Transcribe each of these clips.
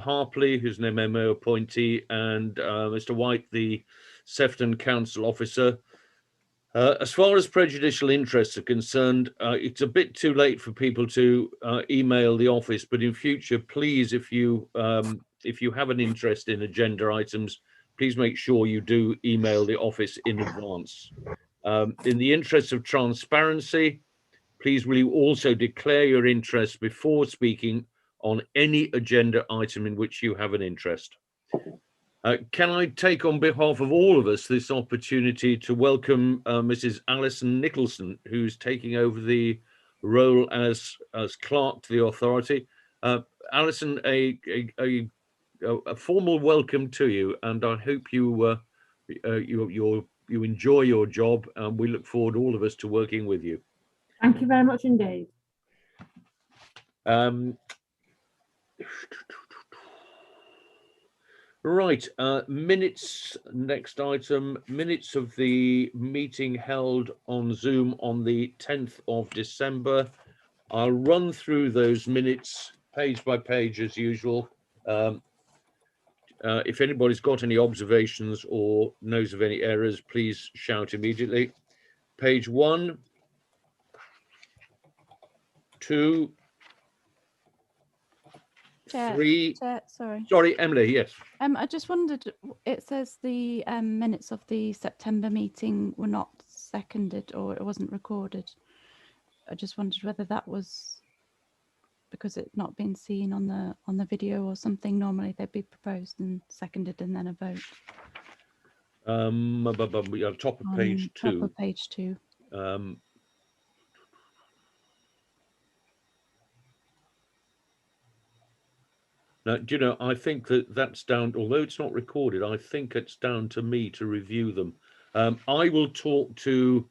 Harpley, who's an MMO appointee, and Mr. White, the Sefton Council officer. As far as prejudicial interests are concerned, it's a bit too late for people to email the office, but in future, please, if you have an interest in agenda items, please make sure you do email the office in advance. In the interest of transparency, please will you also declare your interest before speaking on any agenda item in which you have an interest. Can I take on behalf of all of us this opportunity to welcome Mrs. Alison Nicholson, who's taking over the role as clerk to the authority. Alison, a formal welcome to you, and I hope you enjoy your job, and we look forward, all of us, to working with you. Thank you very much indeed. Right, minutes, next item, minutes of the meeting held on Zoom on the 10th of December. I'll run through those minutes page by page as usual. If anybody's got any observations or knows of any errors, please shout immediately. Page 1, 2, Chair, 3. Chair, sorry. Sorry, Emily, yes. I just wondered, it says the minutes of the September meeting were not seconded or it wasn't recorded. I just wondered whether that was because it's not been seen on the video or something. Normally they'd be proposed and seconded and then a vote. Top of page 2. Top of page 2. Now, do you know, I think that's down, although it's not recorded, I think it's down to me to review them. I will talk to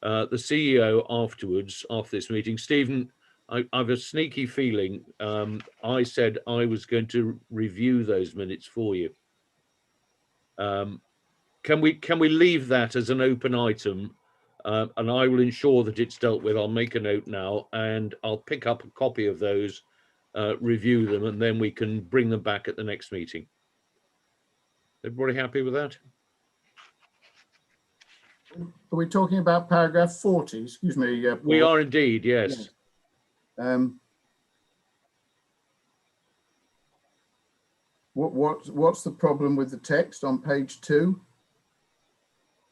the CEO afterwards, after this meeting. Stephen, I have a sneaky feeling I said I was going to review those minutes for you. Can we leave that as an open item? And I will ensure that it's dealt with. I'll make a note now, and I'll pick up a copy of those, review them, and then we can bring them back at the next meeting. Everybody happy with that? Are we talking about paragraph 40? Excuse me. Paul. We are indeed, yes. What's the problem with the text on page 2?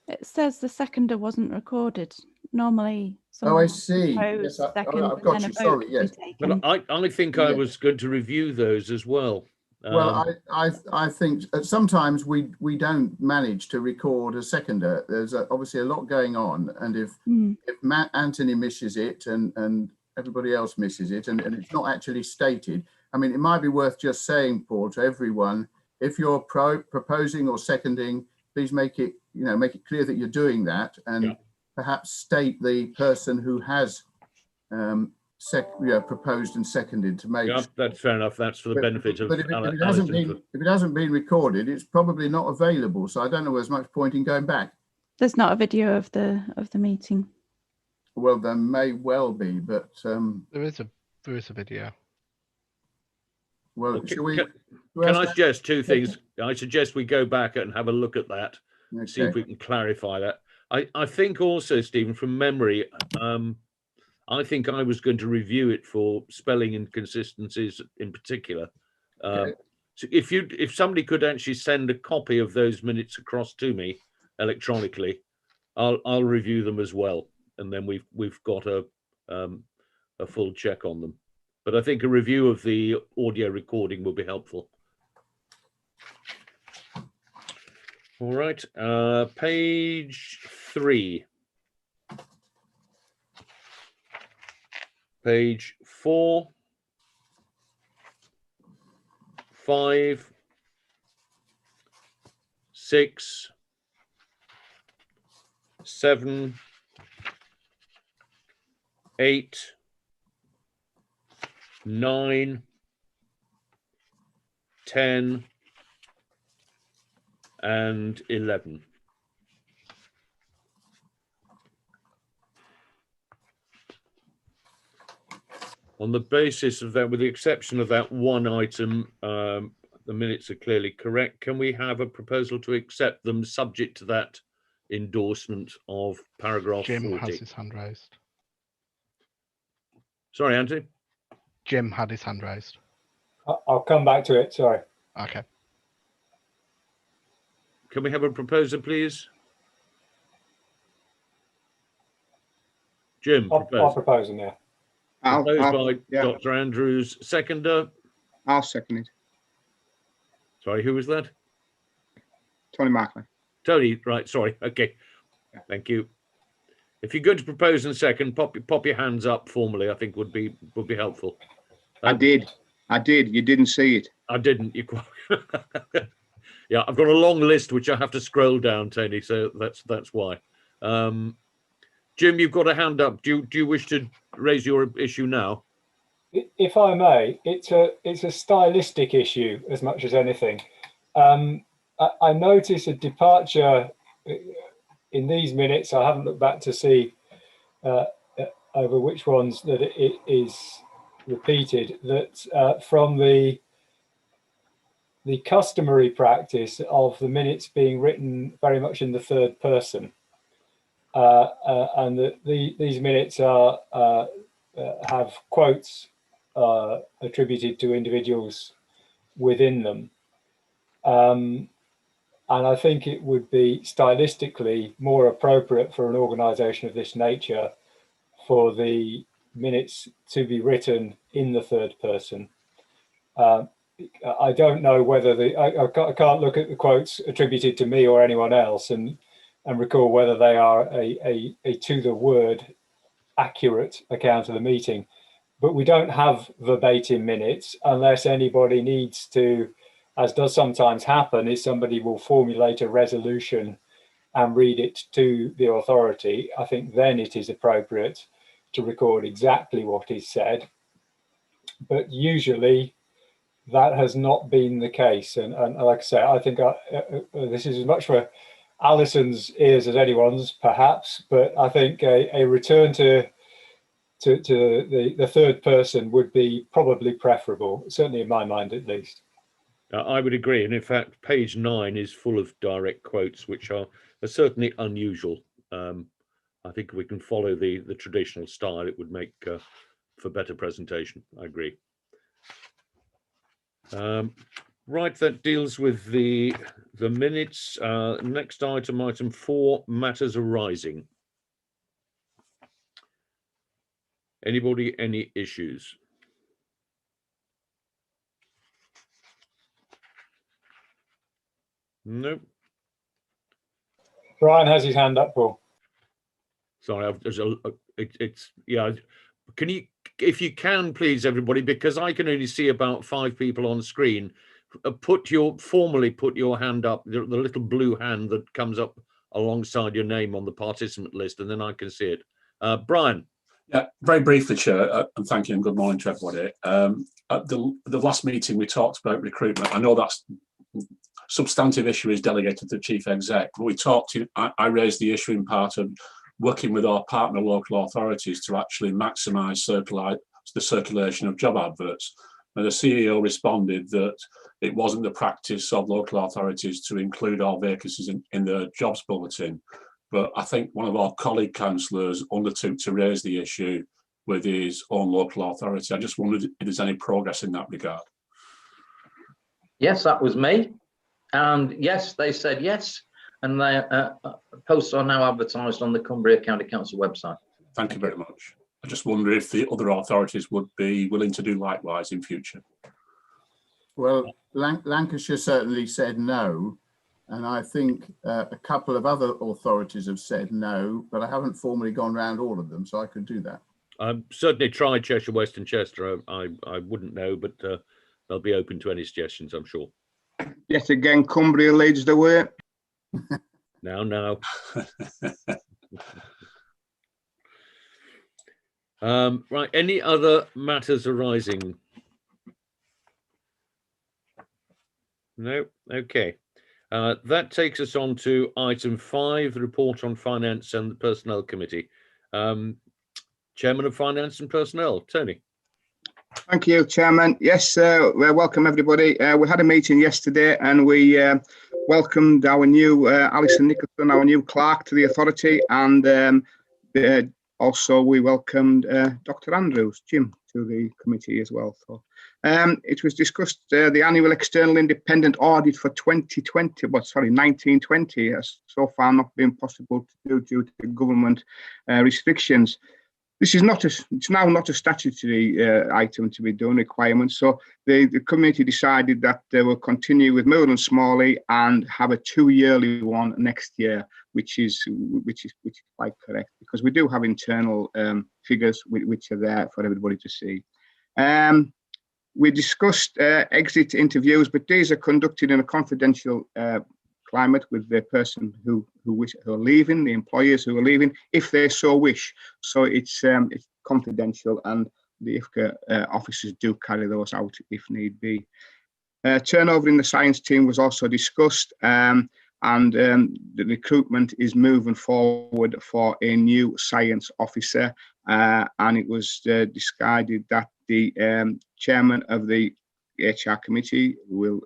It says the seconder wasn't recorded. Normally, oh, I see. Yes, I've got you. Sorry, yes. But I think I was going to review those as well. Well, I think sometimes we don't manage to record a seconder. There's obviously a lot going on, and if Anthony misses it and everybody else misses it, and it's not actually stated, I mean, it might be worth just saying, Paul, to everyone, if you're proposing or seconding, please make it clear that you're doing that, and perhaps state the person who has proposed and seconded to make. Yeah, that's fair enough. That's for the benefit of. But if it hasn't been recorded, it's probably not available. So I don't know there's much point in going back. There's not a video of the meeting. Well, there may well be, but there is a video. Well, okay, can I suggest two things? I suggest we go back and have a look at that, see if we can clarify that. I think also, Stephen, from memory, I think I was going to review it for spelling inconsistencies in particular. So if somebody could actually send a copy of those minutes across to me electronically, I'll review them as well, and then we've got a full check on them. But I think a review of the audio recording will be helpful. All right, page 3. Page 4, 5, 6, 7, 8, 9, 10, and 11. On the basis of that, with the exception of that one item, the minutes are clearly correct. Can we have a proposal to accept them subject to that endorsement of paragraph Jim 40? has his hand raised. Sorry, Anthony. Jim had his hand raised. I'll come back to it. Sorry. Okay. Can we have a proposer, please? Jim, I'll propose. propose them now. Proposed by yeah. Dr. Andrews, seconder. I'll second it. Sorry, who was that? Tony Markley. Tony, right, sorry. Okay, thank you. If you're going to propose in a second, pop your hands up formally, I think would be helpful. I did. You didn't see it. I didn't. You quite. Yeah, I've got a long list which I have to scroll down, Tony. So that's why. Jim, you've got a hand up. Do you wish to raise your issue now? If I may, it's a stylistic issue as much as anything. I notice a departure in these minutes. I haven't looked back to see over which ones that it is repeated. That from the customary practice of the minutes being written very much in the third person, and that these minutes are have quotes attributed to individuals within them. And I think it would be stylistically more appropriate for an organisation of this nature for the minutes to be written in the third person. I don't know whether I can't look at the quotes attributed to me or anyone else and recall whether they are a to the word accurate account of the meeting. But we don't have verbatim minutes unless anybody needs to, as does sometimes happen, is somebody will formulate a resolution and read it to the authority. I think then it is appropriate to record exactly what is said. But usually that has not been the case. And like I say, I think this is as much for Alison's ears as anyone's, perhaps, but I think a return to the third person would be probably preferable, certainly in my mind at least. I would agree, and in fact, page 9 is full of direct quotes, which are certainly unusual. I think if we can follow the traditional style, it would make for better presentation. I agree. Right, that deals with the minutes. Next item 4, matters arising. Anybody, any issues? No. Brian has his hand up, Paul. Sorry, it's yeah. Can you, if you can, please, everybody, because I can only see about 5 people on screen. Formally put your hand up, the little blue hand that comes up alongside your name on the participant list, and then I can see it. Brian. Yeah, very briefly, Chair, and thank you and good morning to everybody. At the last meeting, we talked about recruitment. I know that's substantive issue is delegated to the Chief Exec, but we talked, I raised the issue in part of working with our partner local authorities to actually maximise the circulation of job adverts. And the CEO responded that it wasn't the practice of local authorities to include all vacancies in the jobs bulletin. But I think one of our colleague councillors undertook to raise the issue with his own local authority. I just wondered if there's any progress in that regard. Yes, that was me. And yes, they said yes. And their posts are now advertised on the Cumbria County Council website. Thank you very much. I just wonder if the other authorities would be willing to do likewise in future. Well, Lancashire certainly said no. And I think a couple of other authorities have said no, but I haven't formally gone round all of them, so I could do that. I've certainly tried Cheshire West and Chester. I wouldn't know, but they'll be open to any suggestions, I'm sure. Yet again, Cumbria leads the way. Now. Right, any other matters arising? No, okay. That takes us on to item 5, the report on Finance and the Personnel Committee. Chairman of Finance and Personnel, Tony. Thank you, Chairman. Yes, welcome everybody. We had a meeting yesterday and we welcomed our new Alison Nicholson, our new clerk to the authority, and also we welcomed Dr. Andrews, Jim, to the committee as well. So it was discussed the annual external independent audit for 1920 has so far not been possible to do due to government restrictions. This is it's now not a statutory item to be done, requirement. So the committee decided that they will continue with Moore and Smalley and have a 2-yearly one next year, which is quite correct, because we do have internal figures which are there for everybody to see. We discussed exit interviews, but these are conducted in a confidential climate with the person who are leaving, the employers who are leaving, if they so wish. So it's confidential, and the IFCA officers do carry those out if need be. Turnover in the science team was also discussed, and the recruitment is moving forward for a new science officer, and it was decided that the chairman of the HR committee will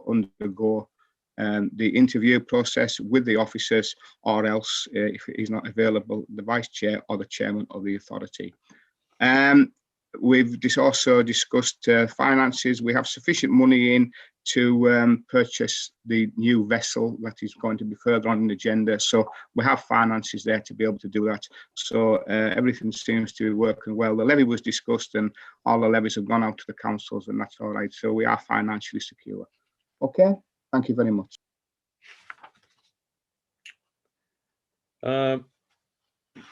undergo the interview process with the officers, or else if he's not available, the vice chair or the chairman of the authority. We've also discussed finances. We have sufficient money in to purchase the new vessel that is going to be further on in the agenda. So we have finances there to be able to do that. So everything seems to be working well. The levy was discussed and all the levies have gone out to the councils, and that's all right. So we are financially secure. Okay, thank you very much.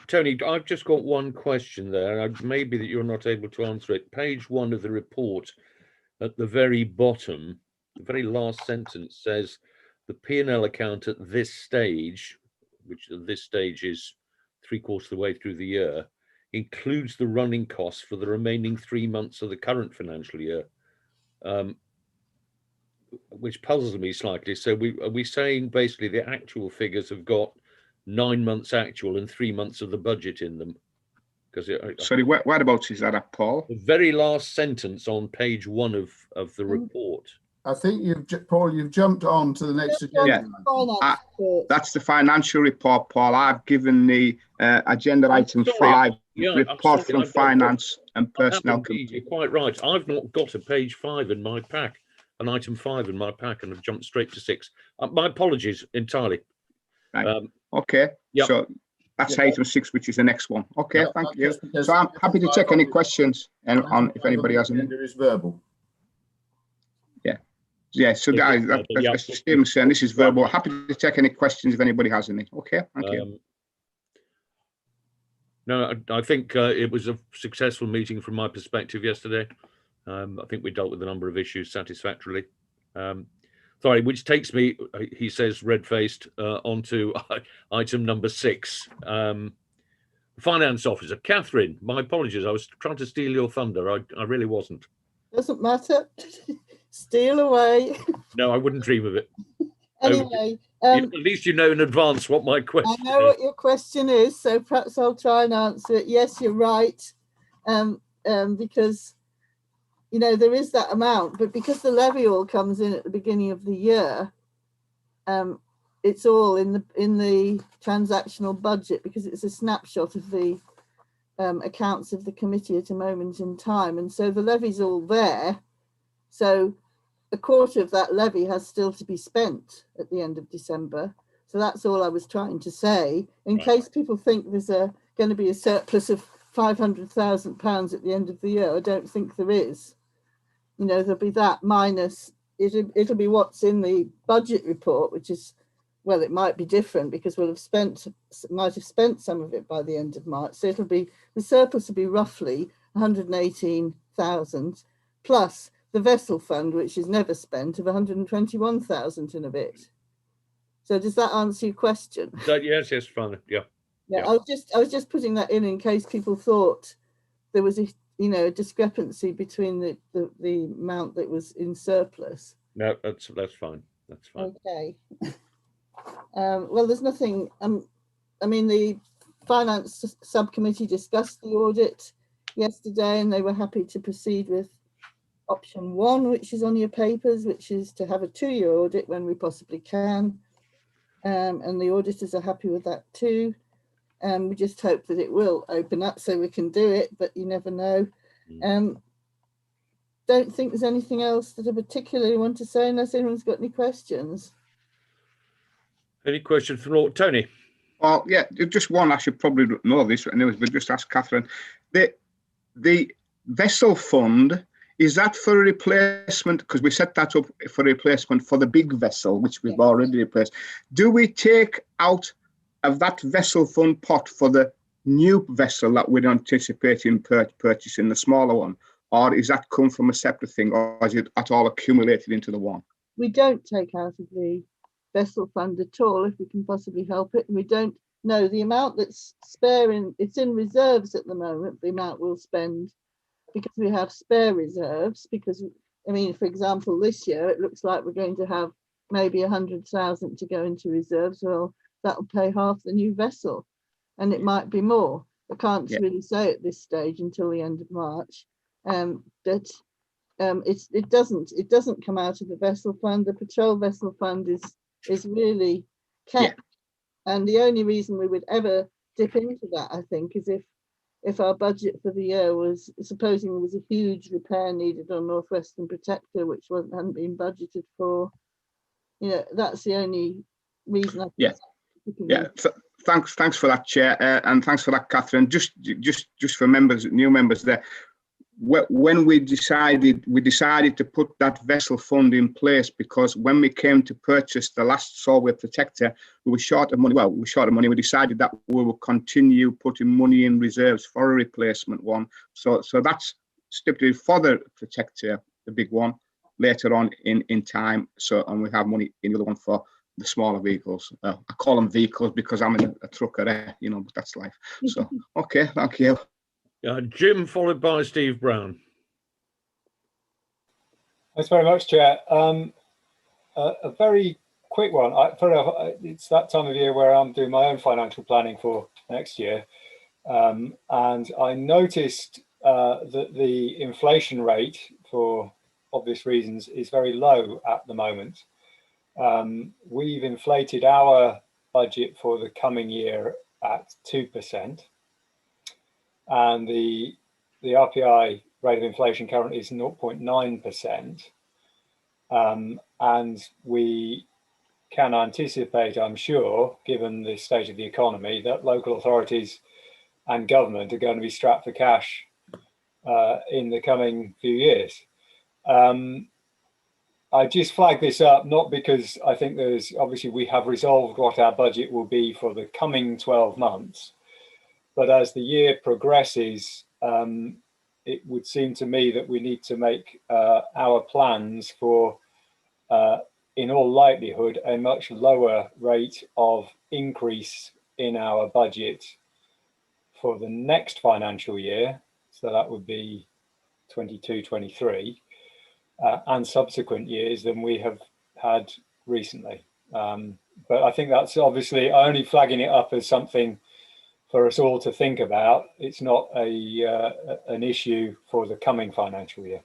Tony, I've just got one question there. Maybe that you're not able to answer it. Page 1 of the report, at the very bottom, the very last sentence says the P&L account at this stage, which at this stage is 3/4 of the way through the year, includes the running costs for the remaining 3 months of the current financial year, which puzzles me slightly. So are we saying basically the actual figures have got 9 months actual and 3 months of the budget in them? Because sorry, whereabouts is that at, Paul? The very last sentence on page 1 of the report. I think you've jumped on to the next agenda. Yeah. That's the financial report, Paul. I've given the agenda item 5, report from finance and personnel. You're quite right. I've not got a page 5 in my pack, an item 5 in my pack, and I've jumped straight to 6. My apologies entirely. Right. Okay. Yep. So that's item 6, which is the next one. Okay, yep, thank you. So I'm happy to take any questions and on if anybody has any. Is verbal. Yeah. Yeah. So guys, that's the statement saying this is verbal. Happy to take any questions if anybody has any. Okay, thank you. No, I think it was a successful meeting from my perspective yesterday. I think we dealt with a number of issues satisfactorily. Sorry, which takes me, he says, red-faced, onto item number 6. Finance officer, Catherine, my apologies. I was trying to steal your thunder. I really wasn't. Doesn't matter. Steal away. No, I wouldn't dream of it. Anyway. At least you know in advance what my question is. I know what your question is, so perhaps I'll try and answer it. Yes, you're right. Because you know, there is that amount, but because the levy all comes in at the beginning of the year, it's all in the transactional budget, because it's a snapshot of the accounts of the committee at a moment in time. And so the levy's all there. So a quarter of that levy has still to be spent at the end of December. So that's all I was trying to say, in case people think there's going to be a surplus of £500,000 at the end of the year. I don't think there is. You know, there'll be that minus, it'll be what's in the budget report, which is, well, it might be different because might have spent some of it by the end of March. So the surplus will be roughly 118,000 plus the vessel fund, which is never spent, of 121,000 and a bit. So does that answer your question? Yes, fine. Yeah. Yeah. I was just putting that in case people thought there was a discrepancy between the amount that was in surplus. No, that's fine. That's fine. Okay. Well, there's nothing. I mean, the finance subcommittee discussed the audit. yesterday, and they were happy to proceed with option 1, which is on your papers, which is to have a 2-year audit when we possibly can. And the auditors are happy with that too. We just hope that it will open up so we can do it, but you never know. Don't think there's anything else that I particularly want to say unless anyone's got any questions. Any questions from Tony? Well, yeah, just one. I should probably know this, anyways, but just ask Catherine. The vessel fund, is that for a replacement? Because we set that up for replacement for the big vessel, which we've already replaced. Do we take out of that vessel fund pot for the new vessel that we're anticipating purchasing, the smaller one? Or is that come from a separate thing, or is it at all accumulated into the one? We don't take out of the vessel fund at all if we can possibly help it. And we don't know the amount that's spare it's in reserves at the moment, the amount we'll spend, because we have spare reserves. Because, I mean, for example, this year, it looks like we're going to have maybe 100,000 to go into reserves. Well, that'll pay half the new vessel, and it might be more. I can't really say at this stage until the end of March. It doesn't come out of the vessel fund. The patrol vessel fund is really kept, and the only reason we would ever dip into that, I think, is if our budget for the year was, supposing there was a huge repair needed on Northwestern Protector, which hadn't been budgeted for. You know, that's the only reason I think. Thanks for that, Chair, and thanks for that, Catherine. Just for members, new members there. When we decided to put that vessel fund in place, because when we came to purchase the last Solway Protector, we were short of money. Well, we were short of money. We decided that we will continue putting money in reserves for a replacement one. So that's stipulated for the Protector, the big one, later on in time. So, and we have money in the other one for the smaller vehicles. I call them vehicles because I'm in a trucker, you know, but that's life. So, okay, thank you. Jim, followed by Steve Brown. Thanks very much, Chair. A very quick one. It's that time of year where I'm doing my own financial planning for next year. And I noticed that the inflation rate, for obvious reasons, is very low at the moment. We've inflated our budget for the coming year at 2%. And the RPI rate of inflation currently is 0.9%. And we can anticipate, I'm sure, given the state of the economy, that local authorities and government are going to be strapped for cash in the coming few years. I just flag this up, not because I think obviously we have resolved what our budget will be for the coming 12 months. But as the year progresses, it would seem to me that we need to make our plans for, in all likelihood, a much lower rate of increase in our budget for the next financial year. So that would be 22-23, and subsequent years than we have had recently. But I think that's obviously only flagging it up as something for us all to think about. It's not an issue for the coming financial year.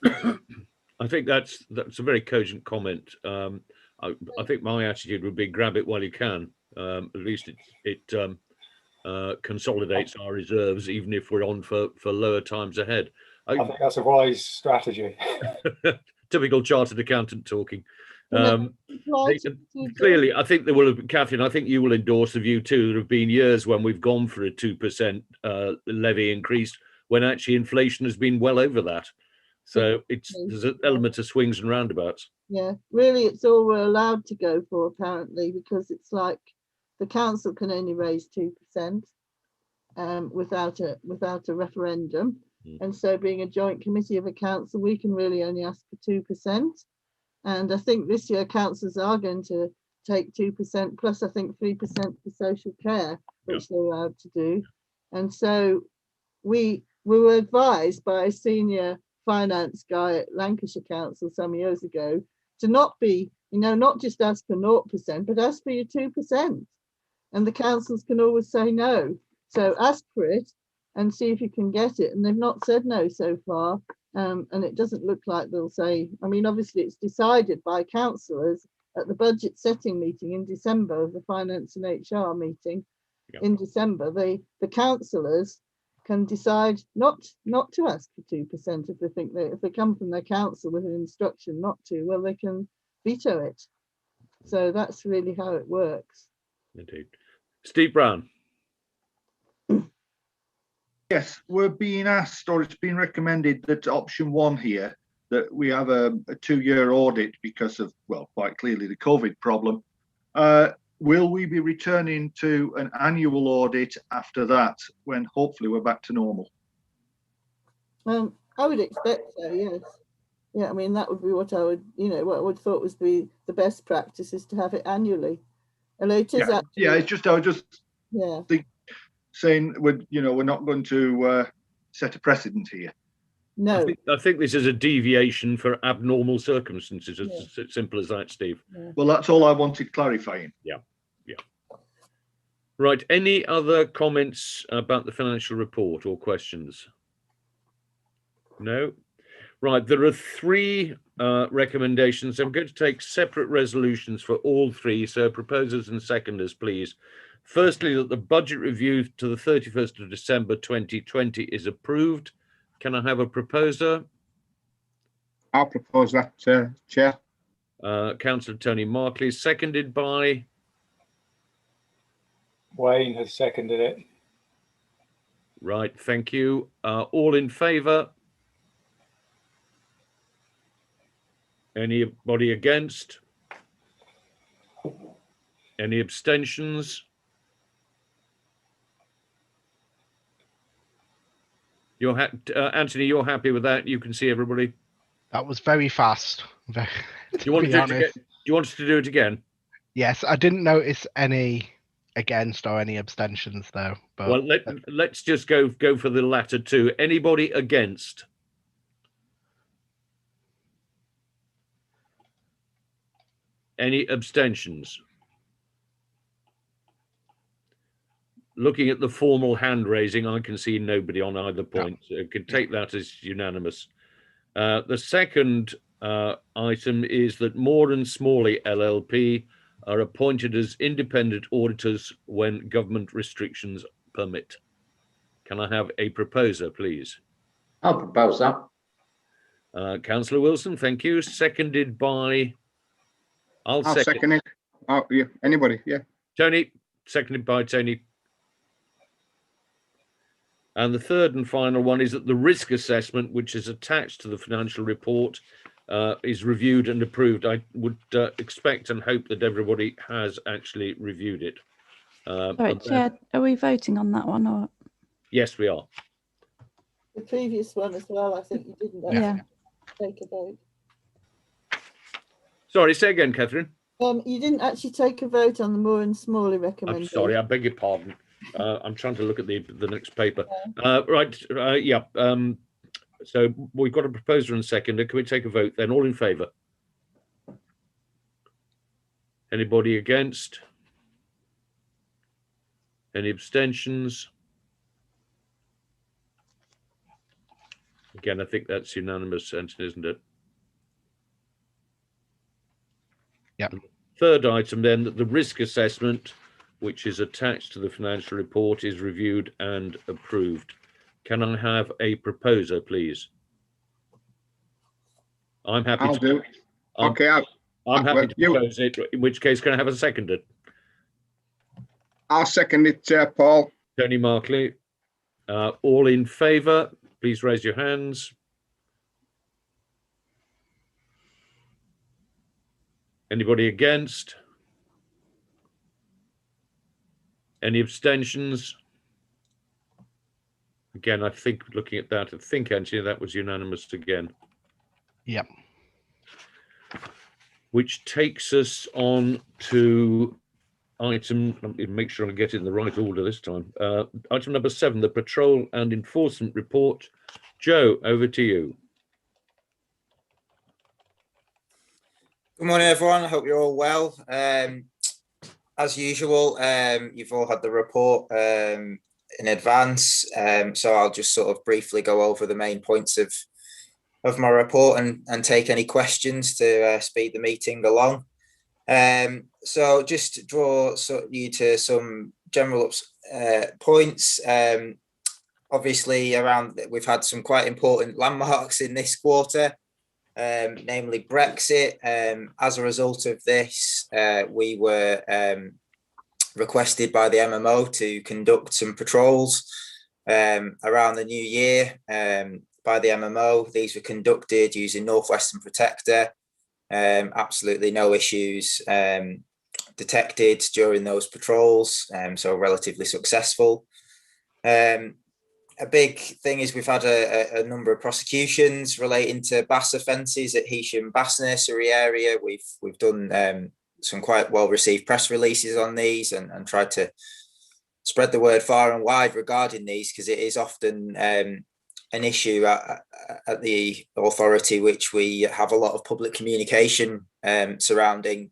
I think that's a very cogent comment. I think my attitude would be grab it while you can. At least it consolidates our reserves, even if we're on for lower times ahead. I think that's a wise strategy. Typical chartered accountant talking. Clearly, I think there will have, Catherine, I think you will endorse the view too. There have been years when we've gone for a 2% levy increase when actually inflation has been well over that. So there's an element of swings and roundabouts. Yeah, really, it's all we're allowed to go for apparently, because it's like the council can only raise 2% without a referendum. And so being a joint committee of a council, we can really only ask for 2%. And I think this year councils are going to take 2%, plus I think 3% for social care, which they're allowed to do. And so we were advised by a senior finance guy at Lancashire Council some years ago to not be, not just ask for 0%, but ask for your 2%. And the councils can always say no. So ask for it. and see if you can get it. And they've not said no so far. And it doesn't look like they'll say, I mean, obviously it's decided by councillors at the budget setting meeting in December, of the finance and HR meeting in December. The councillors can decide not to ask for 2% if they think that, if they come from their council with an instruction not to, well, they can veto it. So that's really how it works. Indeed. Steve Brown. Yes, we're being asked, or it's been recommended, that option 1 here, that we have a 2-year audit because of, well, quite clearly the COVID problem. Will we be returning to an annual audit after that, when hopefully we're back to normal? I would expect so, yes. Yeah, I mean, that would be what I would, what I would thought was the best practice, is to have it annually. Although it is actually, it's just, I was just saying, we're not going to set a precedent here. No. I think this is a deviation for abnormal circumstances. It's as simple as that, Steve. Yeah. Well, that's all I wanted clarifying. Yeah. Right. Any other comments about the financial report or questions? No. Right. There are 3 recommendations. I'm going to take separate resolutions for all 3. So proposers and seconders, please. Firstly, that the budget review to the 31st of December 2020 is approved. Can I have a proposer? I'll propose that, Chair. Councillor Tony Markley, seconded by Wayne has seconded it. Right, thank you. All in favour? Anybody against? Any abstentions? Anthony, you're happy with that? You can see everybody? That was very fast. Do you want us to do it again? Yes, I didn't notice any against or any abstentions though. But well, let's just go for the latter 2. Anybody against? Any abstentions? Looking at the formal hand raising, I can see nobody on either point. So I could take that as unanimous. The second item is that Moore and Smalley LLP are appointed as independent auditors when government restrictions permit. Can I have a proposer, please? I'll propose that. Councillor Wilson, thank you. Seconded by... I'll second it. Oh, yeah. Anybody? Yeah. Tony, seconded by Tony. And the third and final one is that the risk assessment, which is attached to the financial report, is reviewed and approved. I would expect and hope that everybody has actually reviewed it. Sorry, Chair, are we voting on that one? Or yes, we are. The previous one as well, I think you didn't actually take a vote. Sorry, say again, Catherine. You didn't actually take a vote on the Moore and Smalley recommendation. I'm sorry, I beg your pardon. I'm trying to look at the next paper. Right, yeah. So we've got a proposer and seconder. Can we take a vote then? All in favour? Anybody against? Any abstentions? Again, I think that's unanimous, Anthony, isn't it? Yeah. Third item then, that the risk assessment, which is attached to the financial report, is reviewed and approved. Can I have a proposer, please? I'm happy I'll to do it. Okay. I'm happy to propose it, in which case can I have a seconder? I'll second it, Paul. Tony Markley. All in favour, please raise your hands. Anybody against? Any abstentions? Again, I think looking at that, I think, Anthony, that was unanimous again. Yep. Which takes us on to item, let me make sure I get it in the right order this time. Item number 7, the Patrol and Enforcement Report. Joe, over to you. Good morning, everyone. I hope you're all well. As usual, you've all had the report. in advance, so I'll just sort of briefly go over the main points of my report and take any questions to speed the meeting along. So just to draw you to some general points. Obviously, we've had some quite important landmarks in this quarter, namely Brexit. As a result of this, we were requested by the MMO to conduct some patrols around the new year by the MMO. These were conducted using Northwestern Protector. Absolutely no issues detected during those patrols, so relatively successful. A big thing is we've had a number of prosecutions relating to bass offences at Heysham Bass Nursery area. We've done some quite well-received press releases on these and tried to spread the word far and wide regarding these, because it is often an issue at the authority which we have a lot of public communication surrounding.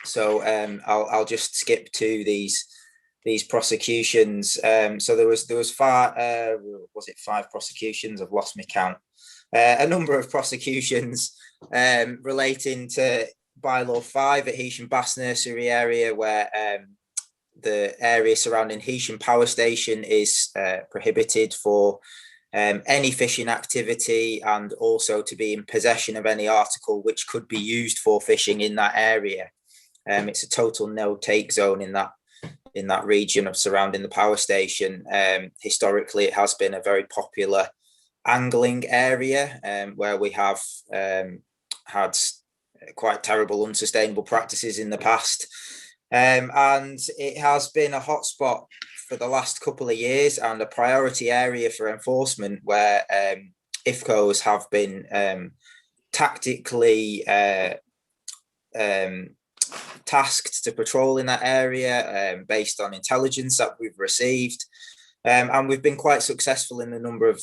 So I'll just skip to these prosecutions. So there was five prosecutions? I've lost my count. A number of prosecutions relating to Bylaw 5 at Heysham Bass Nursery area, where the area surrounding Heysham Power Station is prohibited for any fishing activity, and also to be in possession of any article which could be used for fishing in that area. It's a total no-take zone in that region of surrounding the power station. Historically, it has been a very popular angling area where we have had quite terrible, unsustainable practices in the past. And it has been a hotspot for the last couple of years and a priority area for enforcement, where IFCOs have been tactically tasked to patrol in that area based on intelligence that we've received. And we've been quite successful in the number of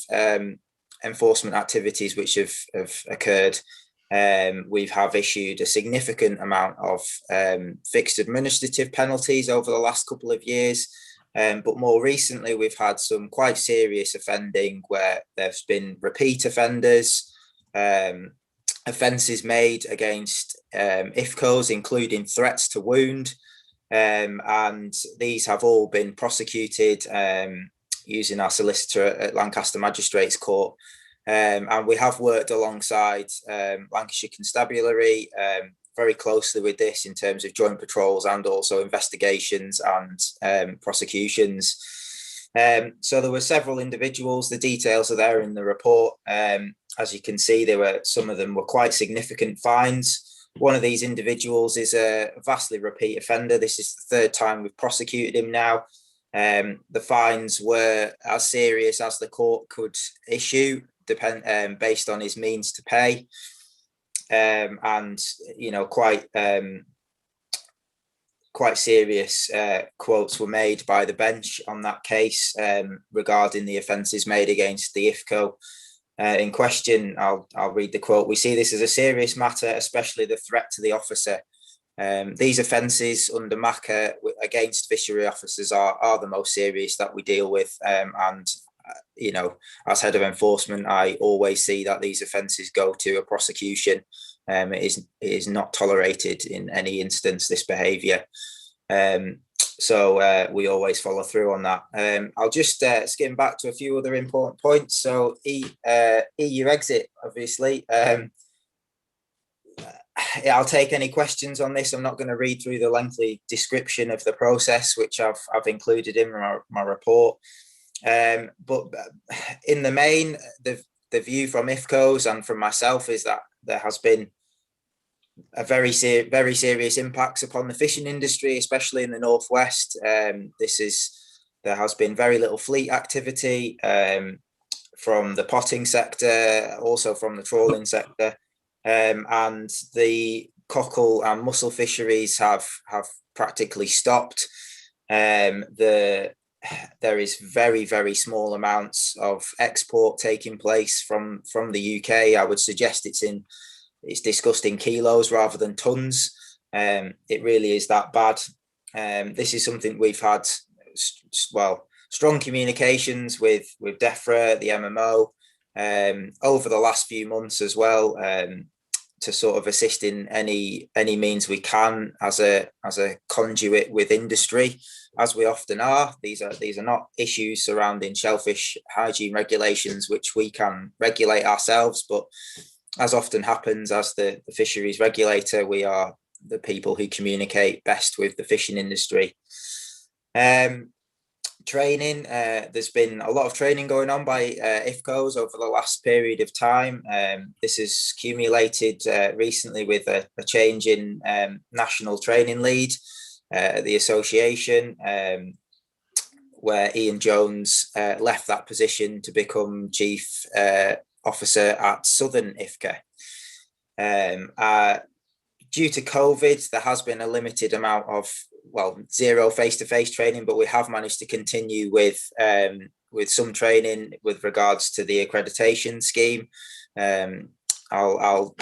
enforcement activities which have occurred. We have issued a significant amount of fixed administrative penalties over the last couple of years. But more recently, we've had some quite serious offending where there's been repeat offenders, offences made against IFCOs, including threats to wound. And these have all been prosecuted using our solicitor at Lancaster Magistrates Court. And we have worked alongside Lancashire Constabulary very closely with this in terms of joint patrols and also investigations and prosecutions. So there were several individuals. The details are there in the report. As you can see, some of them were quite significant fines. One of these individuals is a vastly repeat offender. This is the third time we've prosecuted him now. The fines were as serious as the court could issue, based on his means to pay. And quite serious quotes were made by the bench on that case regarding the offences made against the IFCO in question. I'll read the quote. "We see this as a serious matter, especially the threat to the officer. These offences under MACA against fishery officers are the most serious that we deal with. And as head of enforcement, I always see that these offences go to a prosecution. It is not tolerated in any instance, this behaviour. So we always follow through on that. I'll just skim back to a few other important points. So EU exit, obviously. I'll take any questions on this. I'm not going to read through the lengthy description of the process, which I've included in my report. But in the main, the view from IFCOs and from myself is that there has been a very serious impacts upon the fishing industry, especially in the Northwest. There has been very little fleet activity from the potting sector, also from the trawling sector, and the cockle and mussel fisheries have practically stopped. There is very, very small amounts of export taking place from the UK. I would suggest it's discussed in kilos rather than tons. It really is that bad. This is something we've had, strong communications with DEFRA, the MMO, over the last few months as well, to sort of assist in any means we can as a conduit with industry, as we often are. These are not issues surrounding shellfish hygiene regulations which we can regulate ourselves, but as often happens, as the fisheries regulator, we are the people who communicate best with the fishing industry. Training, there's been a lot of training going on by IFCOs over the last period of time. This has accumulated recently with a change in national training lead at the association, where Ian Jones left that position to become chief officer at Southern IFCA. Due to COVID, there has been a limited amount of, well, zero face-to-face training, but we have managed to continue with some training with regards to the accreditation scheme. I'll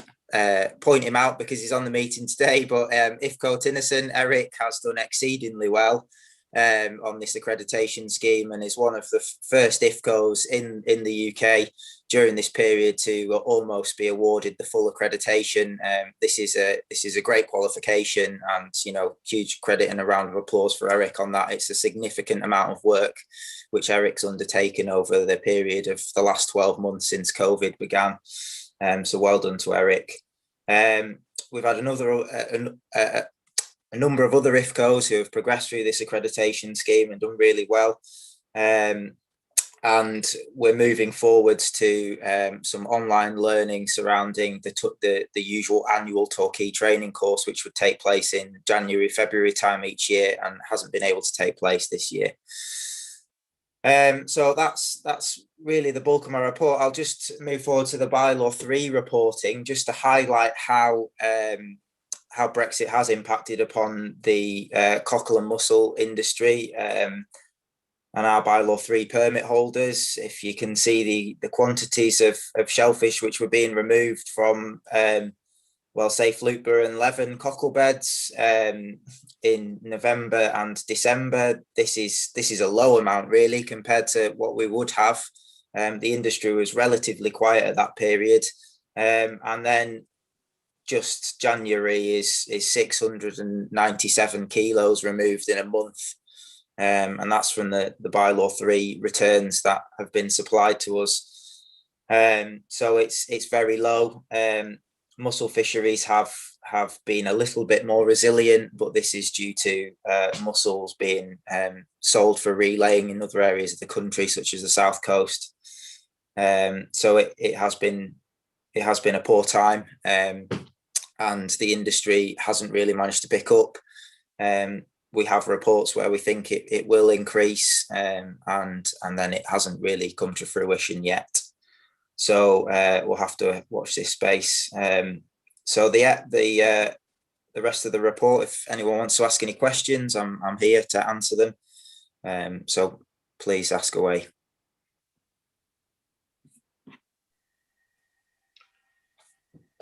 point him out because he's on the meeting today, but IFCO Tinnerson, Eric, has done exceedingly well on this accreditation scheme, and is one of the first IFCOs in the UK during this period to almost be awarded the full accreditation. This is a great qualification, and huge credit and a round of applause for Eric on that. It's a significant amount of work which Eric's undertaken over the period of the last 12 months since COVID began. So well done to Eric. We've had a number of other IFCOs who have progressed through this accreditation scheme and done really well. And we're moving forwards to some online learning surrounding the usual annual Torquay training course, which would take place in January, February time each year, and hasn't been able to take place this year. So that's really the bulk of my report. I'll just move forward to the bylaw 3 reporting, just to highlight how Brexit has impacted upon the cockle and mussel industry and our bylaw 3 permit holders. If you can see the quantities of shellfish which were being removed from Safe Lutber and Leven cockle beds in November and December, this is a low amount really compared to what we would have. The industry was relatively quiet at that period, and then just January is 697 kilos removed in a month. And that's from the bylaw 3 returns that have been supplied to us. So it's very low. Mussel fisheries have been a little bit more resilient, but this is due to mussels being sold for relaying in other areas of the country, such as the South Coast. So it has been a poor time, and the industry hasn't really managed to pick up. We have reports where we think it will increase, and then it hasn't really come to fruition yet. So we'll have to watch this space. So the rest of the report, if anyone wants to ask any questions, I'm here to answer them. So please ask away.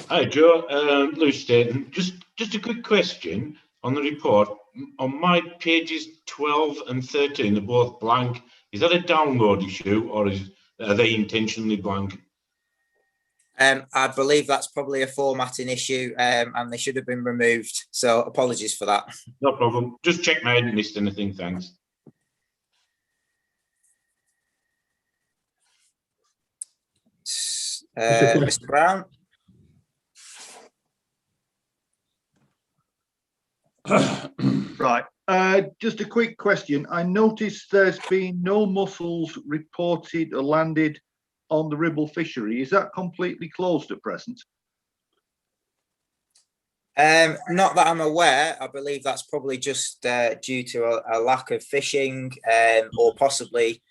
Hi, Joe. Lewis Staten. Just a quick question on the report. On my pages 12 and 13, they're both blank. Is that a download issue, or are they intentionally blank? I believe that's probably a formatting issue, and they should have been removed. So apologies for that. No problem. Just check I hadn't missed anything. Thanks. Mr. Brown. Right. Just a quick question. I noticed there's been no mussels reported or landed on the Ribble fishery. Is that completely closed at present? Not that I'm aware. I believe that's probably just due to a lack of fishing, or possibly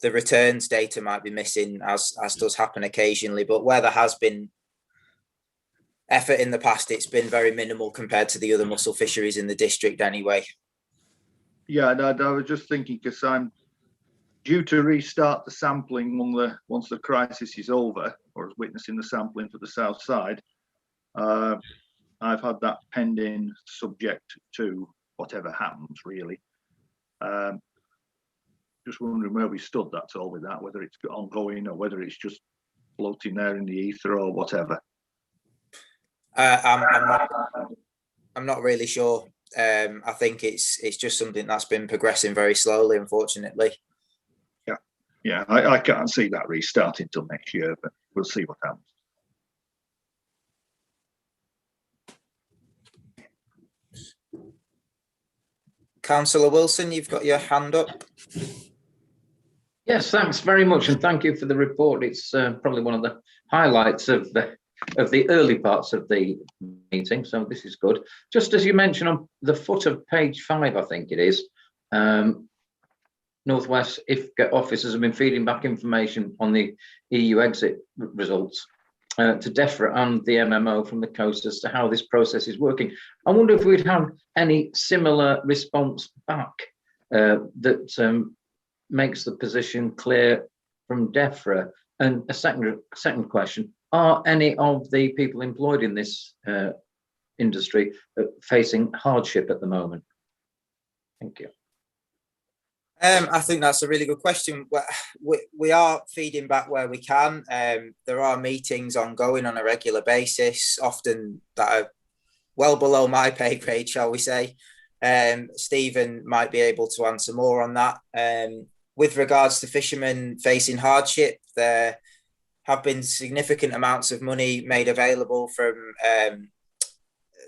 the returns data might be missing, as does happen occasionally. But where there has been effort in the past, it's been very minimal compared to the other mussel fisheries in the district anyway. Yeah, no, I was just thinking, because I'm due to restart the sampling once the crisis is over, or is witnessing the sampling for the south side. I've had that pending, subject to whatever happens, really. just wondering where we stood, that's all with that, whether it's ongoing or whether it's just floating there in the ether or whatever. I'm not really sure. I think it's just something that's been progressing very slowly, unfortunately. Yeah, I can't see that restarting till next year, but we'll see what happens. Councillor Wilson, you've got your hand up. Yes, thanks very much, and thank you for the report. It's probably one of the highlights of the early parts of the meeting, so this is good. Just as you mentioned on the foot of page 5, I think it is, Northwest IFGA officers have been feeding back information on the EU exit results to DEFRA and the MMO from the coast as to how this process is working. I wonder if we'd have any similar response back that makes the position clear from DEFRA. And a second question, are any of the people employed in this industry facing hardship at the moment? Thank you. I think that's a really good question. We are feeding back where we can. There are meetings ongoing on a regular basis, often that are well below my pay grade, shall we say. Stephen might be able to answer more on that. With regards to fishermen facing hardship, there have been significant amounts of money made available from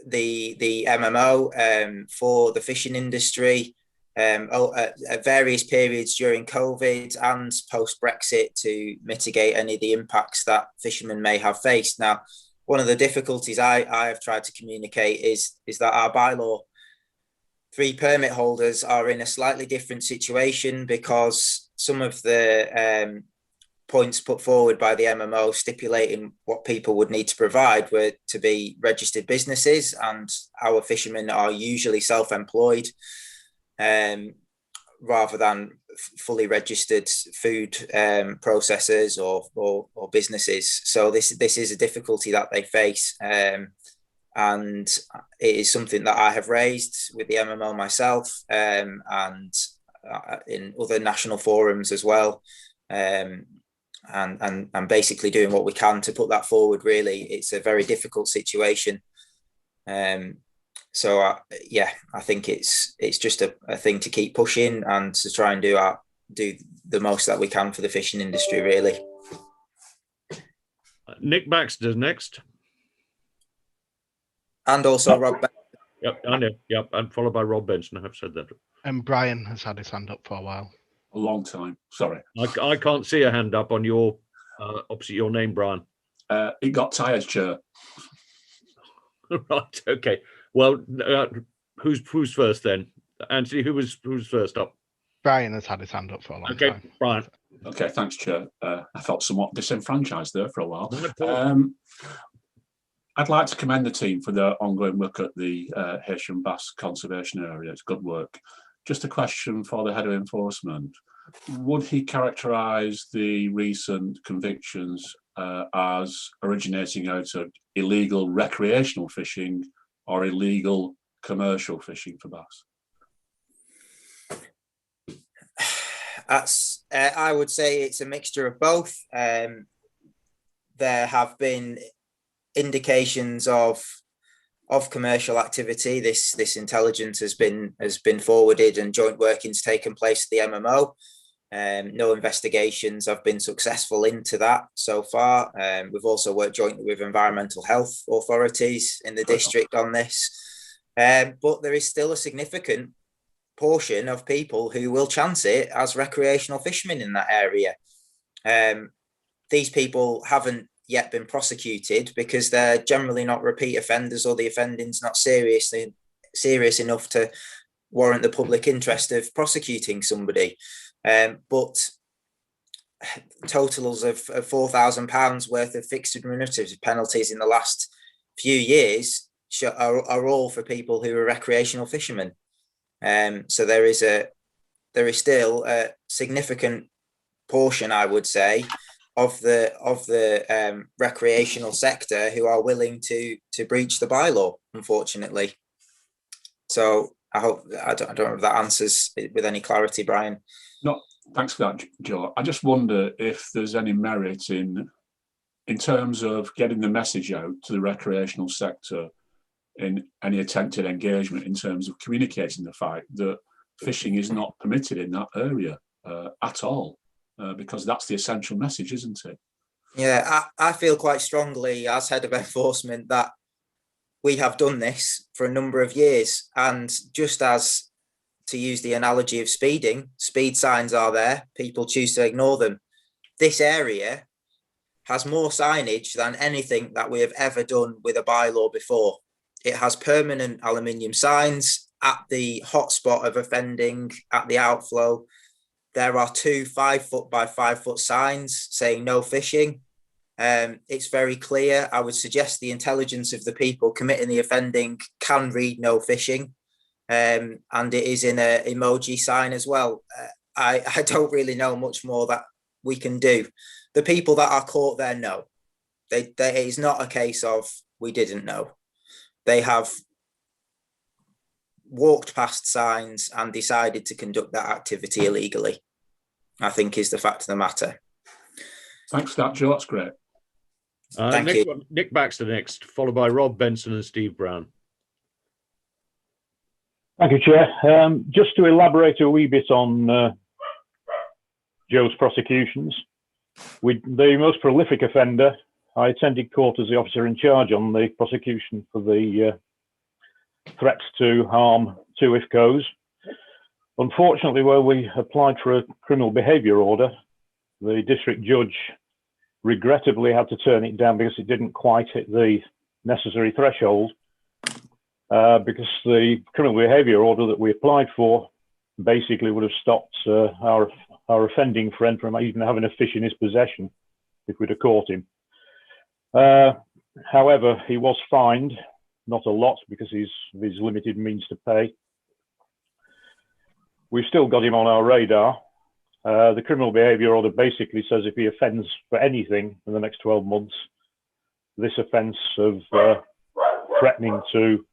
the MMO for the fishing industry. At various periods during COVID and post-Brexit to mitigate any of the impacts that fishermen may have faced. Now, one of the difficulties I have tried to communicate is that our bylaw 3 permit holders are in a slightly different situation because some of the points put forward by the MMO stipulating what people would need to provide were to be registered businesses, and our fishermen are usually self-employed rather than fully registered food processors or businesses. So this is a difficulty that they face, and it is something that I have raised with the MMO myself and in other national forums as well, and basically doing what we can to put that forward. Really, it's a very difficult situation. So yeah, I think it's just a thing to keep pushing and to try and do the most that we can for the fishing industry, really. Nick Baxter's next. And also Rob Benson. Yep, I know. Yep, and followed by Rob Benson. I have said that. And Brian has had his hand up for a while. A long time. Sorry. I can't see a hand up on your opposite your name, Brian. It got tired, Chair. Right. Okay. Well, who's first then? Anthony, who's first up? Brian has had his hand up for a long time. Okay, Brian. Okay, thanks, Chair. I felt somewhat disenfranchised there for a while. I'd like to commend the team for their ongoing work at the Haitian Bass Conservation Area. It's good work. Just a question for the Head of Enforcement. Would he characterise the recent convictions as originating out of illegal recreational fishing or illegal commercial fishing for bass? I would say it's a mixture of both. There have been indications of commercial activity. This intelligence has been forwarded and joint working's taken place at the MMO. No investigations have been successful into that so far. We've also worked jointly with environmental health authorities in the district on this. But there is still a significant portion of people who will chance it as recreational fishermen in that area. These people haven't yet been prosecuted because they're generally not repeat offenders, or the offending's not serious enough to warrant the public interest of prosecuting somebody. But totals of £4,000 worth of fixed administrative penalties in the last few years are all for people who are recreational fishermen. So there is still a significant portion, I would say, of the recreational sector who are willing to breach the bylaw, unfortunately. So I don't know if that answers it with any clarity, Brian. Thanks for that, Joe. I just wonder if there's any merit in terms of getting the message out to the recreational sector in any attempted engagement in terms of communicating the fact that fishing is not permitted in that area at all, because that's the essential message, isn't it? Yeah, I feel quite strongly as head of enforcement that we have done this for a number of years. And just as, to use the analogy of speeding, speed signs are there, people choose to ignore them. This area has more signage than anything that we have ever done with a bylaw before. It has permanent aluminium signs at the hotspot of offending at the outflow. There are 2 5-foot by 5-foot signs saying no fishing. It's very clear. I would suggest the intelligence of the people committing the offending can read no fishing. And it is in an emoji sign as well. I don't really know much more that we can do. The people that are caught there know. It is not a case of we didn't know. They have walked past signs and decided to conduct that activity illegally, I think is the fact of the matter. Thanks for that, Joe. That's great. Thank you. Nick Baxter next, followed by Rob Benson and Steve Brown. Thank you, Chair. Just to elaborate a wee bit on Joe's prosecutions, the most prolific offender, I attended court as the officer in charge on the prosecution for the threats to harm 2 IFCOs. Unfortunately, where we applied for a criminal behaviour order, the district judge regrettably had to turn it down because it didn't quite hit the necessary threshold, because the criminal behaviour order that we applied for basically would have stopped our offending friend from even having a fish in his possession if we'd have caught him. However, he was fined, not a lot because of his limited means to pay. We've still got him on our radar. The criminal behaviour order basically says if he offends for anything in the next 12 months, this offence of threatening to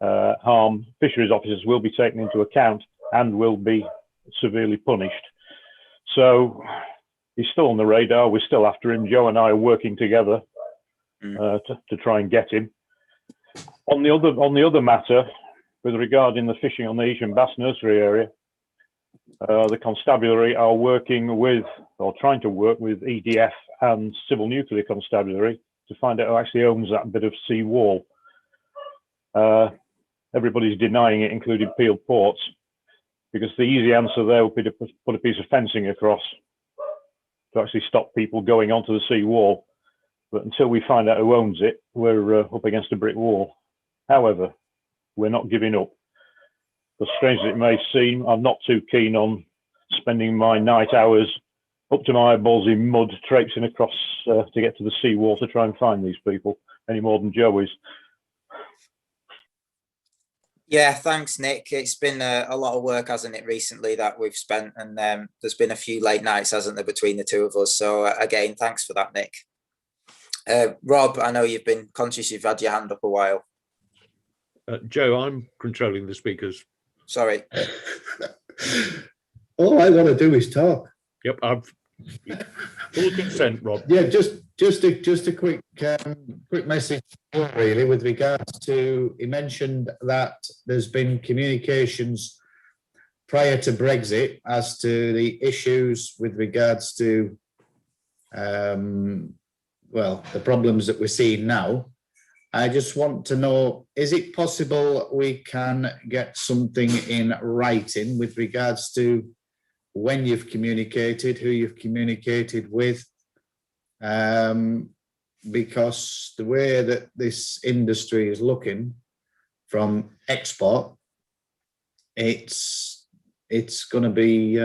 harm fisheries officers will be taken into account and will be severely punished. So he's still on the radar. We're still after him. Joe and I are working together to try and get him. On the other matter, with regarding the fishing on the Easham Bass Nursery area, the constabulary are working with, or trying to work with, EDF and Civil Nuclear Constabulary to find out who actually owns that bit of sea wall. Everybody's denying it, including Peel Ports, because the easy answer there would be to put a piece of fencing across to actually stop people going onto the sea wall. But until we find out who owns it, we're up against a brick wall. However, we're not giving up. As strange as it may seem, I'm not too keen on spending my night hours up to my eyeballs in mud, traipsing across to get to the seawall to try and find these people, any more than Joe is. Yeah, thanks, Nick. It's been a lot of work, hasn't it, recently that we've spent, and there's been a few late nights, hasn't there, between the two of us. So again, thanks for that, Nick. Rob, I know you've been conscious you've had your hand up a while. Joe, I'm controlling the speakers. Sorry. All I want to do is talk. Yep, I've full consent, Rob. Yeah, just a quick message really with regards to, he mentioned that there's been communications prior to Brexit as to the issues with regards to well, the problems that we're seeing now. I just want to know, is it possible we can get something in writing with regards to when you've communicated, who you've communicated with? Because the way that this industry is looking from export, it's going to be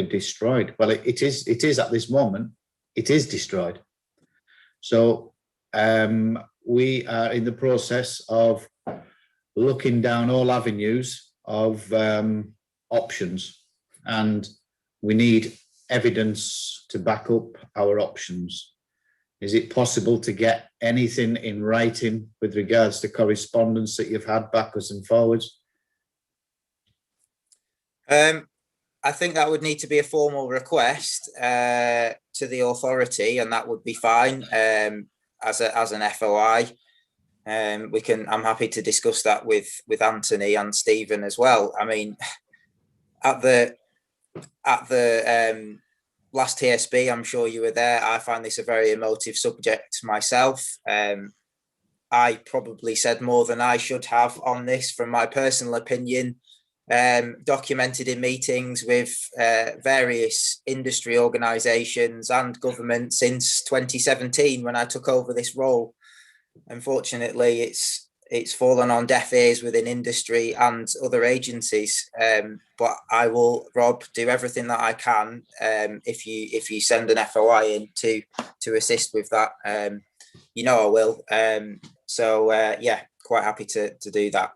destroyed. Well, it is at this moment. It is destroyed. So we are in the process of looking down all avenues of options, and we need evidence to back up our options. Is it possible to get anything in writing with regards to correspondence that you've had backwards and forwards? I I think that would need to be a formal request to the authority, and that would be fine as an FOI. I'm happy to discuss that with Anthony and Stephen as well. I mean, at the last TSB, I'm sure you were there. I find this a very emotive subject myself. I probably said more than I should have on this, from my personal opinion, documented in meetings with various industry organisations and government since 2017 when I took over this role. Unfortunately, it's fallen on deaf ears within industry and other agencies. But I will, Rob, do everything that I can if you send an FOI in to assist with that. You know I will. So yeah, quite happy to do that.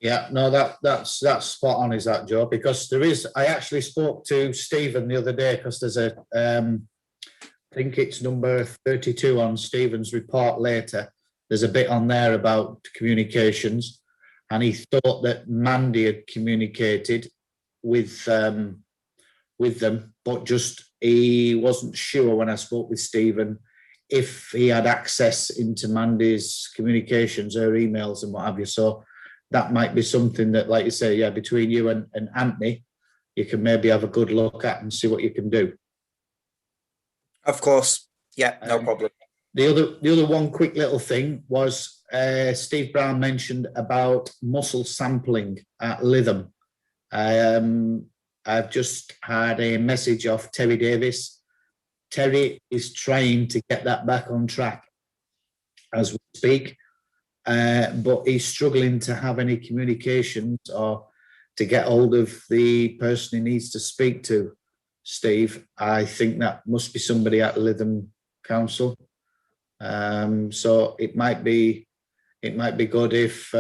Yeah, no, that's spot on, is that, Joe? Because I actually spoke to Stephen the other day, because there's I think it's number 32 on Stephen's report later. There's a bit on there about communications, and he thought that Mandy had communicated with them, but just he wasn't sure when I spoke with Stephen if he had access into Mandy's communications, her emails and what have you. So that might be something that, like you say, yeah, between you and Anthony, you can maybe have a good look at and see what you can do. Of course. Yeah, no problem. The other one quick little thing was Steve Brown mentioned about muscle sampling at Lytham. I've just had a message off Terry Davis. Terry is trying to get that back on track as we speak. But he's struggling to have any communications or to get hold of the person he needs to speak to. Steve, I think that must be somebody at Lytham Council. So it might be good if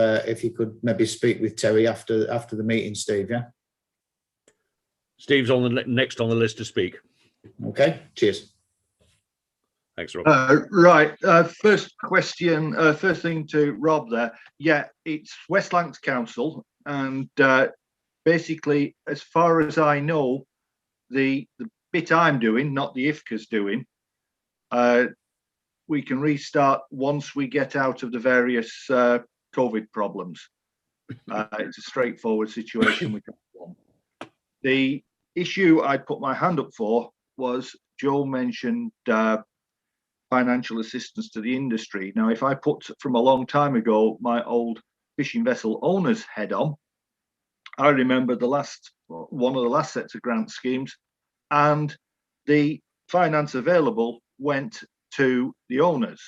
you could maybe speak with Terry after the meeting, Steve. Yeah. Steve's on the next on the list to speak. Okay. Cheers. Thanks, Rob. Right. First question. First thing to Rob there. Yeah, it's West Lancs Council, and basically, as far as I know, the bit I'm doing, not the IFCA's doing, we can restart once we get out of the various COVID problems. It's a straightforward situation with that one. The issue I put my hand up for was Joe mentioned financial assistance to the industry. Now, if I put from a long time ago my old fishing vessel owners head on, I remember one of the last sets of grant schemes, and the finance available went to the owners.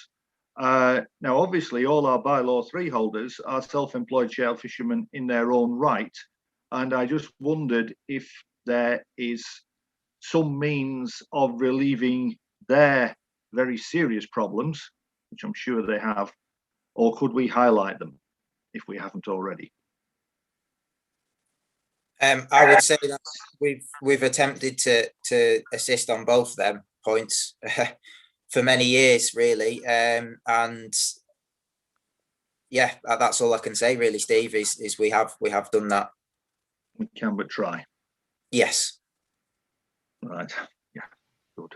Now, obviously, all our bylaw 3 holders are self-employed shell fishermen in their own right, and I just wondered if there is some means of relieving their very serious problems, which I'm sure they have, or could we highlight them if we haven't already? I would say that we've attempted to assist on both them points for many years, really, and yeah, that's all I can say, really, Steve. Is we have done that. We can but try. Yes. Right. Yeah. Good.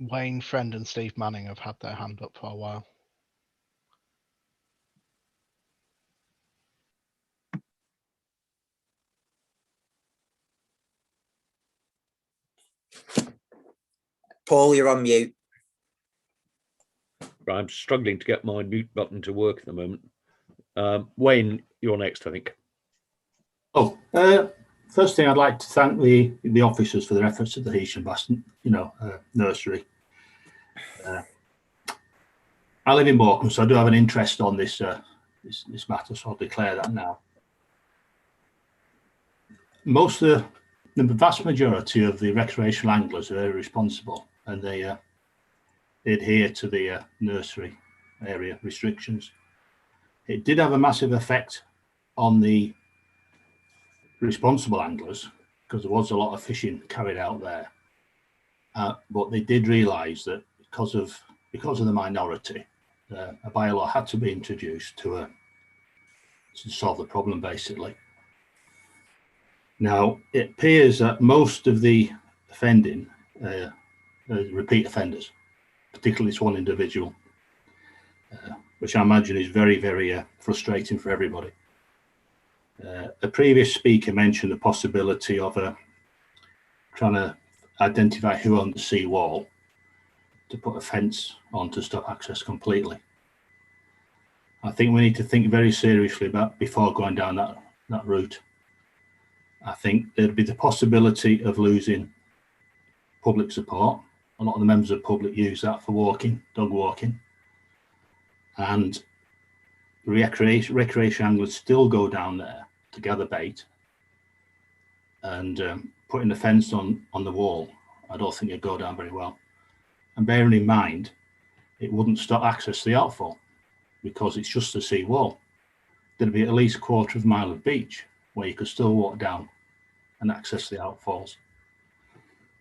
Wayne Friend and Steve Manning have had their hand up for a while. Paul, you're on mute. I'm struggling to get my mute button to work at the moment. Wayne, you're next, I think. Oh, first thing, I'd like to thank the officers for their efforts at the Heysham Bass, nursery. I live in Morecambe, so I do have an interest on this matter, so I'll declare that now. The vast majority of the recreational anglers are very responsible, and they adhere to the nursery area restrictions. It did have a massive effect on the responsible anglers because there was a lot of fishing carried out there, but they did realise that because of the minority, a bylaw had to be introduced to solve the problem, basically. Now, it appears that most of the offending are repeat offenders, particularly this one individual, which I imagine is very, very frustrating for everybody. A previous speaker mentioned the possibility of trying to identify who owned the sea wall to put a fence on to stop access completely. I think we need to think very seriously about before going down that route. I think there'd be the possibility of losing public support. A lot of the members of the public use that for walking, dog walking, and recreation anglers still go down there to gather bait, and putting the fence on the wall, I don't think it'd go down very well. And bearing in mind, it wouldn't stop access to the outfall because it's just a sea wall. There'd be at least a quarter of a mile of beach where you could still walk down and access the outfalls.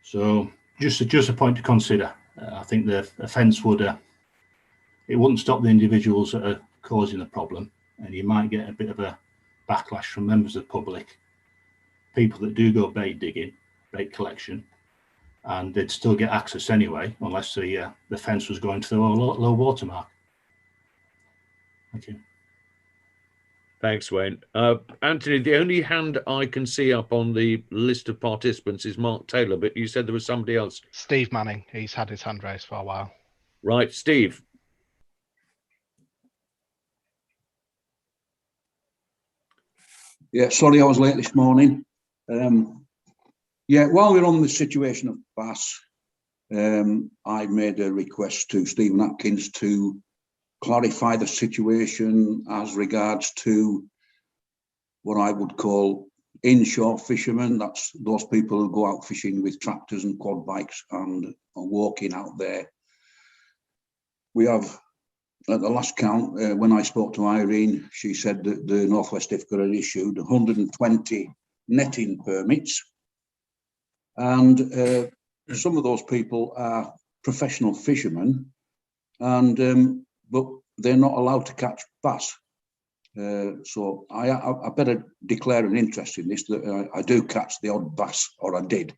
So just a point to consider. I think the fence it wouldn't stop the individuals that are causing the problem, and you might get a bit of a backlash from members of the public, people that do go bait digging, bait collection, and they'd still get access anyway, unless the fence was going to the low water mark. Thank you. Thanks, Wayne. Anthony, the only hand I can see up on the list of participants is Mark Taylor, but you said there was somebody else. Steve Manning, he's had his hand raised for a while. Right, Steve. Yeah, sorry I was late this morning. Yeah, while we're on the situation of bass, I made a request to Stephen Atkins to clarify the situation as regards to what I would call inshore fishermen. That's those people who go out fishing with tractors and quad bikes and are walking out there. We have, at the last count, when I spoke to Irene, she said that the North West IFCA had issued 120 netting permits. And some of those people are professional fishermen, and but they're not allowed to catch bass. So I better declare an interest in this, that I do catch the odd bass, or I did.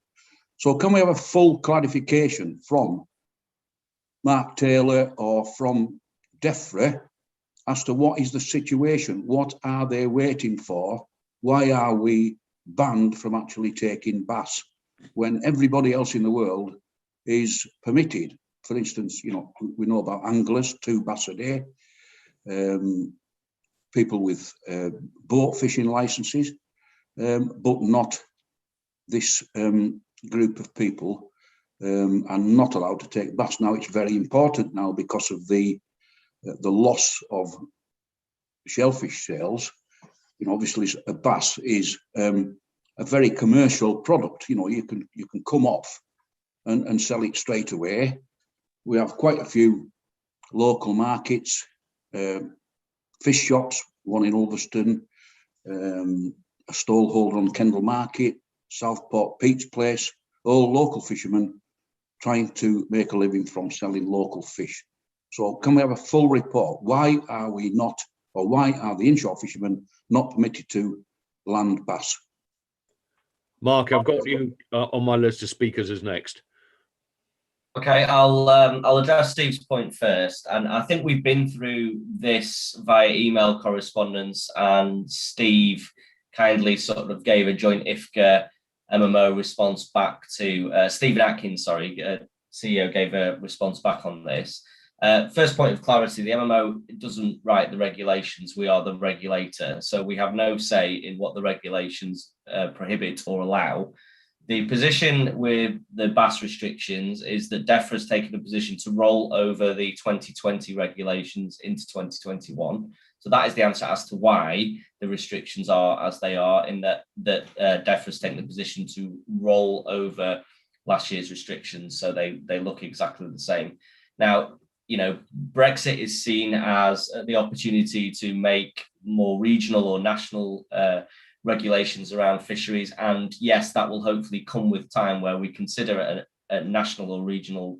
So can we have a full clarification from Mark Taylor or from DEFRA as to what is the situation? What are they waiting for? Why are we banned from actually taking bass when everybody else in the world is permitted? For instance, you know, we know about anglers, 2 bass a day, people with boat fishing licenses, but not this group of people are not allowed to take bass. Now, it's very important now because of the loss of shellfish sales. You know, obviously a bass is a very commercial product. You know, you can come off and sell it straight away. We have quite a few local markets, fish shops, one in Ulverston, a stallholder on Kendal Market, Southport Pete's Place, all local fishermen trying to make a living from selling local fish. So can we have a full report? Why are we not, or why are the inshore fishermen not permitted to land bass? Mark, I've got you on my list of speakers as next. Okay, I'll address Steve's point first, and I think we've been through this via email correspondence, and Steve kindly sort of gave a joint IFCA MMO response back to Stephen Atkins, CEO gave a response back on this. First point of clarity, the MMO doesn't write the regulations, we are the regulator, so we have no say in what the regulations prohibit or allow. The position with the bass restrictions is that DEFRA has taken a position to roll over the 2020 regulations into 2021. So that is the answer as to why the restrictions are as they are, in that DEFRA has taken the position to roll over last year's restrictions. So they look exactly the same. Now, you know, Brexit is seen as the opportunity to make more regional or national regulations around fisheries, and yes, that will hopefully come with time where we consider at a national or regional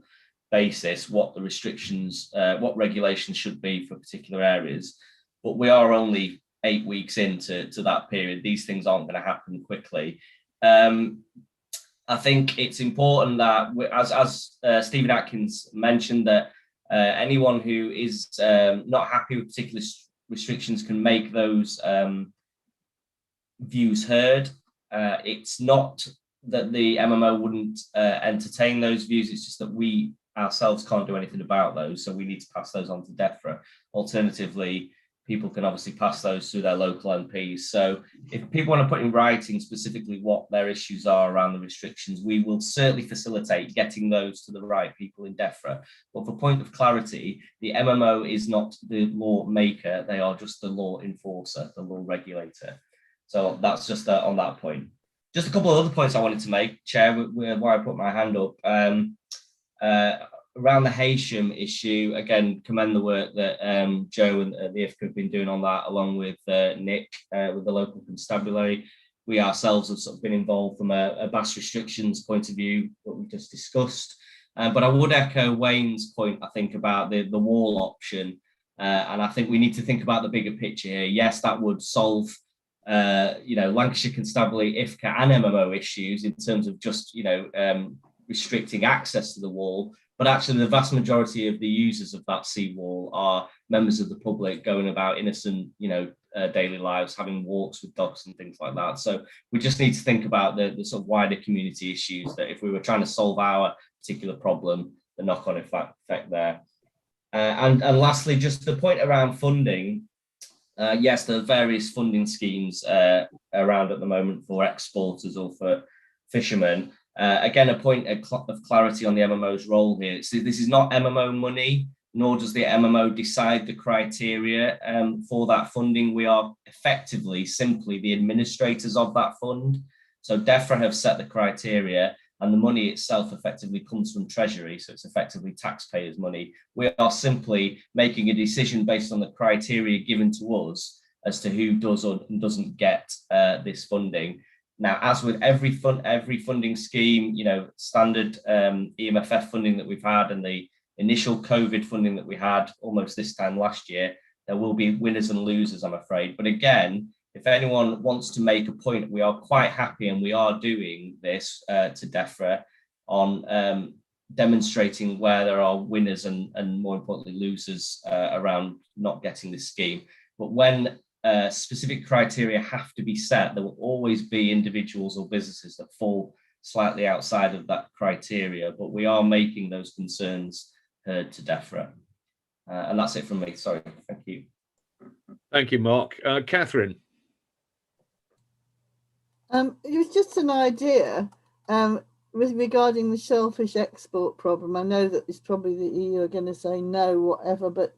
basis what the restrictions, what regulations should be for particular areas. But we are only 8 weeks into that period. These things aren't going to happen quickly. I think it's important that, as Stephen Atkins mentioned, that anyone who is not happy with particular restrictions can make those views heard. It's not that the MMO wouldn't entertain those views, it's just that we ourselves can't do anything about those, so we need to pass those on to DEFRA. Alternatively, people can obviously pass those through their local MPs. So if people want to put in writing specifically what their issues are around the restrictions, we will certainly facilitate getting those to the right people in DEFRA. But for point of clarity, the MMO is not the law maker, they are just the law enforcer, the law regulator. So that's just on that point. Just a couple of other points I wanted to make, Chair, where I put my hand up. Around the Heysham issue, again, commend the work that Joe and the IFCA have been doing on that, along with Nick, with the local constabulary. We ourselves have sort of been involved from a BAS restrictions point of view, what we just discussed. But I would echo Wayne's point, I think, about the wall option. And I think we need to think about the bigger picture here. Yes, that would solve Lancashire Constabulary, IFCA and MMO issues in terms of just, restricting access to the wall. But actually the vast majority of the users of that seawall are members of the public going about innocent, daily lives, having walks with dogs and things like that. So we just need to think about the sort of wider community issues, that if we were trying to solve our particular problem, the knock-on effect there. And lastly, just the point around funding. Yes, there are various funding schemes around at the moment for exporters or for fishermen. Again, a point of clarity on the MMO's role here. So this is not MMO money, nor does the MMO decide the criteria for that funding. We are effectively simply the administrators of that fund. So DEFRA have set the criteria, and the money itself effectively comes from Treasury, so it's effectively taxpayers' money. We are simply making a decision based on the criteria given to us as to who does or doesn't get this funding. Now, as with every funding scheme, standard EMFF funding that we've had and the initial COVID funding that we had almost this time last year, there will be winners and losers, I'm afraid. But again, if anyone wants to make a point, we are quite happy, and we are doing this to DEFRA on demonstrating where there are winners and more importantly, losers around not getting this scheme. But when specific criteria have to be set, there will always be individuals or businesses that fall slightly outside of that criteria, but we are making those concerns heard to DEFRA. And that's it from me. Sorry. Thank you. Thank you, Mark. Catherine. It was just an idea regarding the shellfish export problem. I know that it's probably the EU are going to say no, whatever, but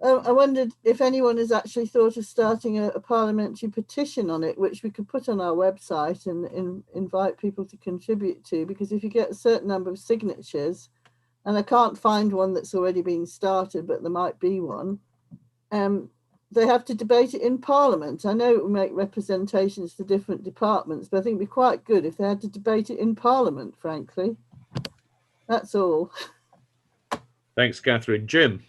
I wondered if anyone has actually thought of starting a parliamentary petition on it, which we could put on our website and invite people to contribute to, because if you get a certain number of signatures, and I can't find one that's already been started, but there might be one, they have to debate it in Parliament. I know it will make representations to different departments, but I think it'd be quite good if they had to debate it in Parliament, frankly. That's all. Thanks, Catherine. Jim.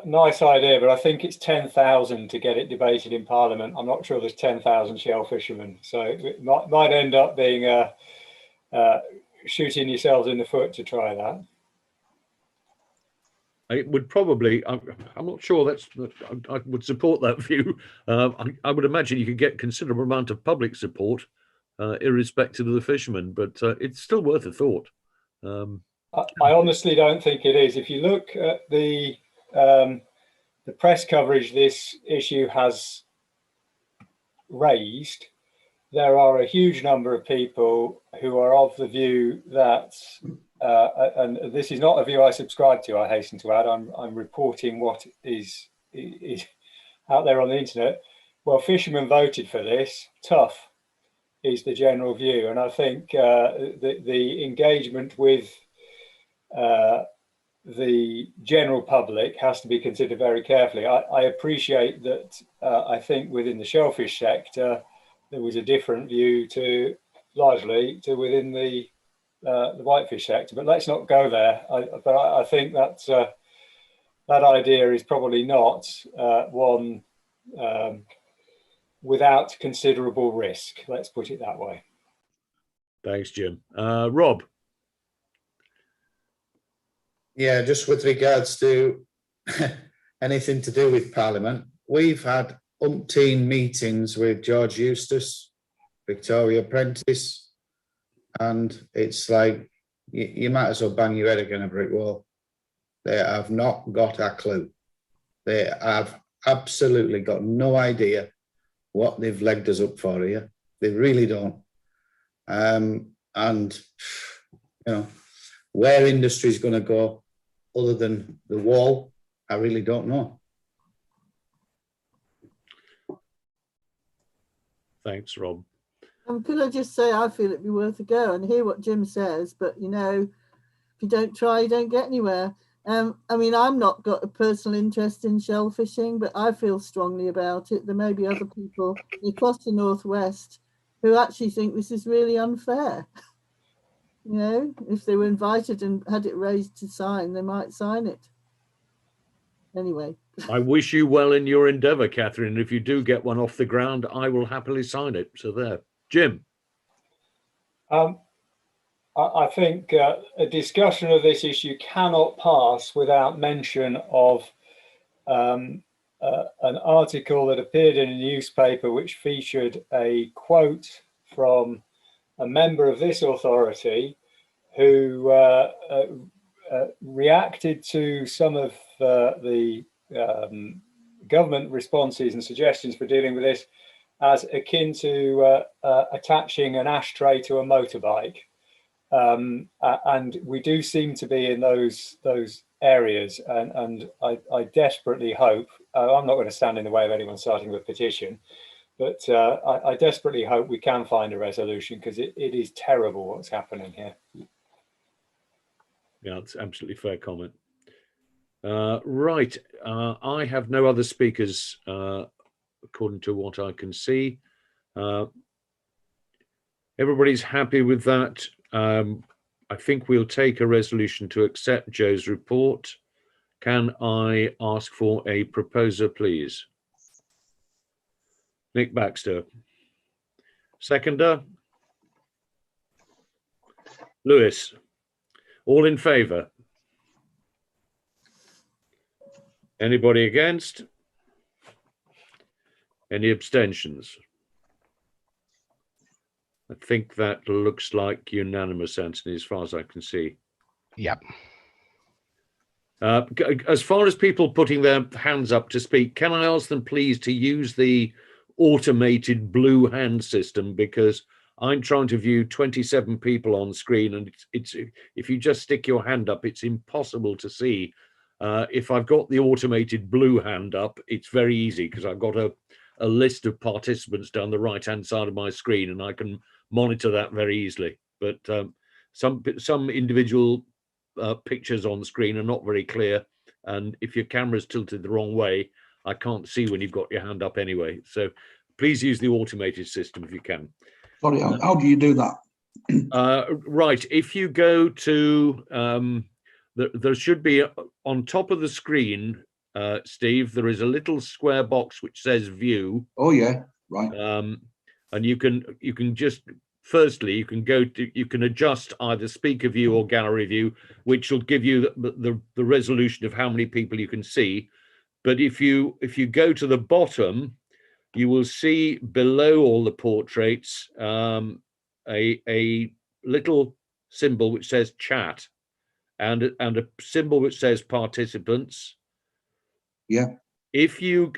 Nice idea, but I think it's 10,000 to get it debated in Parliament. I'm not sure there's 10,000 shell fishermen, so it might end up being shooting yourselves in the foot to try that. It would probably, I'm not sure I would support that view. I would imagine you could get considerable amount of public support, irrespective of the fishermen, but it's still worth a thought. I honestly don't think it is. If you look at the press coverage this issue has raised, there are a huge number of people who are of the view that, and this is not a view I subscribe to, I hasten to add, I'm reporting what is out there on the internet. Well, fishermen voted for this, tough is the general view. And I think the engagement with the general public has to be considered very carefully. I appreciate that I think within the shellfish sector, there was a different view to largely to within the whitefish sector, but let's not go there. But I think that that idea is probably not one without considerable risk. Let's put it that way. Thanks, Jim. Rob. Yeah, just with regards to anything to do with Parliament, we've had umpteen meetings with George Eustace, Victoria Prentice, and it's like you might as well bang your head against a brick wall. They have not got a clue. They have absolutely got no idea what they've legged us up for here. They really don't. And, you know, where industry is going to go other than the wall, I really don't know. Thanks, Rob. Could I just say I feel it'd be worth a go and hear what Jim says, but you know, if you don't try, you don't get anywhere. I mean, I'm not got a personal interest in shell fishing, but I feel strongly about it. There may be other people across the Northwest who actually think this is really unfair. You know, if they were invited and had it raised to sign, they might sign it. Anyway. I wish you well in your endeavour, Catherine. If you do get one off the ground, I will happily sign it. So there. Jim. I think a discussion of this issue cannot pass without mention of an article that appeared in a newspaper which featured a quote from a member of this authority who reacted to some of the government responses and suggestions for dealing with this as akin to attaching an ashtray to a motorbike. And we do seem to be in those areas, and I desperately hope, I'm not going to stand in the way of anyone starting a petition, but I desperately hope we can find a resolution, because it is terrible what's happening here. Yeah, it's absolutely fair comment. Right, I have no other speakers according to what I can see. Everybody's happy with that. I think we'll take a resolution to accept Joe's report. Can I ask for a proposer, please? Nick Baxter. Seconder? Lewis. All in favour? Anybody against? Any abstentions? I think that looks like unanimous, Anthony, as far as I can see. Yep. As far as people putting their hands up to speak, can I ask them please to use the automated blue hand system, because I'm trying to view 27 people on screen, and it's if you just stick your hand up, it's impossible to see. If I've got the automated blue hand up, it's very easy because I've got a list of participants down the right hand side of my screen, and I can monitor that very easily. But some individual pictures on the screen are not very clear, and if your camera's tilted the wrong way, I can't see when you've got your hand up anyway. So please use the automated system if you can. Sorry, how do you do that? Right, if you go to there should be on top of the screen, Steve, there is a little square box which says view. Oh yeah, right. And you can just, firstly, you can adjust either speaker view or gallery view, which will give you the resolution of how many people you can see. But if you go to the bottom, you will see below all the portraits a little symbol which says chat, and a symbol which says participants. Yeah. If you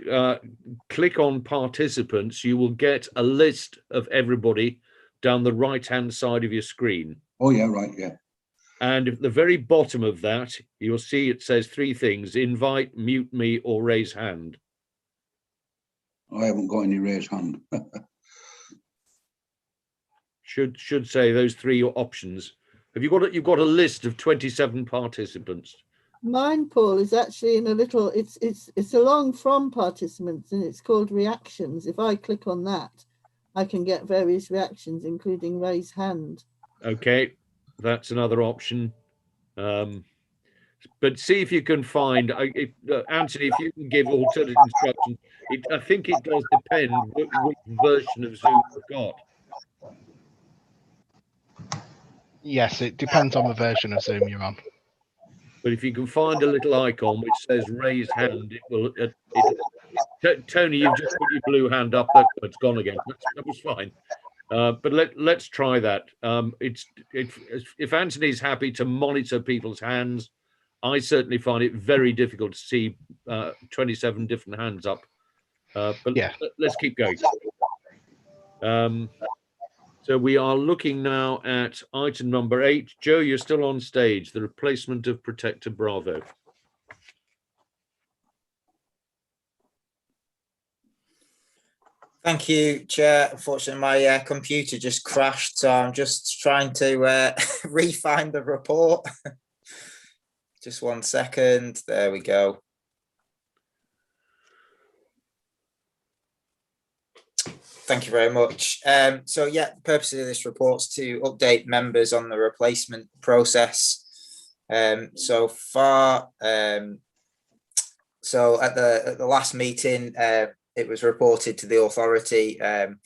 click on participants, you will get a list of everybody down the right-hand side of your screen. Oh yeah, right, yeah. And at the very bottom of that, you'll see it says three things: invite, mute me, or raise hand. I haven't got any raised hand. should say those three options. Have you got it? You've got a list of 27 participants. Mine, Paul, is actually in a little, it's along from participants, and it's called reactions. If I click on that, I can get various reactions, including raise hand. Okay, that's another option. But see if you can find, Anthony, if you can give alternative instructions. I think it does depend which version of Zoom you've got. Yes, it depends on the version of Zoom you're on. But if you can find a little icon which says raise hand, it will. Tony, you've just put your blue hand up. It's gone again. That was fine. But let's try that. If Anthony's happy to monitor people's hands, I certainly find it very difficult to see 27 different hands up. But yeah, let's keep going. So we are looking now at item number 8. Joe, you're still on stage. The replacement of Protector Bravo. Thank you, Chair. Unfortunately, my computer just crashed, so I'm just trying to re-find the report. Just 1 second. There we go. Thank you very much. So yeah, the purpose of this report is to update members on the replacement process. So far, so at the last meeting, it was reported to the authority an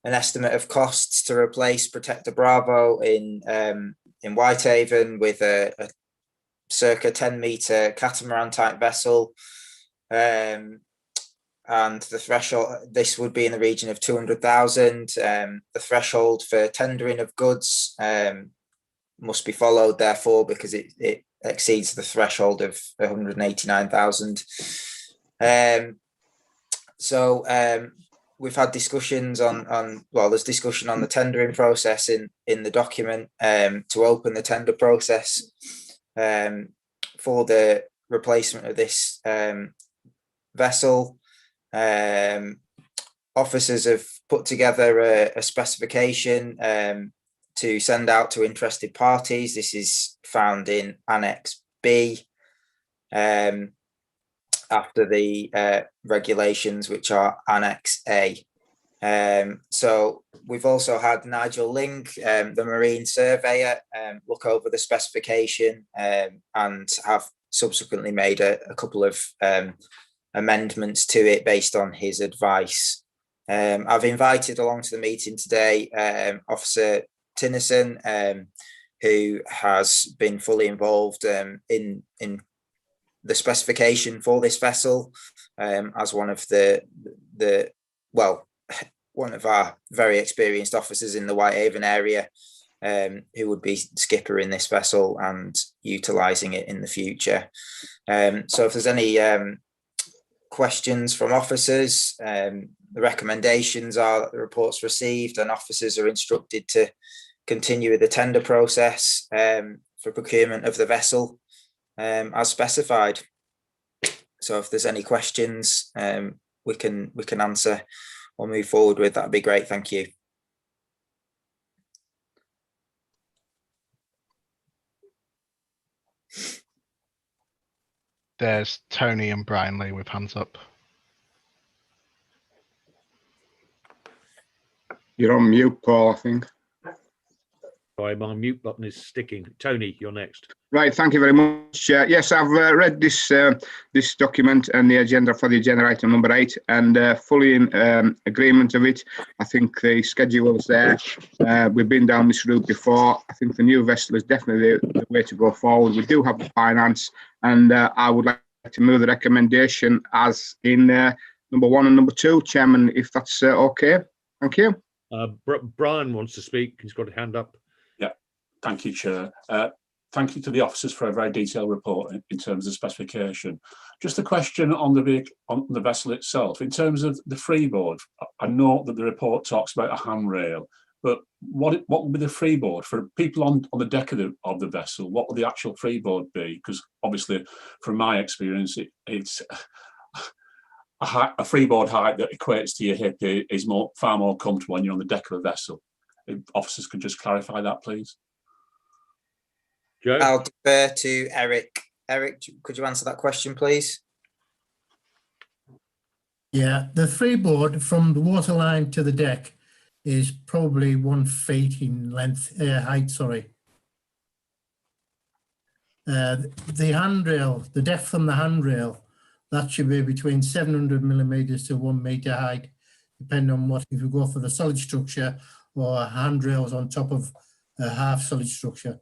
estimate of costs to replace Protector Bravo in Whitehaven with a circa 10-meter catamaran type vessel. And the threshold, this would be in the region of 200,000. The threshold for tendering of goods must be followed, therefore, because it exceeds the threshold of 189,000. So we've had discussions on well, there's discussion on the tendering process in the document to open the tender process for the replacement of this vessel. Officers have put together a specification to send out to interested parties. This is found in Annex B after the regulations, which are Annex A. So we've also had Nigel Link, the marine surveyor, look over the specification and have subsequently made a couple of amendments to it based on his advice. I've invited along to the meeting today Officer Tinnison, who has been fully involved in the specification for this vessel as one of one of our very experienced officers in the Whitehaven area, who would be skipper in this vessel and utilising it in the future. So if there's any questions from officers, the recommendations are that the report's received and officers are instructed to continue with the tender process for procurement of the vessel as specified. So if there's any questions we can answer or move forward with, that'd be great. Thank you. There's Tony and Brian Lee with hands up. You're on mute, Paul, I think. Sorry, my mute button is sticking. Tony, you're next. Right, thank you very much. Yes, I've read this this document and the agenda for the agenda item number 8, and fully in agreement of it. I think the schedule is there. We've been down this route before. I think the new vessel is definitely the way to go forward. We do have the finance, and I would like to move the recommendation as in number 1 and number 2, Chairman, if that's okay. Thank you. Brian wants to speak. He's got a hand up. Yeah, thank you, Chair. Thank you to the officers for a very detailed report in terms of specification. Just a question on the vessel itself. In terms of the freeboard, I know that the report talks about a handrail, but what would be the freeboard for people on the deck of the vessel? What would the actual freeboard be? Because obviously, from my experience, it's a freeboard height that equates to your hip is far more comfortable when you're on the deck of a vessel. If officers could just clarify that, please. Joe? I'll defer to Eric. Eric, could you answer that question, please? Yeah, the freeboard from the waterline to the deck is probably 1 feet in length, height, sorry. The handrail, the depth from the handrail, that should be between 700 millimeters to 1 meter height, depending on what, if you go for the solid structure or handrails on top of a half solid structure.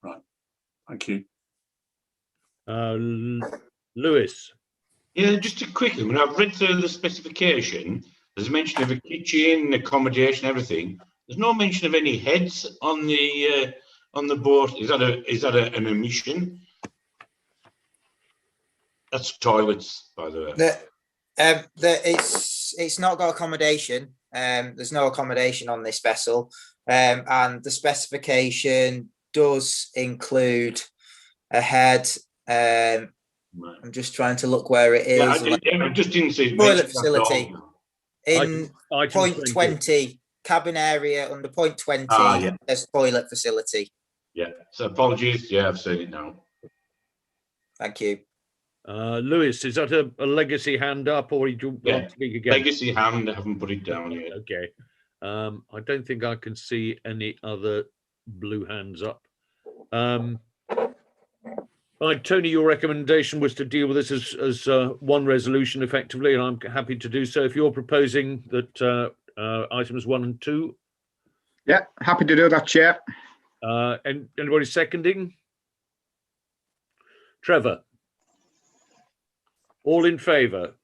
Right. Thank you. Lewis. Yeah, just a quick one. When I've read through the specification, there's a mention of a kitchen, accommodation, everything. There's no mention of any heads on the boat. Is that an omission? That's toilets, by the way. It's not got accommodation. There's no accommodation on this vessel, and the specification does include a head. I'm just trying to look where it is. Yeah, I just didn't see it. Toilet facility in item point 20, cabin area under point 20. Yeah. There's toilet facility. Yeah. So apologies. Yeah, I've seen it now. Thank you. Lewis, is that a legacy hand up, or you want to speak again? Legacy hand. I haven't put it down yet. Okay. I don't think I can see any other blue hands up. Right, Tony, your recommendation was to deal with this as one resolution effectively, and I'm happy to do so. If you're proposing that items 1 and 2. Yeah, happy to do that, Chair. And anybody seconding? Trevor? All in favour?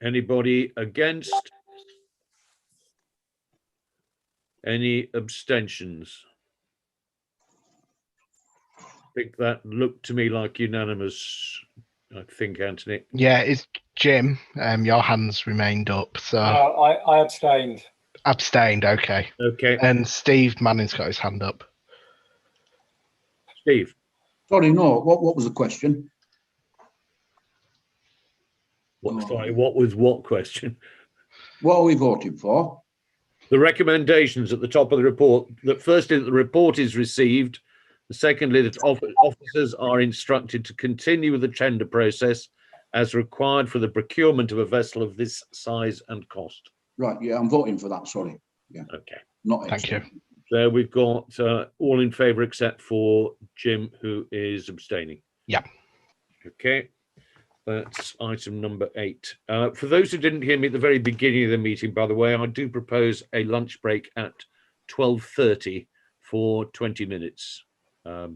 Anybody against? Any abstentions? I think that looked to me like unanimous, I think, Anthony. Yeah, it's Jim. Your hands remained up, so I abstained. Abstained, okay. Okay. And Steve Manning's got his hand up. Steve. Sorry, no. What was the question? Sorry, what was what question? What are we voting for? The recommendations at the top of the report, that firstly, that the report is received, secondly, that officers are instructed to continue with the tender process as required for the procurement of a vessel of this size and cost. Right, yeah, I'm voting for that, sorry. Yeah. Okay. Not Thank you. So we've got all in favour except for Jim, who is abstaining. Yeah. Okay. That's item number 8. For those who didn't hear me at the very beginning of the meeting, by the way, I do propose a lunch break at 12:30 for 20 minutes,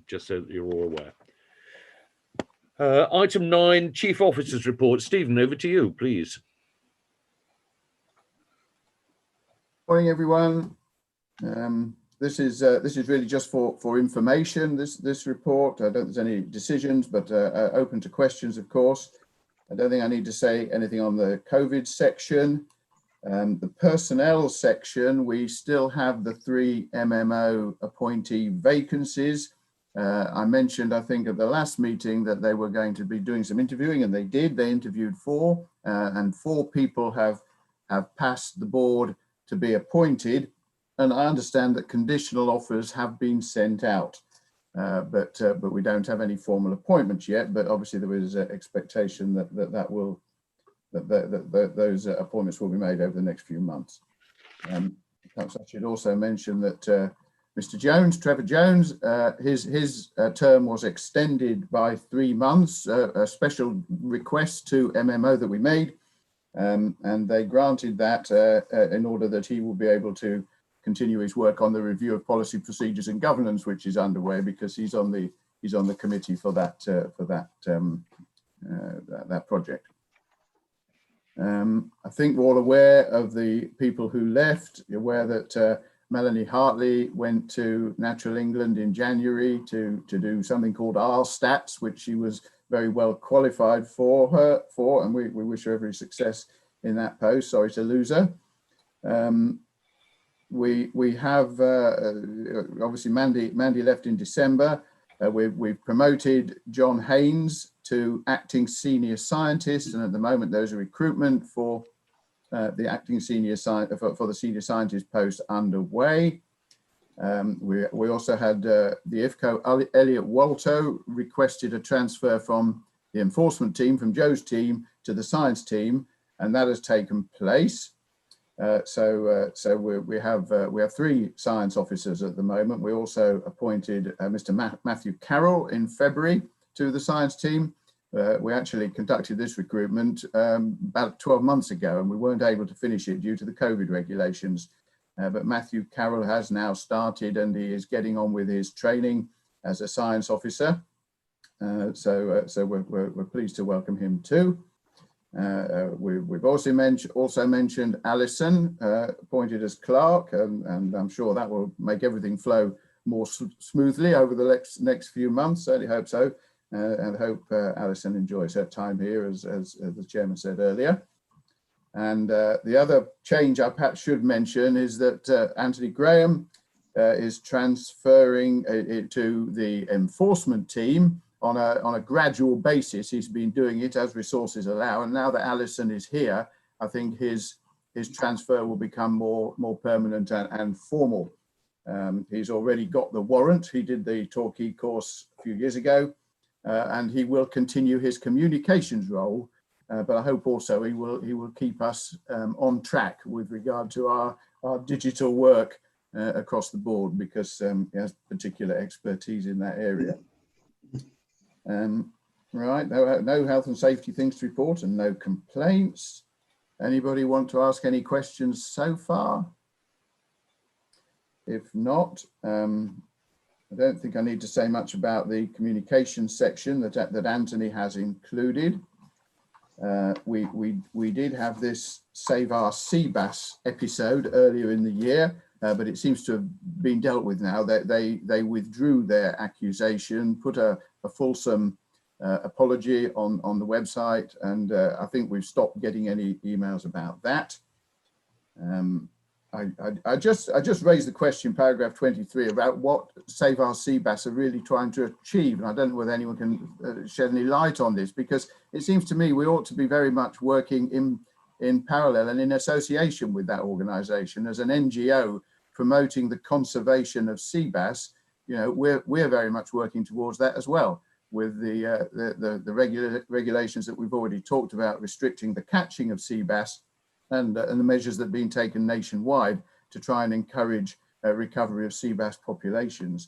just so that you're all aware. Item 9, Chief Officer's Report. Stephen, over to you, please. Morning, everyone. This is really just for information. This report. I don't think there's any decisions, but open to questions, of course. I don't think I need to say anything on the COVID section. The personnel section, we still have the 3 MMO appointee vacancies. I mentioned, I think, at the last meeting that they were going to be doing some interviewing, and they did. They interviewed 4, and 4 people have passed the board to be appointed. And I understand that conditional offers have been sent out, but we don't have any formal appointments yet. But obviously there is an expectation that those appointments will be made over the next few months. Perhaps I should also mention that Mr. Jones, Trevor Jones, his term was extended by 3 months. A special request to MMO that we made, and they granted that in order that he will be able to continue his work on the review of policy, procedures and governance, which is underway, because he's on the committee for that that project. I think we're all aware of the people who left. You're aware that Melanie Hartley went to Natural England in January to do something called RStats, which she was very well qualified for, and we wish her every success in that post. Sorry to lose her. We have obviously Mandy left in December. We've promoted John Haynes to acting senior scientist, and at the moment there's a recruitment for the acting senior for the senior scientist post underway. We also had the IFCO Elliot Walto requested a transfer from the enforcement team, from Joe's team, to the science team, and that has taken place. So we have 3 science officers at the moment. We also appointed Mr. Matthew Carroll in February to the science team. We actually conducted this recruitment about 12 months ago, and we weren't able to finish it due to the COVID regulations. But Matthew Carroll has now started, and he is getting on with his training as a science officer. So we're pleased to welcome him too. We've also mentioned Alison, appointed as clerk, and I'm sure that will make everything flow more smoothly over the next few months. Certainly hope so, and hope Alison enjoys her time here, as the chairman said earlier. And the other change I perhaps should mention is that Anthony Graham is transferring to the enforcement team on a gradual basis. He's been doing it as resources allow, and now that Alison is here, I think his transfer will become more permanent and formal. He's already got the warrant. He did the Torquay course a few years ago, and he will continue his communications role. But I hope also he will keep us on track with regard to our digital work across the board, because he has particular expertise in that area. Right, no health and safety things to report and no complaints. Anybody want to ask any questions so far? If not, I don't think I need to say much about the communication section that Anthony has included. We did have this Save Our Sea Bass episode earlier in the year, but it seems to have been dealt with now. They withdrew their accusation, put a fulsome apology on the website, and I think we've stopped getting any emails about that. I just raised the question, paragraph 23, about what Save Our Sea Bass are really trying to achieve, and I don't know whether anyone can shed any light on this, because it seems to me we ought to be very much working in parallel and in association with that organisation as an NGO promoting the conservation of sea bass. You know, we're very much working towards that as well, with the regulations that we've already talked about, restricting the catching of sea bass, and the measures that have been taken nationwide to try and encourage recovery of sea bass populations.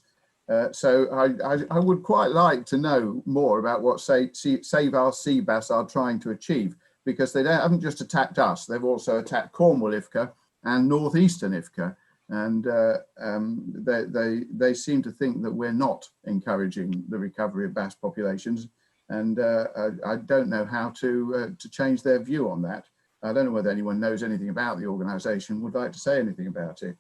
So I would quite like to know more about what Save Our Sea Bass are trying to achieve, because they haven't just attacked us, they've also attacked Cornwall IFCA and Northeastern IFCA. And they seem to think that we're not encouraging the recovery of bass populations, and I don't know how to change their view on that. I don't know whether anyone knows anything about the organisation, would like to say anything about it.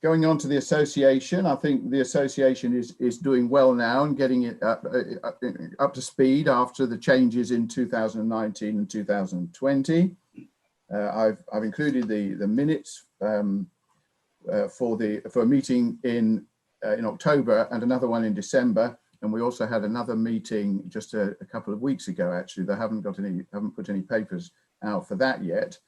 Going on to the association, I think the association is doing well now and getting it up to speed after the changes in 2019 and 2020. I've included the minutes for a meeting in October and another one in December, and we also had another meeting just a couple of weeks ago. Actually, they haven't put any papers out for that yet,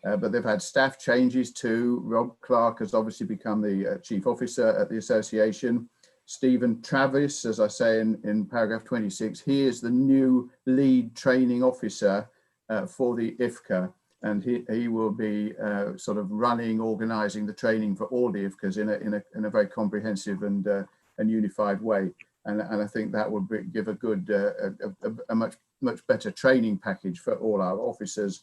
but they've had staff changes too. Rob Clark has obviously become the chief officer at the association. Stephen Travis, as I say in paragraph 26, he is the new lead training officer for the IFCA. And he will be sort of organising the training for all the IFCAs in a very comprehensive and unified way. And I think that will give a good, a much better training package for all our officers.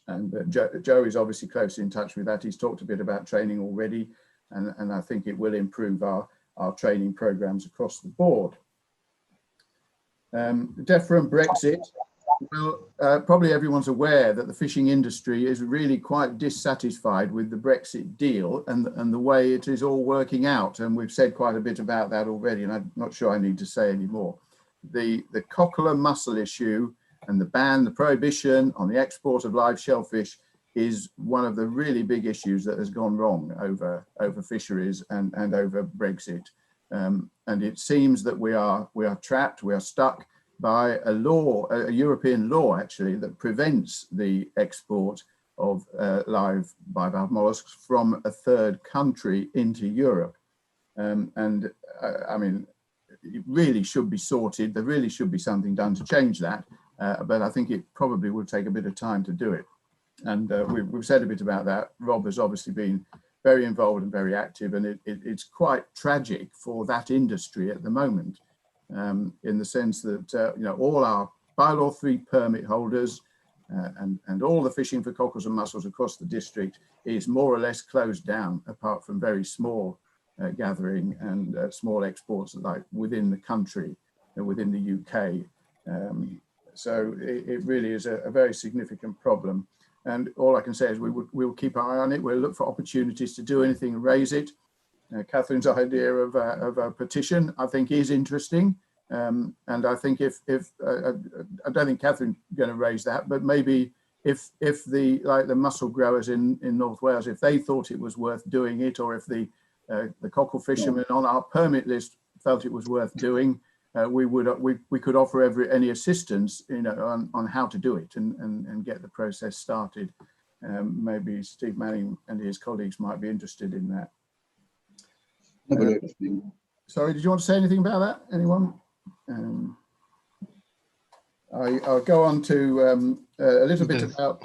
And Joe is obviously closely in touch with that. He's talked a bit about training already, and I think it will improve our training programs across the board. DEFRA and Brexit. Well, probably everyone's aware that the fishing industry is really quite dissatisfied with the Brexit deal and the way it is all working out. And we've said quite a bit about that already, and I'm not sure I need to say any more. The coccolor mussel issue and the prohibition on the export of live shellfish is one of the really big issues that has gone wrong over fisheries and over Brexit. And it seems that we are trapped, we are stuck by a law, a European law actually, that prevents the export of live bivalve mollusks from a third country into Europe. I mean, it really should be sorted. There really should be something done to change that, but I think it probably will take a bit of time to do it. And we've said a bit about that. Rob has obviously been very involved and very active, and it's quite tragic for that industry at the moment, in the sense that you know, all our bylaw 3 permit holders and all the fishing for cockles and mussels across the district is more or less closed down, apart from very small gathering and small exports like within the country and within the UK. So it really is a very significant problem. And all I can say is we'll keep our eye on it. We'll look for opportunities to do anything and raise it. Catherine's idea of a petition, I think, is interesting. And I think I don't think Catherine's going to raise that, but maybe if the mussel growers in North Wales, if they thought it was worth doing it, or if the cockle fishermen on our permit list felt it was worth doing, we could offer any assistance, you know, on how to do it and get the process started. Maybe Steve Manning and his colleagues might be interested in that. Sorry, did you want to say anything about that? Anyone? I'll go on to a little bit about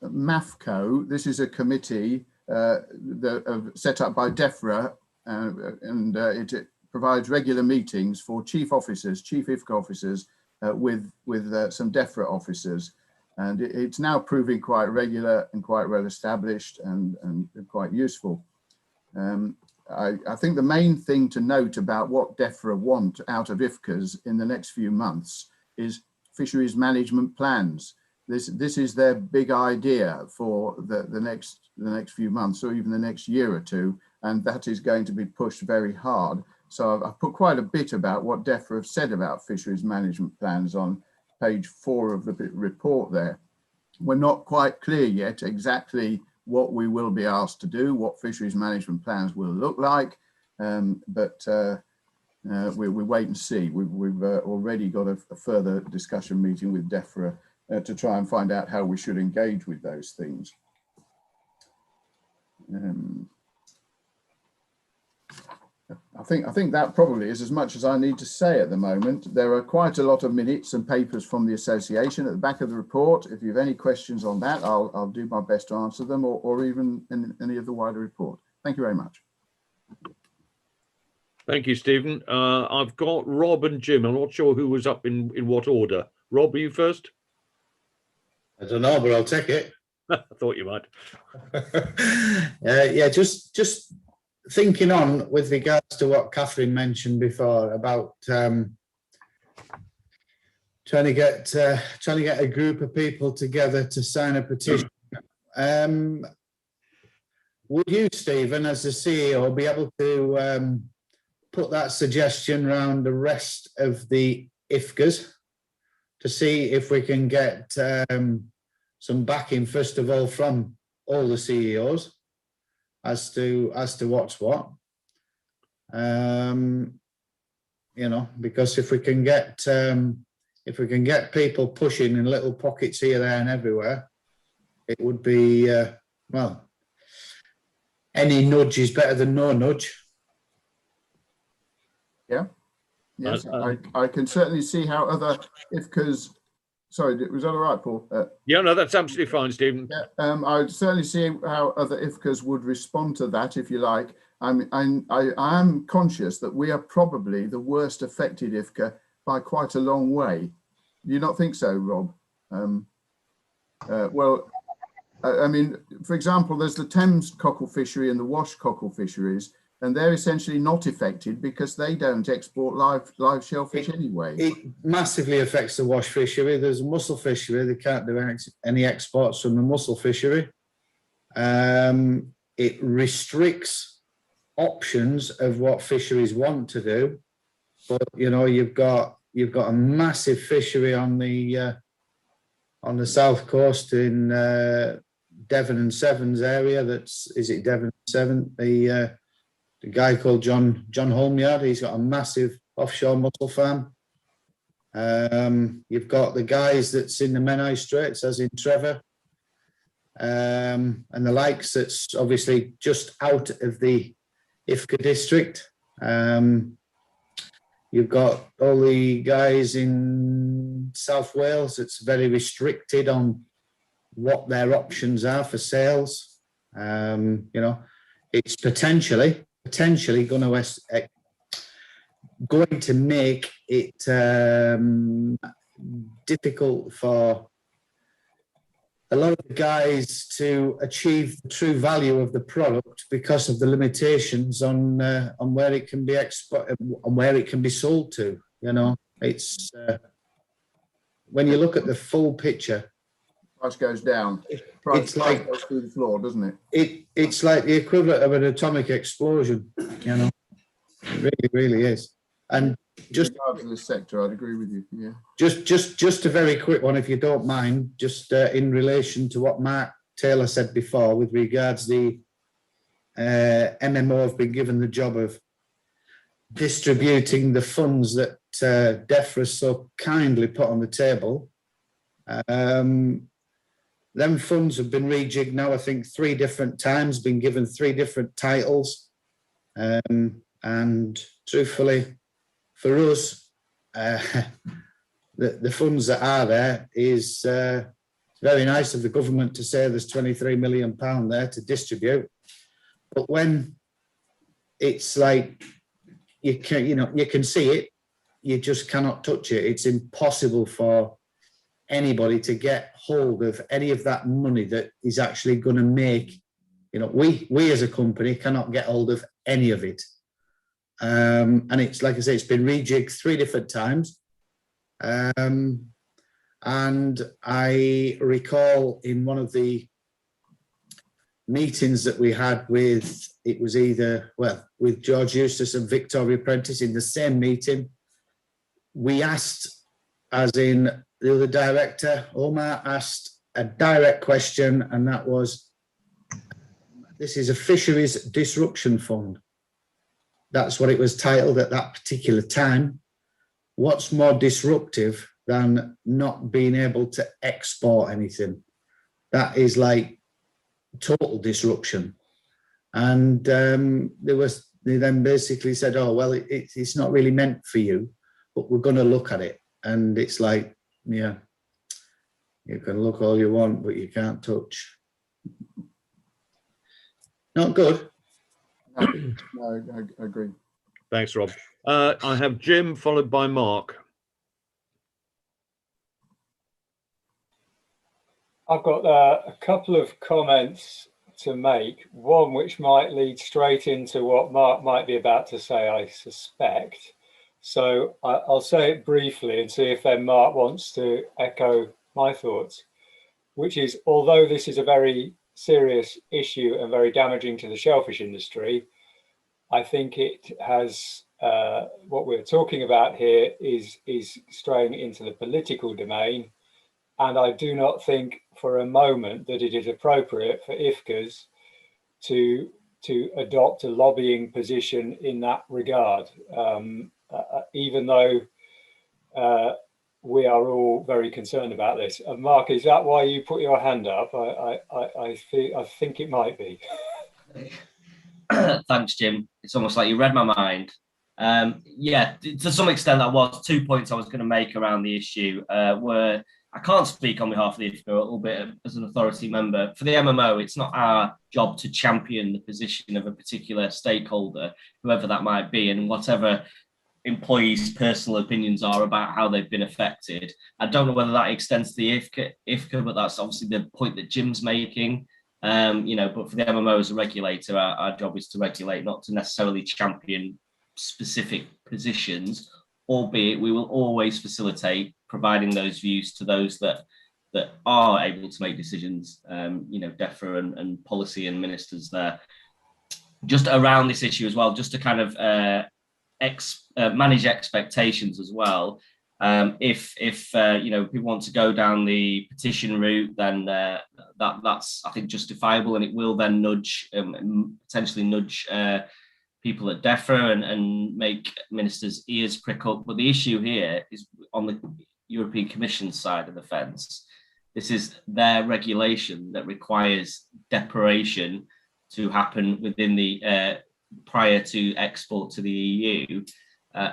MAFCO. This is a committee set up by DEFRA, and it provides regular meetings for chief officers, chief IFCA officers, with some DEFRA officers. And it's now proving quite regular and quite well established and quite useful. I think the main thing to note about what DEFRA want out of IFCAs in the next few months is fisheries management plans. This is their big idea for the next few months, or even the next year or two, and that is going to be pushed very hard. So I've put quite a bit about what DEFRA have said about fisheries management plans on page 4 of the report there. We're not quite clear yet exactly what we will be asked to do, what fisheries management plans will look like, but we wait and see. We've already got a further discussion meeting with DEFRA to try and find out how we should engage with those things. I think that probably is as much as I need to say at the moment. There are quite a lot of minutes and papers from the association at the back of the report. If you have any questions on that, I'll do my best to answer them, or even in any of the wider report. Thank you very much. Thank you, Stephen. I've got Rob and Jim. I'm not sure who was up in what order. Rob, are you first? I don't know, but I'll take it. I thought you might. Yeah, just thinking on with regards to what Catherine mentioned before about trying to get a group of people together to sign a petition. Would you, Stephen, as the CEO, be able to put that suggestion around the rest of the IFCAs to see if we can get some backing, first of all, from all the CEOs as to what's what? You know, because if we can get people pushing in little pockets here, there, and everywhere, it would be well. Any nudge is better than no nudge. Yeah. Yes, I can certainly see how other IFCAs. Sorry, was that all right, Paul? Yeah, no, that's absolutely fine, Stephen. Yeah, I'd certainly see how other IFCAs would respond to that, if you like. I am conscious that we are probably the worst affected IFCA by quite a long way. Do you not think so, Rob? Well, I mean, for example, there's the Thames cockle fishery and the Wash cockle fisheries, and they're essentially not affected because they don't export live shellfish anyway. It massively affects the Wash fishery. There's a mussel fishery. They can't do any exports from the mussel fishery. It restricts options of what fisheries want to do. But you know, you've got a massive fishery on the south coast in Devon and Sevens area. Is it Devon and Severn? The guy called John Holmyard, he's got a massive offshore mussel farm. You've got the guys that's in the Menai Straits, as in Trevor, and the likes, that's obviously just out of the IFCA district. You've got all the guys in South Wales, that's very restricted on what their options are for sales. You know, it's potentially going to make it difficult for a lot of the guys to achieve the true value of the product because of the limitations on where it can be on where it can be sold to. You know, it's when you look at the full picture, price goes down. It's like goes through the floor, doesn't it? It's like the equivalent of an atomic explosion. You know, it really is. And just regards to this sector, I'd agree with you. Yeah. Just a very quick one, if you don't mind, just in relation to what Mark Taylor said before, with regards the MMO have been given the job of distributing the funds that DEFRA so kindly put on the table. Them funds have been rejigged now, I think 3 different times, been given 3 different titles. And truthfully, for us, the funds that are there is very nice of the government to say there's £23 million there to distribute. But when it's like, you can see it, you just cannot touch it. It's impossible for anybody to get hold of any of that money that is actually going to make, we as a company cannot get hold of any of it. And it's like I say, it's been rejigged 3 different times. And I recall in one of the meetings that we had with, it was either, with George Eustace and Victoria Prentice in the same meeting, we asked, as in the other director, Omar asked a direct question, and that was, this is a fisheries disruption fund. That's what it was titled at that particular time. What's more disruptive than not being able to export anything? That is like total disruption. And they then basically said, oh, well, it's not really meant for you, but we're going to look at it. And it's like, yeah, you can look all you want, but you can't touch. Not good. No, I agree. Thanks, Rob. I have Jim followed by Mark. I've got a couple of comments to make. One which might lead straight into what Mark might be about to say, I suspect. So I'll say it briefly and see if then Mark wants to echo my thoughts, which is, although this is a very serious issue and very damaging to the shellfish industry, I think it has, what we're talking about here is straying into the political domain. And I do not think for a moment that it is appropriate for IFCAs to adopt a lobbying position in that regard, even though we are all very concerned about this. And Mark, is that why you put your hand up? I think it might be. Thanks, Jim. It's almost like you read my mind. Yeah, to some extent that was 2 points I was going to make around the issue, where I can't speak on behalf of the IFCA, a little bit as an authority member. For the MMO, it's not our job to champion the position of a particular stakeholder, whoever that might be, and whatever employees' personal opinions are about how they've been affected. I don't know whether that extends to the IFCA, but that's obviously the point that Jim's making. But for the MMO as a regulator, our job is to regulate, not to necessarily champion specific positions, albeit we will always facilitate providing those views to those that are able to make decisions, DEFRA and policy and ministers there. Just around this issue as well, just to kind of manage expectations as well. If people want to go down the petition route, then that's, I think, justifiable, and it will then potentially nudge people at DEFRA and make ministers' ears prick up. But the issue here is on the European Commission side of the fence. This is their regulation that requires deparation to happen within the prior to export to the EU.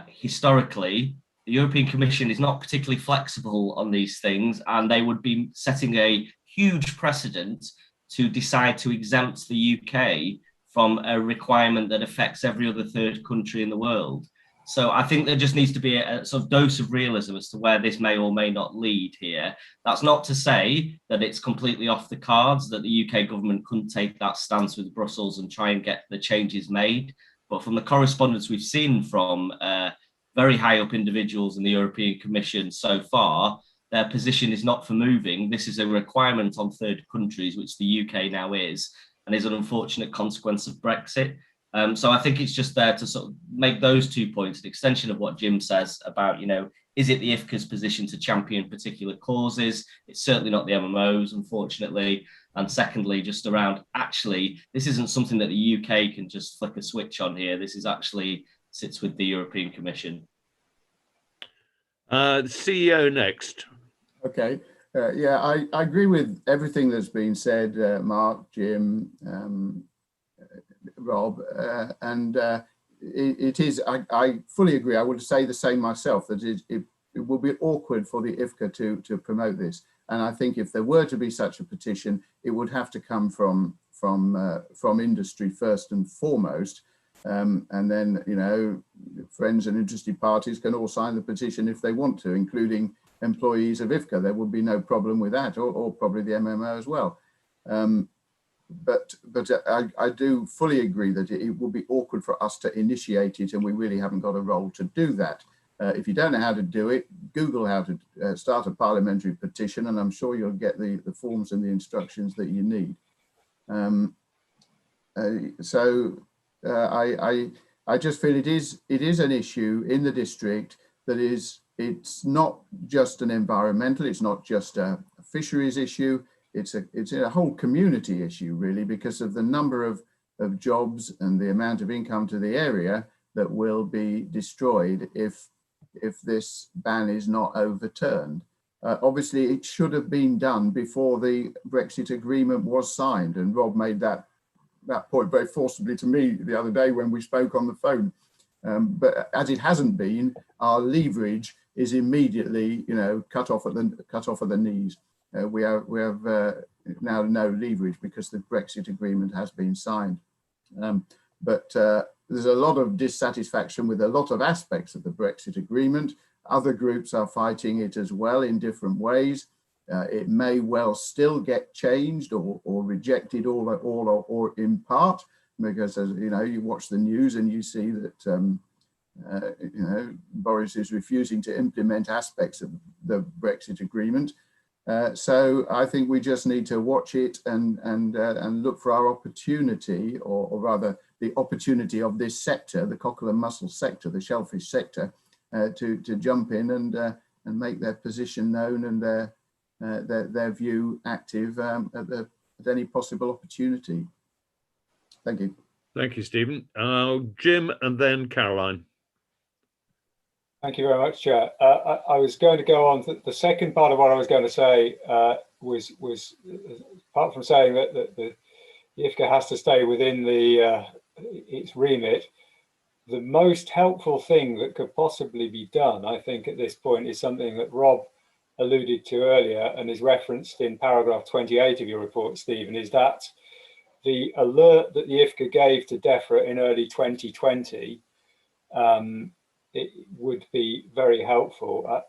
Historically, the European Commission is not particularly flexible on these things, and they would be setting a huge precedent to decide to exempt the UK from a requirement that affects every other third country in the world. So I think there just needs to be a sort of dose of realism as to where this may or may not lead here. That's not to say that it's completely off the cards, that the UK government couldn't take that stance with Brussels and try and get the changes made. But from the correspondence we've seen from very high up individuals in the European Commission so far, their position is not for moving. This is a requirement on third countries, which the UK now is, and is an unfortunate consequence of Brexit. So I think it's just there to sort of make those 2 points, an extension of what Jim says about, is it the IFCA's position to champion particular causes? It's certainly not the MMO's, unfortunately. And secondly, just around, actually, this isn't something that the UK can just flick a switch on here. This is actually sits with the European Commission. The CEO next. Okay. Yeah, I agree with everything that's been said, Mark, Jim, Rob, and it is, I fully agree. I would say the same myself, that it will be awkward for the IFCA to promote this. And I think if there were to be such a petition, it would have to come from industry first and foremost. And then, friends and interested parties can all sign the petition if they want to, including employees of IFCA. There would be no problem with that, or probably the MMO as well. But I do fully agree that it will be awkward for us to initiate it, and we really haven't got a role to do that. If you don't know how to do it, Google how to start a parliamentary petition, and I'm sure you'll get the forms and the instructions that you need. I just feel it is an issue in the district that it's not just an environmental, it's not just a fisheries issue. It's a whole community issue, really, because of the number of jobs and the amount of income to the area that will be destroyed if this ban is not overturned. Obviously, it should have been done before the Brexit agreement was signed, and Rob made that point very forcibly to me the other day when we spoke on the phone. But as it hasn't been, our leverage is immediately, cut off at the knees. We have now no leverage because the Brexit agreement has been signed. But there's a lot of dissatisfaction with a lot of aspects of the Brexit agreement. Other groups are fighting it as well in different ways. It may well still get changed or rejected all or in part, because as you watch the news and you see that Boris is refusing to implement aspects of the Brexit agreement. So I think we just need to watch it and look for our opportunity, or rather the opportunity of this sector, the cockle and mussel sector, the shellfish sector, to jump in and make their position known and their view active at any possible opportunity. Thank you. Thank you, Stephen. Jim, and then Caroline. Thank you very much, Chair. I was going to go on to the second part of what I was going to say was apart from saying that the IFCA has to stay within its remit, the most helpful thing that could possibly be done, I think, at this point is something that Rob alluded to earlier and is referenced in paragraph 28 of your report, Stephen, is that the alert that the IFCA gave to DEFRA in early 2020 it would be very helpful.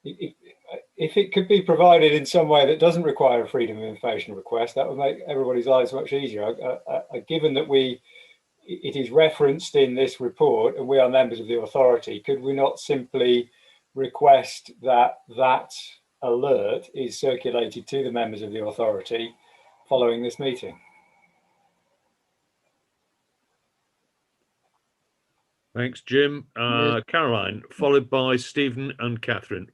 If it could be provided in some way that doesn't require a freedom of information request, that would make everybody's lives much easier. Given that it is referenced in this report and we are members of the authority, could we not simply request that alert is circulated to the members of the authority following this meeting? Thanks, Jim. Caroline, followed by Stephen and Catherine.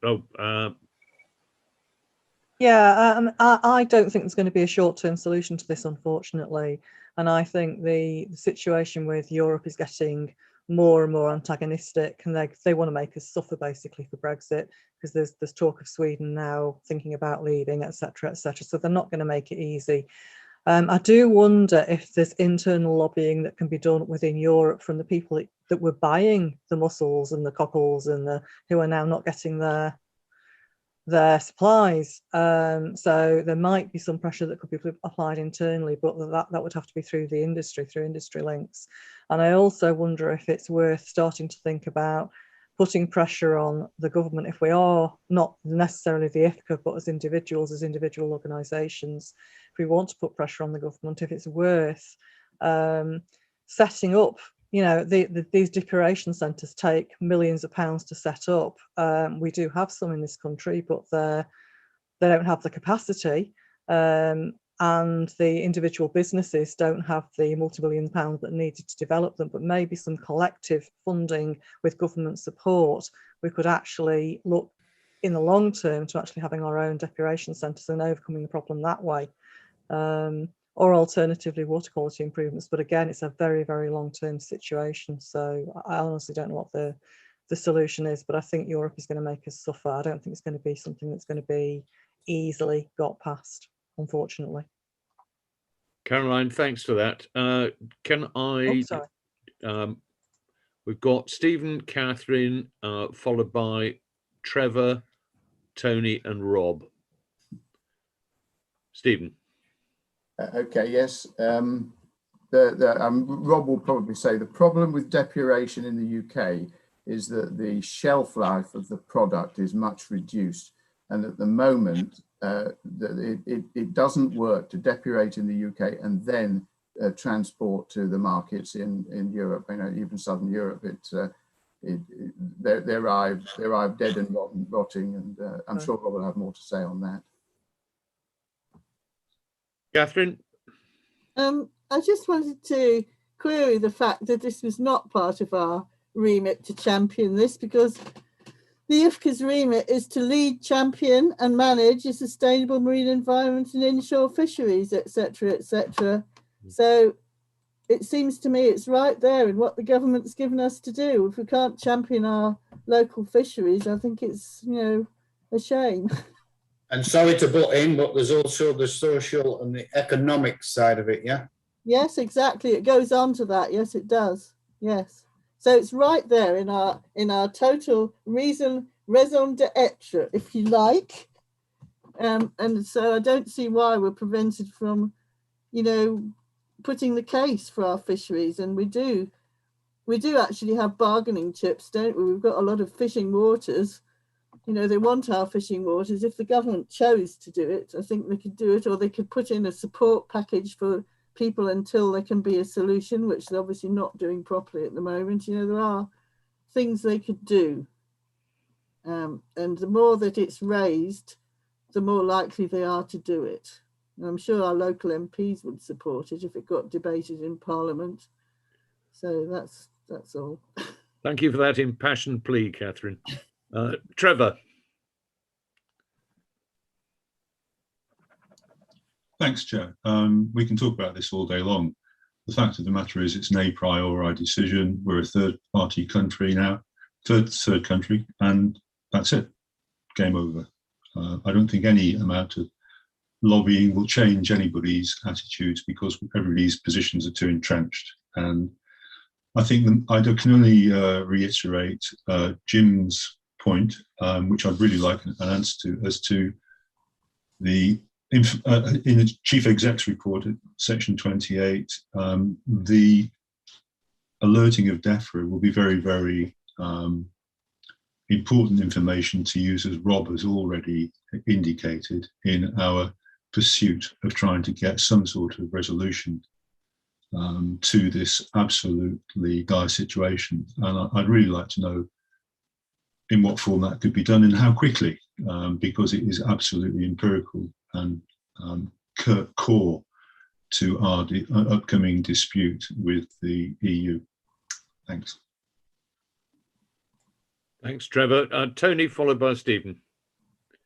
Yeah, I don't think there's going to be a short-term solution to this, unfortunately. And I think the situation with Europe is getting more and more antagonistic, and they want to make us suffer basically for Brexit, because there's talk of Sweden now thinking about leaving, etc., etc. So they're not going to make it easy. I do wonder if there's internal lobbying that can be done within Europe from the people that were buying the mussels and the cockles and who are now not getting their their supplies. So there might be some pressure that could be applied internally, but that would have to be through the industry, through industry links. And I also wonder if it's worth starting to think about putting pressure on the government, if we are not necessarily the IFCA, but as individual organisations, if we want to put pressure on the government, if it's worth setting up, you know, these decoration centres take millions of pounds to set up. We do have some in this country, but they don't have the capacity, and the individual businesses don't have the multi-million pounds that needed to develop them. But maybe some collective funding with government support, we could actually look in the long term to actually having our own decoration centres and overcoming the problem that way. Or alternatively, water quality improvements. But again, it's a very, very long-term situation. So I honestly don't know what the solution is, but I think Europe is going to make us suffer. I don't think it's going to be something that's going to be easily got past, unfortunately. Caroline, thanks for that. Can I? We've got Stephen, Catherine, followed by Trevor, Tony, and Rob. Stephen. Okay, yes. Rob will probably say the problem with depuration in the UK is that the shelf life of the product is much reduced. And at the moment, it doesn't work to depurate in the UK and then transport to the markets in Europe. You know, even Southern Europe, they arrive dead and rotting, and I'm sure Rob will have more to say on that. Catherine? I just wanted to query the fact that this was not part of our remit to champion this, because the IFCA's remit is to lead, champion and manage a sustainable marine environment and inshore fisheries, etc., etc. So it seems to me it's right there in what the government's given us to do. If we can't champion our local fisheries, I think it's, you know, a shame. And sorry to butt in, but there's also the social and the economic side of it, yeah? Yes, exactly. It goes on to that. Yes, it does. Yes. So it's right there in our total raison d'etre, if you like. And so I don't see why we're prevented from, you know, putting the case for our fisheries. And we do actually have bargaining chips, don't we? We've got a lot of fishing waters. You know, they want our fishing waters. If the government chose to do it, I think they could do it, or they could put in a support package for people until there can be a solution, which they're obviously not doing properly at the moment. You know, there are things they could do. And the more that it's raised, the more likely they are to do it. And I'm sure our local MPs would support it if it got debated in Parliament. So that's all. Thank you for that impassioned plea, Catherine. Trevor. Thanks, Chair. We can talk about this all day long. The fact of the matter is it's an a priori decision. We're a third-party country now, third country, and that's it. Game over. I don't think any amount of lobbying will change anybody's attitudes because everybody's positions are too entrenched. And I think I can only reiterate Jim's point, which I'd really like an answer to, as to the in the Chief Exec's report at section 28, the alerting of DEFRA will be very, very important information to use, as Rob has already indicated, in our pursuit of trying to get some sort of resolution to this absolutely dire situation. And I'd really like to know in what form that could be done and how quickly, because it is absolutely empirical and core to our upcoming dispute with the EU. Thanks. Thanks, Trevor. Tony, followed by Stephen.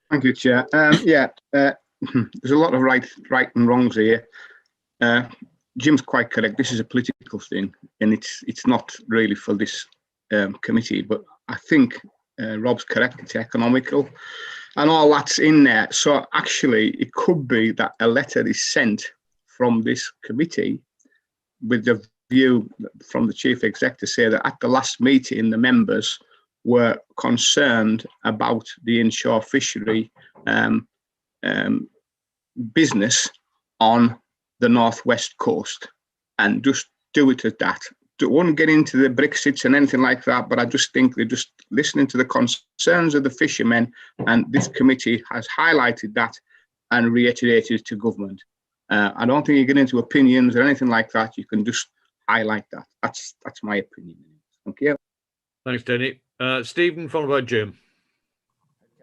Thank you, Chair. There's a lot of right and wrongs here. Jim's quite correct. This is a political thing, and it's not really for this committee. But I think Rob's correct. It's economical, and all that's in there. So actually, it could be that a letter is sent from this committee with the view from the Chief Exec to say that at the last meeting, the members were concerned about the inshore fishery business on the northwest coast, and just do it at that. Don't want to get into the Brexits and anything like that, but I just think they're just listening to the concerns of the fishermen, and this committee has highlighted that and reiterated to government. I don't think you get into opinions or anything like that. You can just highlight that. That's my opinion. Thank you. Thanks, Denny. Stephen, followed by Jim.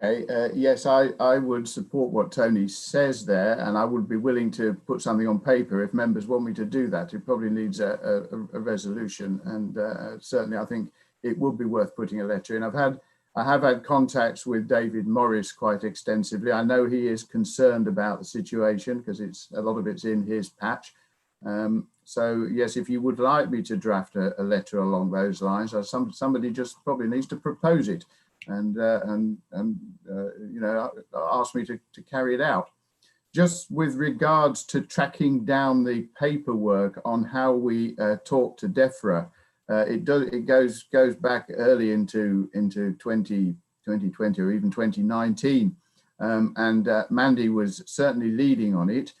Okay, yes, I would support what Tony says there, and I would be willing to put something on paper if members want me to do that. It probably needs a resolution, and certainly I think it would be worth putting a letter in. I have had contacts with David Morris quite extensively. I know he is concerned about the situation because a lot of it's in his patch. So yes, if you would like me to draft a letter along those lines, somebody just probably needs to propose it and you know, ask me to carry it out. Just with regards to tracking down the paperwork on how we talk to DEFRA, it goes back early into 2020 or even 2019, and Mandy was certainly leading on it.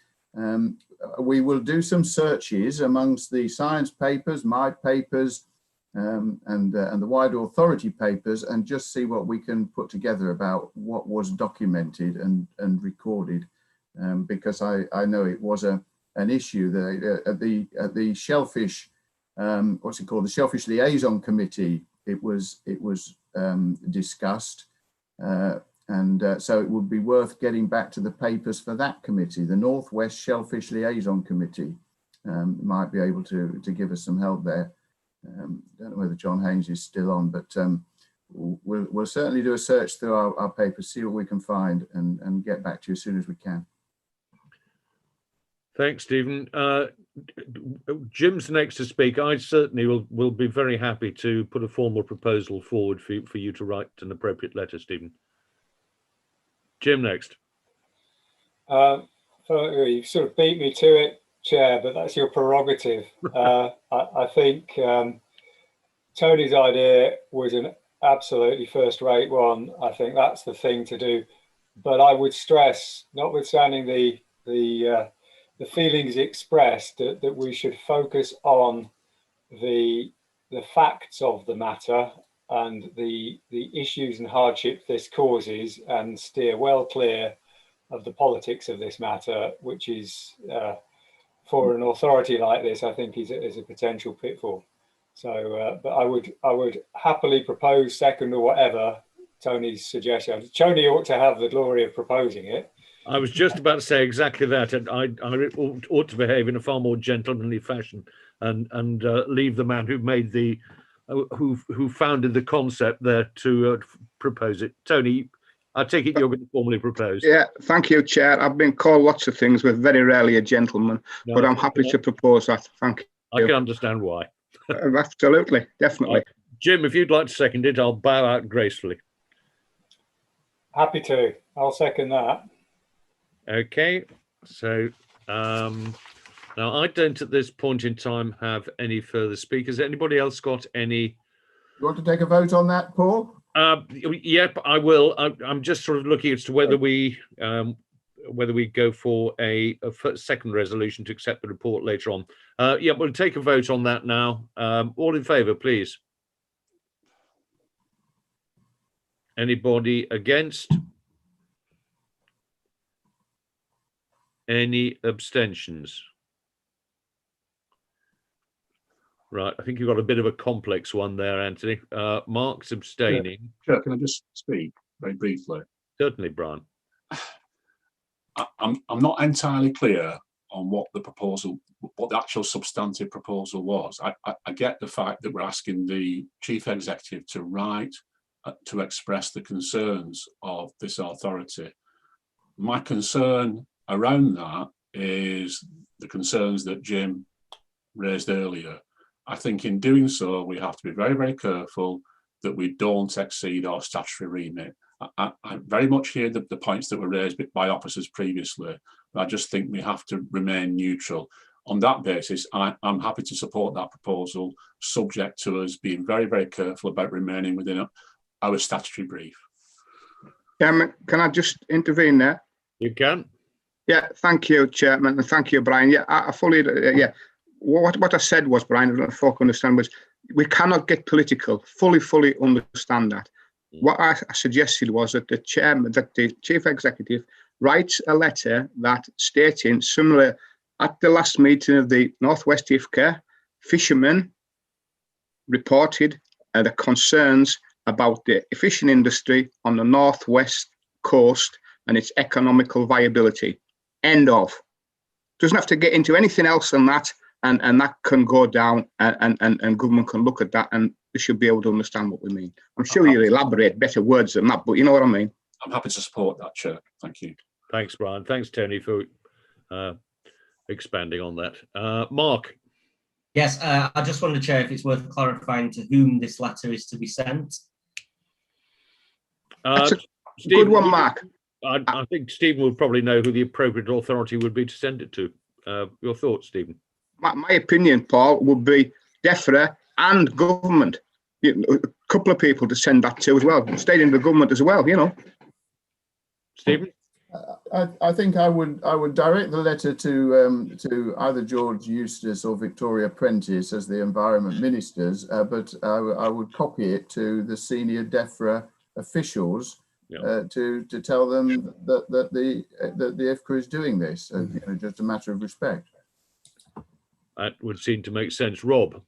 We will do some searches amongst the science papers, my papers, and the wider authority papers, and just see what we can put together about what was documented and recorded, because I know it was an issue at the shellfish, what's it called, the Shellfish Liaison Committee. It was discussed, and so it would be worth getting back to the papers for that committee. The Northwest Shellfish Liaison Committee might be able to give us some help there. Don't know whether John Haynes is still on, but we'll certainly do a search through our papers, see what we can find, and get back to you as soon as we can. Thanks, Stephen. Jim's next to speak. I certainly will be very happy to put a formal proposal forward for you to write an appropriate letter, Stephen. Jim next. You sort of beat me to it, Chair, but that's your prerogative. I think Tony's idea was an absolutely first-rate one. I think that's the thing to do. But I would stress, notwithstanding the feelings expressed, that we should focus on the facts of the matter and the issues and hardship this causes, and steer well clear of the politics of this matter, which is for an authority like this, I think is a potential pitfall. So, but I would happily propose, second or whatever Tony's suggestion. Tony ought to have the glory of proposing it. I was just about to say exactly that, and I ought to behave in a far more gentlemanly fashion and leave the man who made who founded the concept there to propose it. Tony, I take it you're going to formally propose. Yeah, thank you, Chair. I've been called lots of things, but very rarely a gentleman. No, but I'm happy to propose that. Thank you. I can understand why. Absolutely, definitely. Jim, if you'd like to second it, I'll bow out gracefully. Happy to. I'll second that. Okay, so now I don't at this point in time have any further speakers. Anybody else got any? You want to take a vote on that, Paul? Yep, I will. I'm just sort of looking as to whether we go for a second resolution to accept the report later on. Yeah, we'll take a vote on that now. All in favour, please. Anybody against? Any abstentions? Right, I think you've got a bit of a complex one there, Anthony. Mark's abstaining. Sure, can I just speak very briefly? Certainly, Brian. I'm not entirely clear on what the actual substantive proposal was. I get the fact that we're asking the Chief Executive to write to express the concerns of this authority. My concern around that is the concerns that Jim raised earlier. I think in doing so, we have to be very, very careful that we don't exceed our statutory remit. I very much hear the points that were raised by officers previously, but I just think we have to remain neutral. On that basis, I'm happy to support that proposal, subject to us being very, very careful about remaining within our statutory brief. Chairman, can I just intervene there? You can. Yeah, thank you, Chairman, and thank you, Brian. Yeah, I fully, yeah. What I said was, Brian, I don't know if folk understand, was we cannot get political. Fully understand that. What I suggested was that the chairman, that the chief executive writes a letter that stating similar at the last meeting of the Northwest IFCA, fishermen reported the concerns about the fishing industry on the Northwest coast and its economical viability. End of. Doesn't have to get into anything else than that, and that can go down, and government can look at that, and they should be able to understand what we mean. I'm sure you'll elaborate better words than that, but you know what I mean. I'm happy to support that, Chair. Thank you. Thanks, Brian. Thanks, Tony, for expanding on that. Mark. Yes, I just wonder, Chair, if it's worth clarifying to whom this letter is to be sent. That's a Stephen, good one, Mark. I think Stephen would probably know who the appropriate authority would be to send it to. Your thoughts, Stephen? My opinion, Paul, would be DEFRA and government. You know, a couple of people to send that to as well. Staying in the government as well, you know. Stephen? I think I would direct the letter to either George Eustace or Victoria Prentice as the environment ministers, but I would copy it to the senior DEFRA officials to tell them that the IFCA is doing this. You know, just a matter of respect. That would seem to make sense. Rob.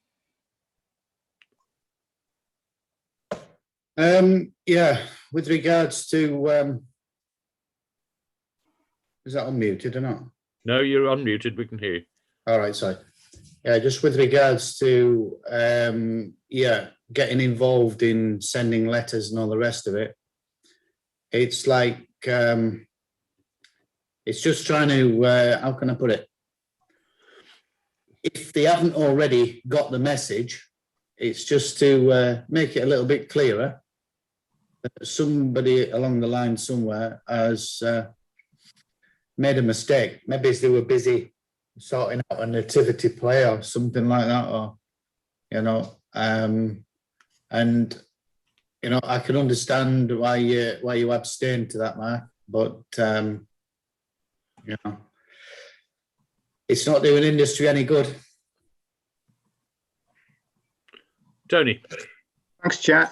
Yeah, with regards to is that unmuted or not? No, you're unmuted. We can hear you. All right, sorry. Yeah, just with regards to yeah, getting involved in sending letters and all the rest of it. It's like it's just trying to how can I put it? If they haven't already got the message, it's just to make it a little bit clearer that somebody along the line somewhere has made a mistake. Maybe they were busy sorting out a nativity play or something like that, or you know, and you know, I can understand why you abstain to that, Mark, but you know, it's not doing industry any good. Tony. Thanks, Chair.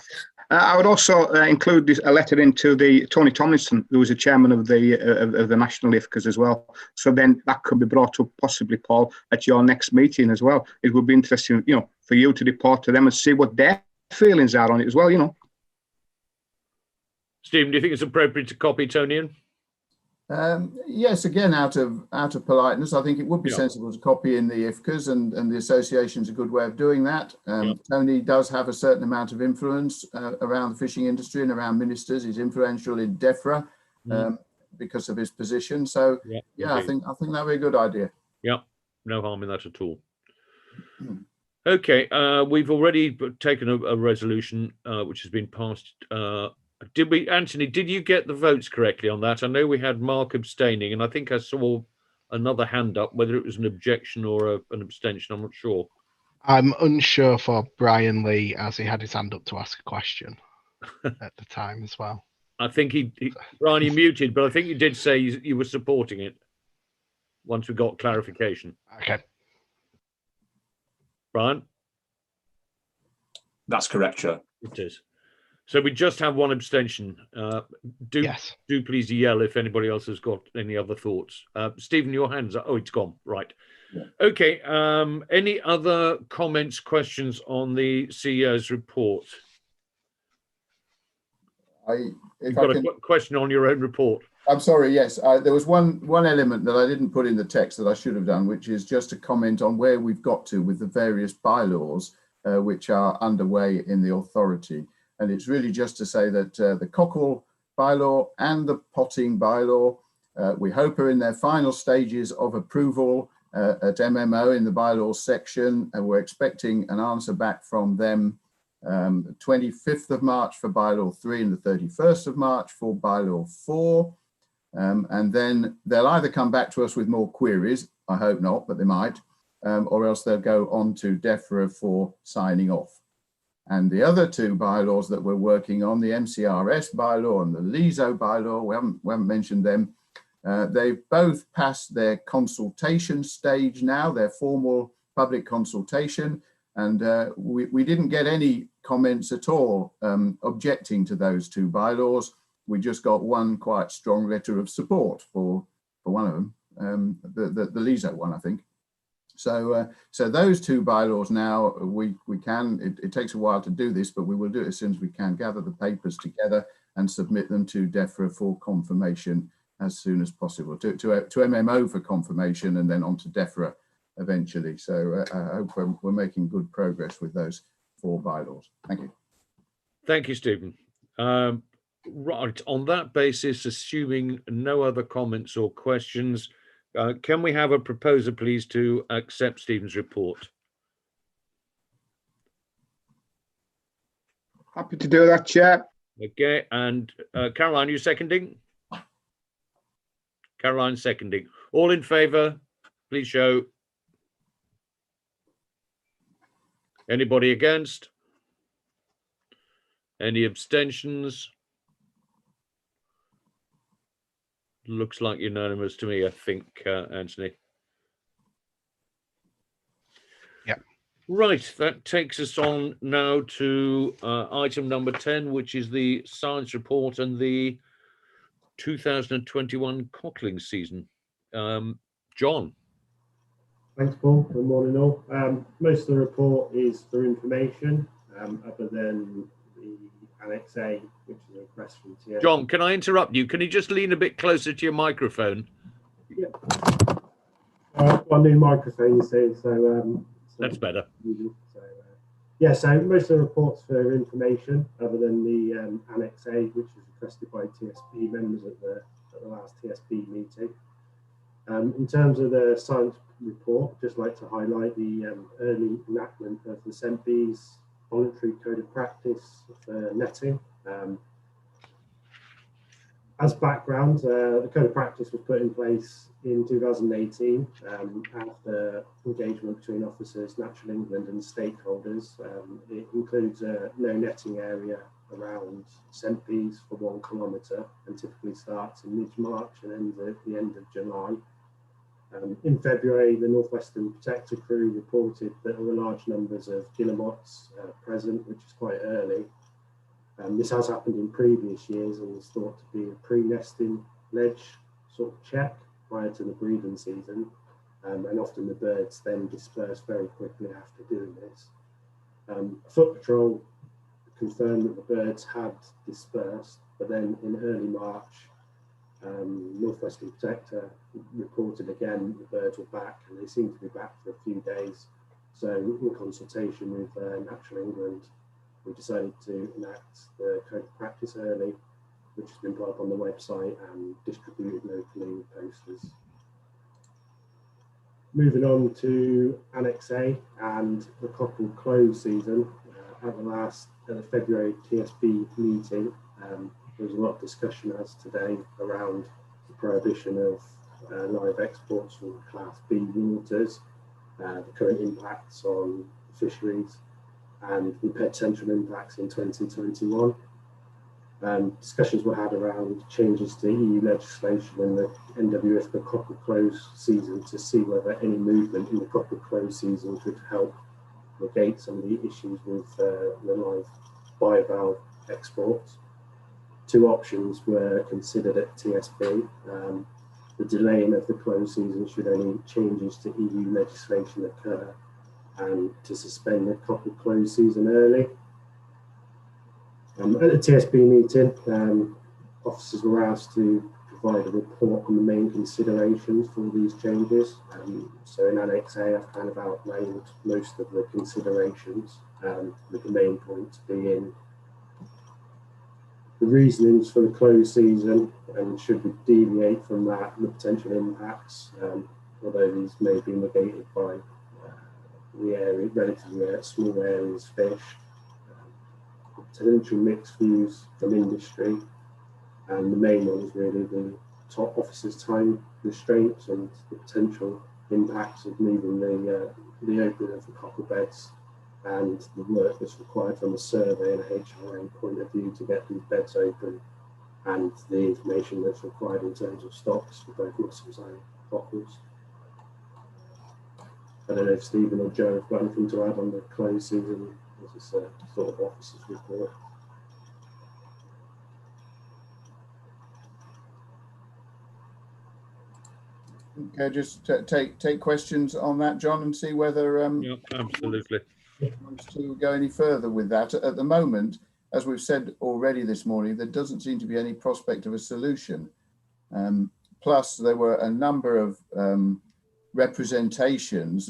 I would also include a letter into the Tony Tomlinson, who was the chairman of the National IFCAs as well. So then that could be brought up possibly, Paul, at your next meeting as well. It would be interesting, you know, for you to report to them and see what their feelings are on it as well, you know. Stephen, do you think it's appropriate to copy Tony in? Yes, again, out of politeness, I think it would be sensible to copy in the IFCAs, and the association's a good way of doing that. Tony does have a certain amount of influence around the fishing industry and around ministers. He's influential in DEFRA because of his position. So yeah, I think that would be a good idea. Yeah, no harm in that at all. Okay, we've already taken a resolution which has been passed. Did we, Anthony, did you get the votes correctly on that? I know we had Mark abstaining, and I think I saw another hand up, whether it was an objection or an abstention, I'm not sure. I'm unsure for Brian Lee, as he had his hand up to ask a question at the time as well. I think Brian, he muted, but I think you did say you were supporting it once we got clarification. Okay. Brian? That's correct, Chair. It is. So we just have one abstention. Do please yell if anybody else has got any other thoughts. Stephen, your hand's up. Oh, it's gone. Right. Yeah. Okay. Any other comments, questions on the CEO's report? You've got a question on your own report. I'm sorry, yes. There was one element that I didn't put in the text that I should have done, which is just a comment on where we've got to with the various bylaws which are underway in the authority. And it's really just to say that the cockle bylaw and the potting bylaw, we hope are in their final stages of approval at MMO in the bylaws section. And we're expecting an answer back from them 25th of March for bylaw 3 and the 31st of March for bylaw 4. And then they'll either come back to us with more queries, I hope not, but they might, or else they'll go on to DEFRA for signing off. And the other two bylaws that we're working on, the MCRS bylaw and the LISO bylaw, we haven't mentioned them. They've both passed their consultation stage now, their formal public consultation, and we didn't get any comments at all objecting to those two bylaws. We just got one quite strong letter of support for one of them, the LISO one, I think. So those two bylaws now, we can, it takes a while to do this, but we will do it as soon as we can, gather the papers together and submit them to DEFRA for confirmation as soon as possible, to MMO for confirmation, and then on to DEFRA eventually. So I hope we're making good progress with those 4 bylaws. Thank you. Thank you, Stephen. Right, on that basis, assuming no other comments or questions, can we have a proposer, please, to accept Stephen's report? Happy to do that, Chair. Okay, and Caroline, you seconding? Caroline seconding. All in favour, please show. Anybody against? Any abstentions? Looks like unanimous to me, I think, Anthony. Yeah. Right, that takes us on now to item number 10, which is the science report and the 2021 cockling season. John. Thanks, Paul. Good morning, all. Most of the report is for information, other than the Annex A, which is a request from TSB. John, can I interrupt you? Can you just lean a bit closer to your microphone? Yeah. Got a new microphone, you see, so that's better. Yeah, so most of the report's for information, other than the Annex A, which was requested by TSB members at the last TSB meeting. In terms of the science report, just like to highlight the early enactment of the SEMPE's voluntary code of practice for netting. As background, the code of practice was put in place in 2018 after engagement between officers, Natural England and stakeholders. It includes a no netting area around SEMPEs for 1 kilometre and typically starts in mid-March and ends at the end of July. In February, the Northwestern Protector crew reported that there were large numbers of guillemots present, which is quite early. This has happened in previous years and is thought to be a pre-nesting ledge sort of check prior to the breeding season. And often the birds then disperse very quickly after doing this. Foot Patrol confirmed that the birds had dispersed, but then in early March, Northwestern Protector reported again the birds were back, and they seem to be back for a few days. So in consultation with Natural England, we decided to enact the code of practice early, which has been put up on the website and distributed locally with posters. Moving on to Annex A and the cockle close season. At the February TSB meeting, there was a lot of discussion as today around the prohibition of live exports from Class B waters, the current impacts on fisheries, and the potential impacts in 2021. Discussions were had around changes to EU legislation in the NWF cockle close season to see whether any movement in the cockle close season could help negate some of the issues with the live bivalve exports. 2 options were considered at TSB. The delaying of the close season should any changes to EU legislation occur, and to suspend the cockle close season early. At the TSB meeting, officers were asked to provide a report on the main considerations for these changes. So in Annex A, I've kind of outlined most of the considerations, with the main points being the reasonings for the close season, and should we deviate from that, the potential impacts, although these may be negated by the area, relatively small areas fish, potential mixed views from industry, and the main one is really the top officers' time restraints and the potential impacts of moving the opening of the cockle beds and the work that's required from a survey and a HRA point of view to get these beds open, and the information that's required in terms of stocks for both mussels and cockles. I don't know if Stephen or Joe have got anything to add on the closed season. This is a sort of officer's report. Okay, just take questions on that, John, and see whether Yeah, absolutely. wants to go any further with that. At the moment, as we've said already this morning, there doesn't seem to be any prospect of a solution. Plus, there were a number of representations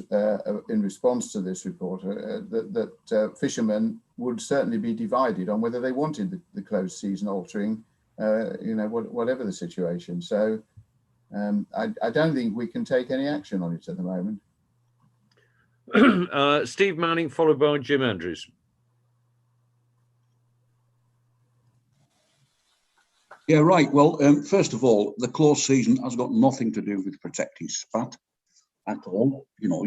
in response to this report that fishermen would certainly be divided on whether they wanted the closed season altering, whatever the situation. So I don't think we can take any action on it at the moment. Steve Manning, followed by Jim Andrews. Yeah, right. Well, first of all, the closed season has got nothing to do with protecting spat at all. You know,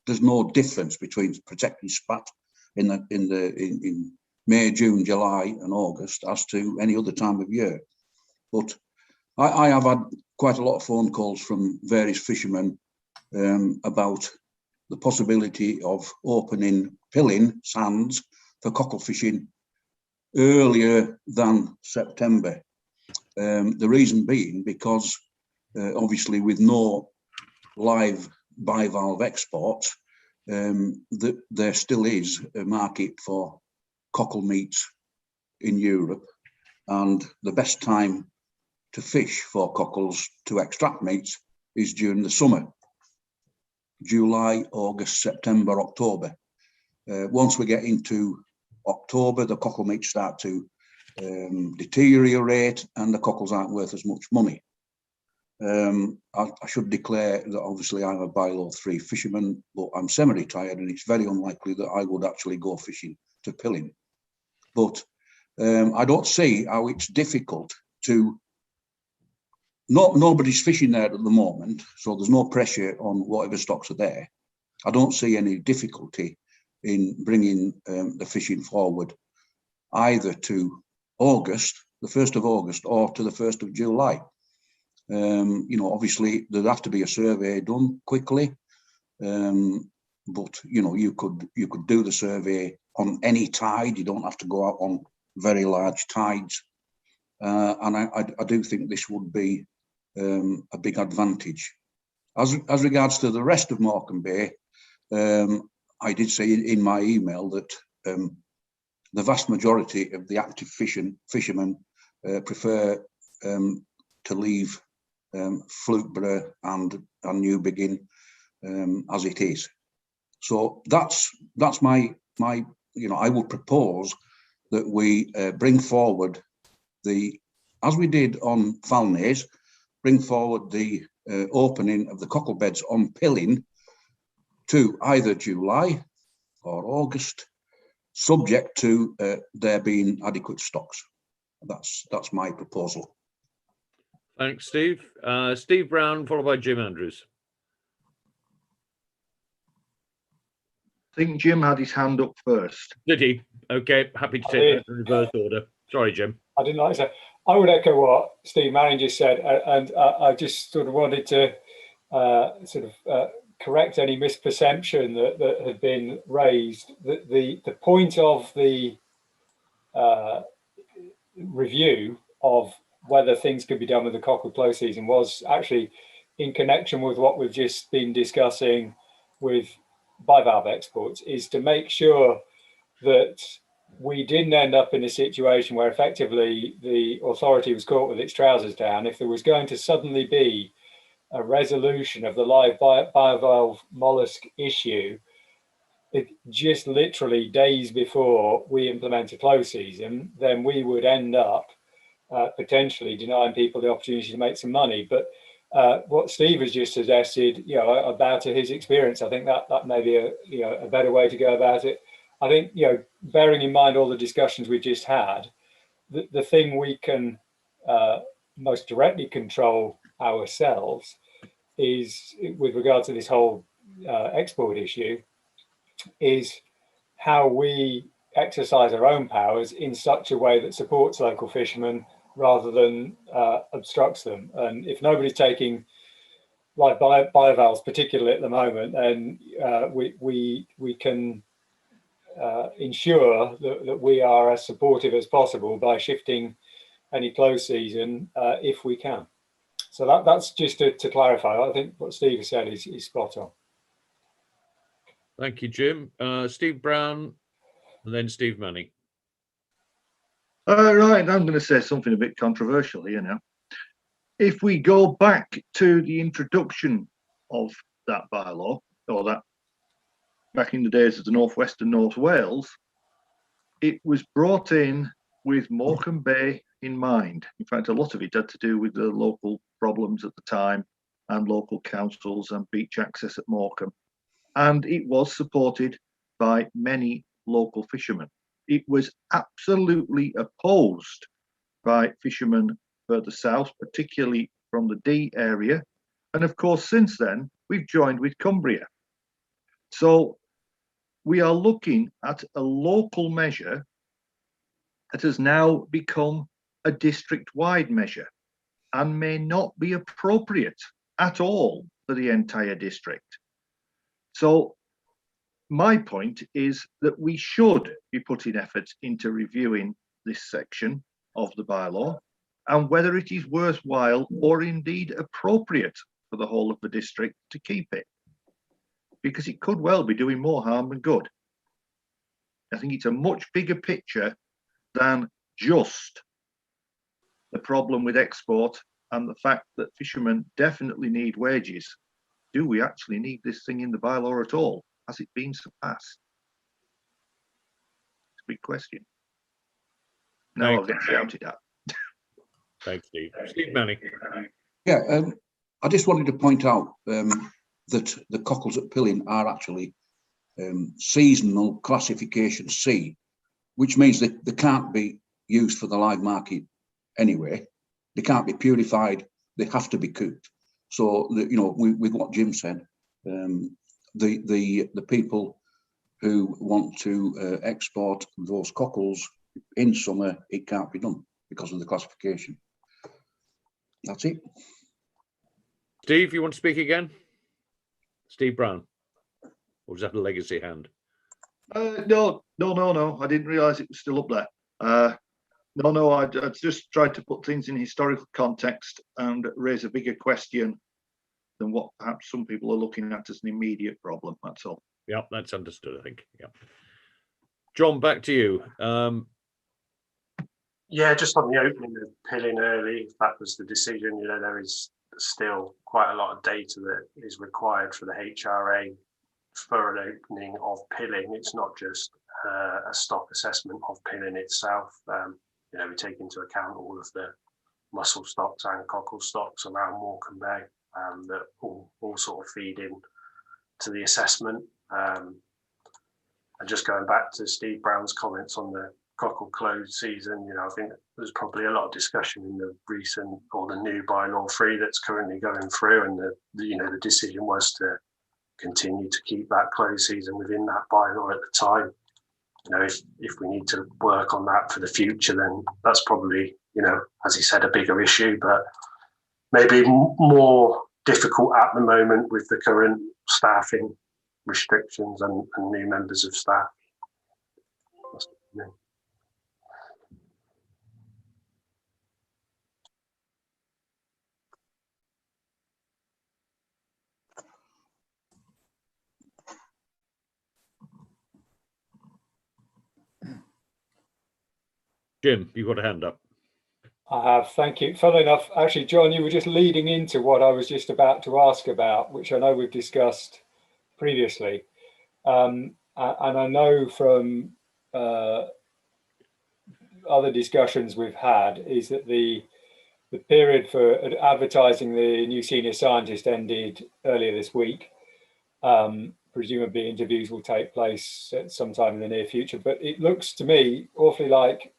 there's no difference between protecting spat in May, June, July, and August as to any other time of year. But I have had quite a lot of phone calls from various fishermen about the possibility of opening pilling sands for cockle fishing earlier than September. The reason being because obviously with no live bivalve exports, there still is a market for cockle meats in Europe, and the best time to fish for cockles to extract meats is during the summer. July, August, September, October. Once we get into October, the cockle meats start to deteriorate and the cockles aren't worth as much money. I should declare that obviously I'm a Bylaw 3 fisherman, but I'm semi-retired and it's very unlikely that I would actually go fishing to pilling. But I don't see how it's difficult to... Nobody's fishing there at the moment, so there's no pressure on whatever stocks are there. I don't see any difficulty in bringing the fishing forward either to August, the 1st of August, or to the 1st of July. Obviously there'd have to be a survey done quickly, but you could do the survey on any tide. You don't have to go out on very large tides, and I do think this would be a big advantage. As regards to the rest of Morecambe Bay, I did say in my email that the vast majority of the active fishermen prefer to leave Flukeborough and Newbiggin as it is. So that's my I would propose that we bring forward as we did on Falnays, bring forward the opening of the cockle beds on pilling to either July or August, subject to there being adequate stocks. That's my proposal. Thanks, Steve. Steve Brown, followed by Jim Andrews. I think Jim had his hand up first. Did he? Okay, happy to take that in reverse order. Sorry, Jim. I didn't like that. I would echo what Steve Manning just said, and I just sort of wanted to correct any misperception that had been raised. The point of the review of whether things could be done with the cockle close season was actually in connection with what we've just been discussing with bivalve exports, is to make sure that we didn't end up in a situation where effectively the authority was caught with its trousers down. If there was going to suddenly be a resolution of the live bivalve mollusk issue, just literally days before we implement a close season, then we would end up potentially denying people the opportunity to make some money. But what Steve has just suggested, about his experience, I think that may be a better way to go about it. I think, bearing in mind all the discussions we just had, the thing we can most directly control ourselves is, with regard to this whole export issue, is how we exercise our own powers in such a way that supports local fishermen rather than obstructs them. And if nobody's taking like bivalves, particularly at the moment, then we can ensure that we are as supportive as possible by shifting any close season if we can. So that's just to clarify. I think what Steve has said is spot on. Thank you, Jim. Steve Brown, and then Steve Manning. Right, I'm going to say something a bit controversial here now. If we go back to the introduction of that bylaw, or that back in the days of the North West and North Wales, it was brought in with Morecambe Bay in mind. In fact, a lot of it had to do with the local problems at the time and local councils and beach access at Morecambe. And it was supported by many local fishermen. It was absolutely opposed by fishermen further south, particularly from the Dee area. And of course, since then, we've joined with Cumbria. So we are looking at a local measure that has now become a district-wide measure and may not be appropriate at all for the entire district. So my point is that we should be putting effort into reviewing this section of the bylaw and whether it is worthwhile or indeed appropriate for the whole of the district to keep it, because it could well be doing more harm than good. I think it's a much bigger picture than just the problem with export and the fact that fishermen definitely need wages. Do we actually need this thing in the bylaw at all? Has it been surpassed? It's a big question. Now I've been shouted at. Thanks, Steve. Steve Manning. Yeah, I just wanted to point out that the cockles at Pilling are actually seasonal classification C, which means that they can't be used for the live market anyway. They can't be purified. They have to be cooked. So, with what Jim said, the people who want to export those cockles in summer, it can't be done because of the classification. That's it. Steve, you want to speak again? Steve Brown, or was that a legacy hand? No. I didn't realise it was still up there. No, I just tried to put things in historical context and raise a bigger question than what perhaps some people are looking at as an immediate problem. That's all. Yeah, that's understood, I think. Yeah. John, back to you. Yeah, just on the opening of Pilling early, if that was the decision, there is still quite a lot of data that is required for the HRA for an opening of Pilling. It's not just a stock assessment of Pilling itself. We take into account all of the mussel stocks and cockle stocks around Morecambe Bay that all sort of feed in to the assessment. And just going back to Steve Brown's comments on the cockle closed season, I think there's probably a lot of discussion in the recent or the new bylaw 3 that's currently going through, and the decision was to continue to keep that closed season within that bylaw at the time. If we need to work on that for the future, then that's probably, as he said, a bigger issue, but maybe more difficult at the moment with the current staffing restrictions and new members of staff. Jim, you've got a hand up. I have, thank you. Funnily enough, actually, John, you were just leading into what I was just about to ask about, which I know we've discussed previously. And I know from other discussions we've had is that the period for advertising the new senior scientist ended earlier this week. Presumably interviews will take place at some time in the near future, but it looks to me awfully like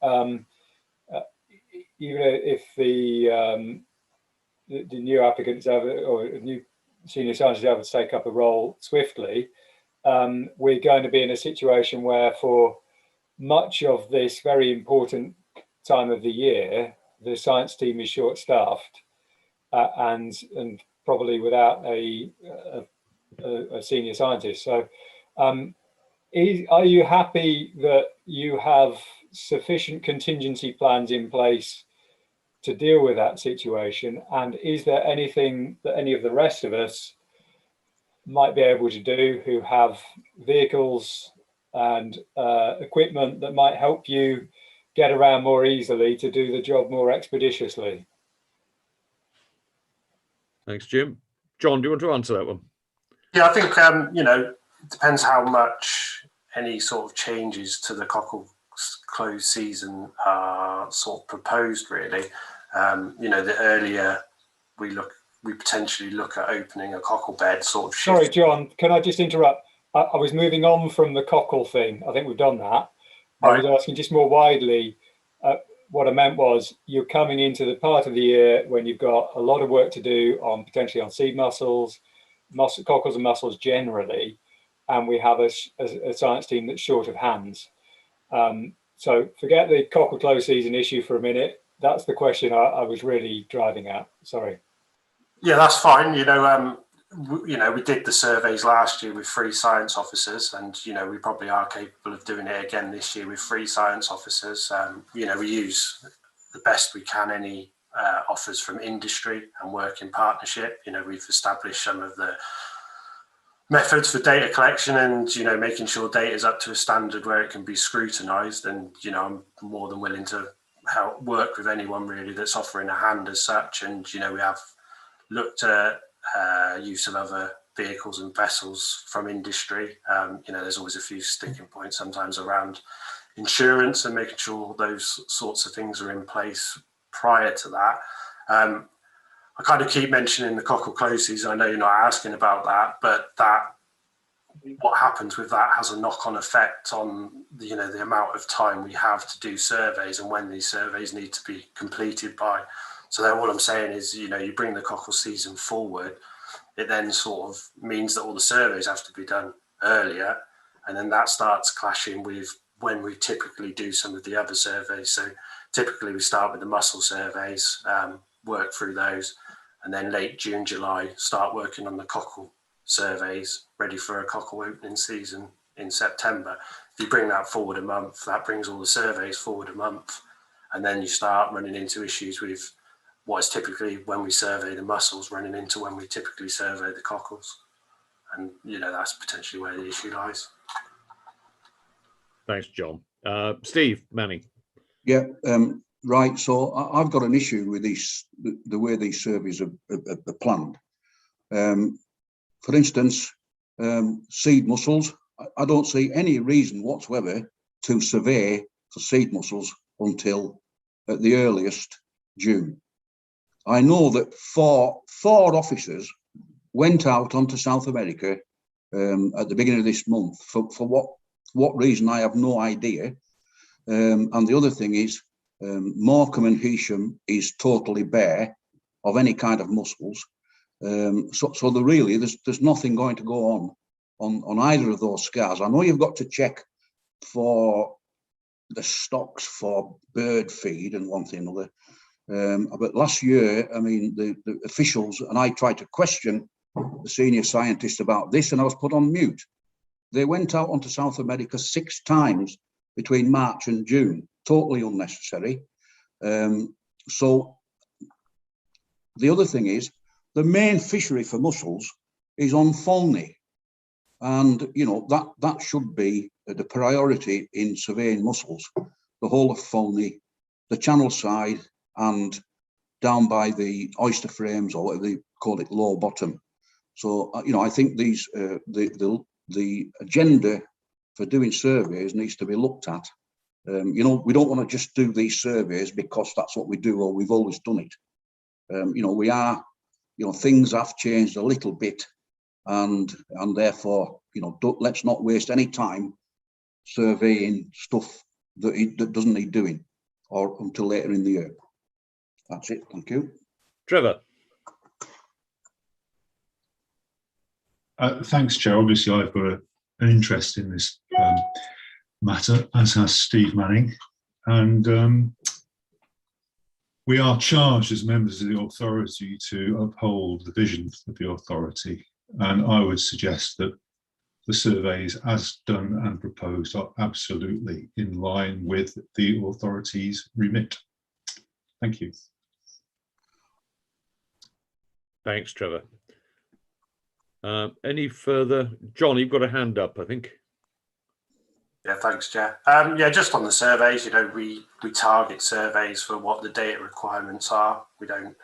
even if the new applicants have, or new senior scientists have to take up a role swiftly, we're going to be in a situation where for much of this very important time of the year, the science team is short-staffed and probably without a senior scientist. So are you happy that you have sufficient contingency plans in place to deal with that situation? And is there anything that any of the rest of us might be able to do who have vehicles and equipment that might help you get around more easily to do the job more expeditiously? Thanks, Jim. John, do you want to answer that one? Yeah, I think, you know, it depends how much any sort of changes to the cockle close season are sort of proposed, really. You know, the earlier we potentially look at opening a cockle bed sort of shift. Sorry, John, can I just interrupt? I was moving on from the cockle thing. I think we've done that. I was asking just more widely, what I meant was you're coming into the part of the year when you've got a lot of work to do on potentially on seed mussels, cockles and mussels generally, and we have a science team that's short of hands. So forget the cockle close season issue for a minute. That's the question I was really driving at. Sorry. Yeah, that's fine. You know, we did the surveys last year with 3 science officers, and you know, we probably are capable of doing it again this year with 3 science officers. You know, we use the best we can any offers from industry and work in partnership. You know, we've established some of the methods for data collection and, you know, making sure data is up to a standard where it can be scrutinized. And, you know, I'm more than willing to help work with anyone really that's offering a hand as such. And, you know, we have looked at use of other vehicles and vessels from industry. You know, there's always a few sticking points sometimes around insurance and making sure those sorts of things are in place prior to that. I kind of keep mentioning the cockle close season. I know you're not asking about that, but what happens with that has a knock-on effect on you know, the amount of time we have to do surveys and when these surveys need to be completed by. So then what I'm saying is, you know, you bring the cockle season forward, it then sort of means that all the surveys have to be done earlier, and then that starts clashing with when we typically do some of the other surveys. So typically we start with the mussel surveys, work through those, and then late June, July, start working on the cockle surveys, ready for a cockle opening season in September. If you bring that forward a month, that brings all the surveys forward a month, and then you start running into issues with what is typically when we survey the mussels running into when we typically survey the cockles. And, you know, that's potentially where the issue lies. Thanks, John. Steve Manning. Yeah, right. So I've got an issue with the way these surveys are planned. For instance, seed mussels, I don't see any reason whatsoever to survey for seed mussels until at the earliest June. I know that four officers went out onto South America at the beginning of this month for what reason I have no idea. And the other thing is Morecambe and Heysham is totally bare of any kind of mussels. So there's nothing going to go on either of those scars. I know you've got to check for the stocks for bird feed and one thing or another. But last year, I mean, the officials, and I tried to question the senior scientist about this, and I was put on mute. They went out onto South America 6 times between March and June, totally unnecessary. So the other thing is, the main fishery for mussels is on Falney. And, you know, that should be the priority in surveying mussels, the whole of Falney, the channel side, and down by the oyster frames, or whatever they call it, low bottom. So, you know, I think these the agenda for doing surveys needs to be looked at. You know, we don't want to just do these surveys because that's what we do or we've always done it. You know, things have changed a little bit, and therefore, you know, let's not waste any time surveying stuff that doesn't need doing or until later in the year. That's it. Thank you. Trevor. Thanks, Chair. Obviously, I've got an interest in this matter, as has Steve Manning. And we are charged as members of the authority to uphold the vision of the authority. And I would suggest that the surveys as done and proposed are absolutely in line with the authority's remit. Thank you. Thanks, Trevor. Any further? John, you've got a hand up, I think. Yeah, thanks, Chair. Yeah, just on the surveys, you know, we target surveys for what the data requirements are. We don't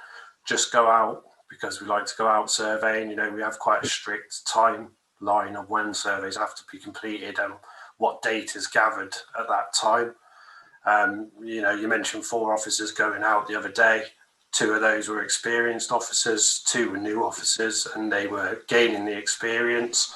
just go out because we like to go out surveying. You know, we have quite a strict timeline of when surveys have to be completed and what data is gathered at that time. You know, you mentioned 4 officers going out the other day. 2 of those were experienced officers, 2 were new officers, and they were gaining the experience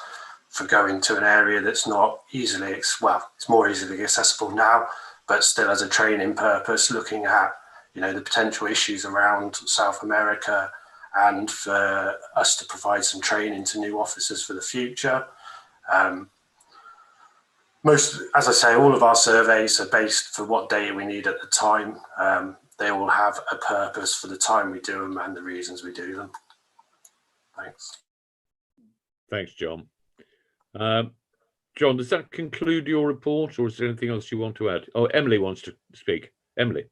for going to an area that's not easily, well, it's more easily accessible now, but still as a training purpose, looking at, you know, the potential issues around South America and for us to provide some training to new officers for the future. As I say, all of our surveys are based for what data we need at the time. They all have a purpose for the time we do them and the reasons we do them. Thanks. Thanks, John. John, does that conclude your report, or is there anything else you want to add? Oh, Emily wants to speak. Emily. I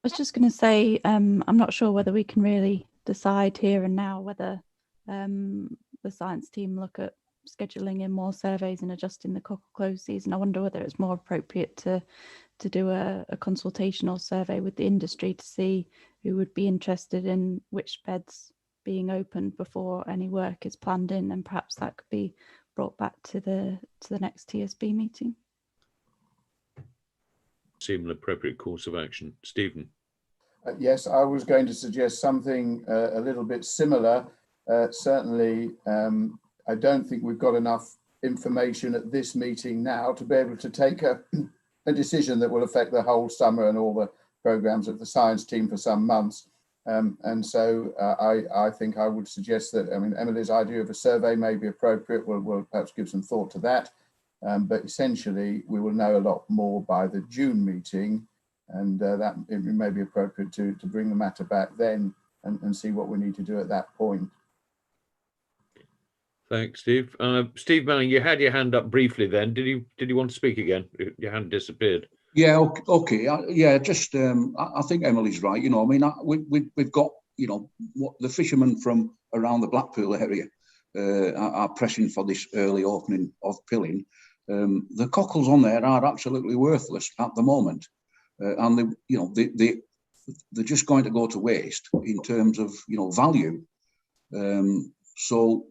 was just going to say, I'm not sure whether we can really decide here and now whether the science team look at scheduling in more surveys and adjusting the cockle close season. I wonder whether it's more appropriate to do a consultational survey with the industry to see who would be interested in which beds being opened before any work is planned in, and perhaps that could be brought back to the next TSB meeting. Seem an appropriate course of action. Stephen. Yes, I was going to suggest something a little bit similar. Certainly, I don't think we've got enough information at this meeting now to be able to take a decision that will affect the whole summer and all the programs of the science team for some months. And so I think I would suggest that, I mean, Emily's idea of a survey may be appropriate. We'll perhaps give some thought to that. But essentially, we will know a lot more by the June meeting, and that it may be appropriate to bring the matter back then and see what we need to do at that point. Thanks, Steve. Steve Manning, you had your hand up briefly then. Did you want to speak again? Your hand disappeared. Yeah, okay. Yeah, just I think Emily's right. You know, I mean, we've got, you know, what the fishermen from around the Blackpool area are pressing for this early opening of Pilling. The cockles on there are absolutely worthless at the moment, and they're just going to go to waste in terms of, you know, value. So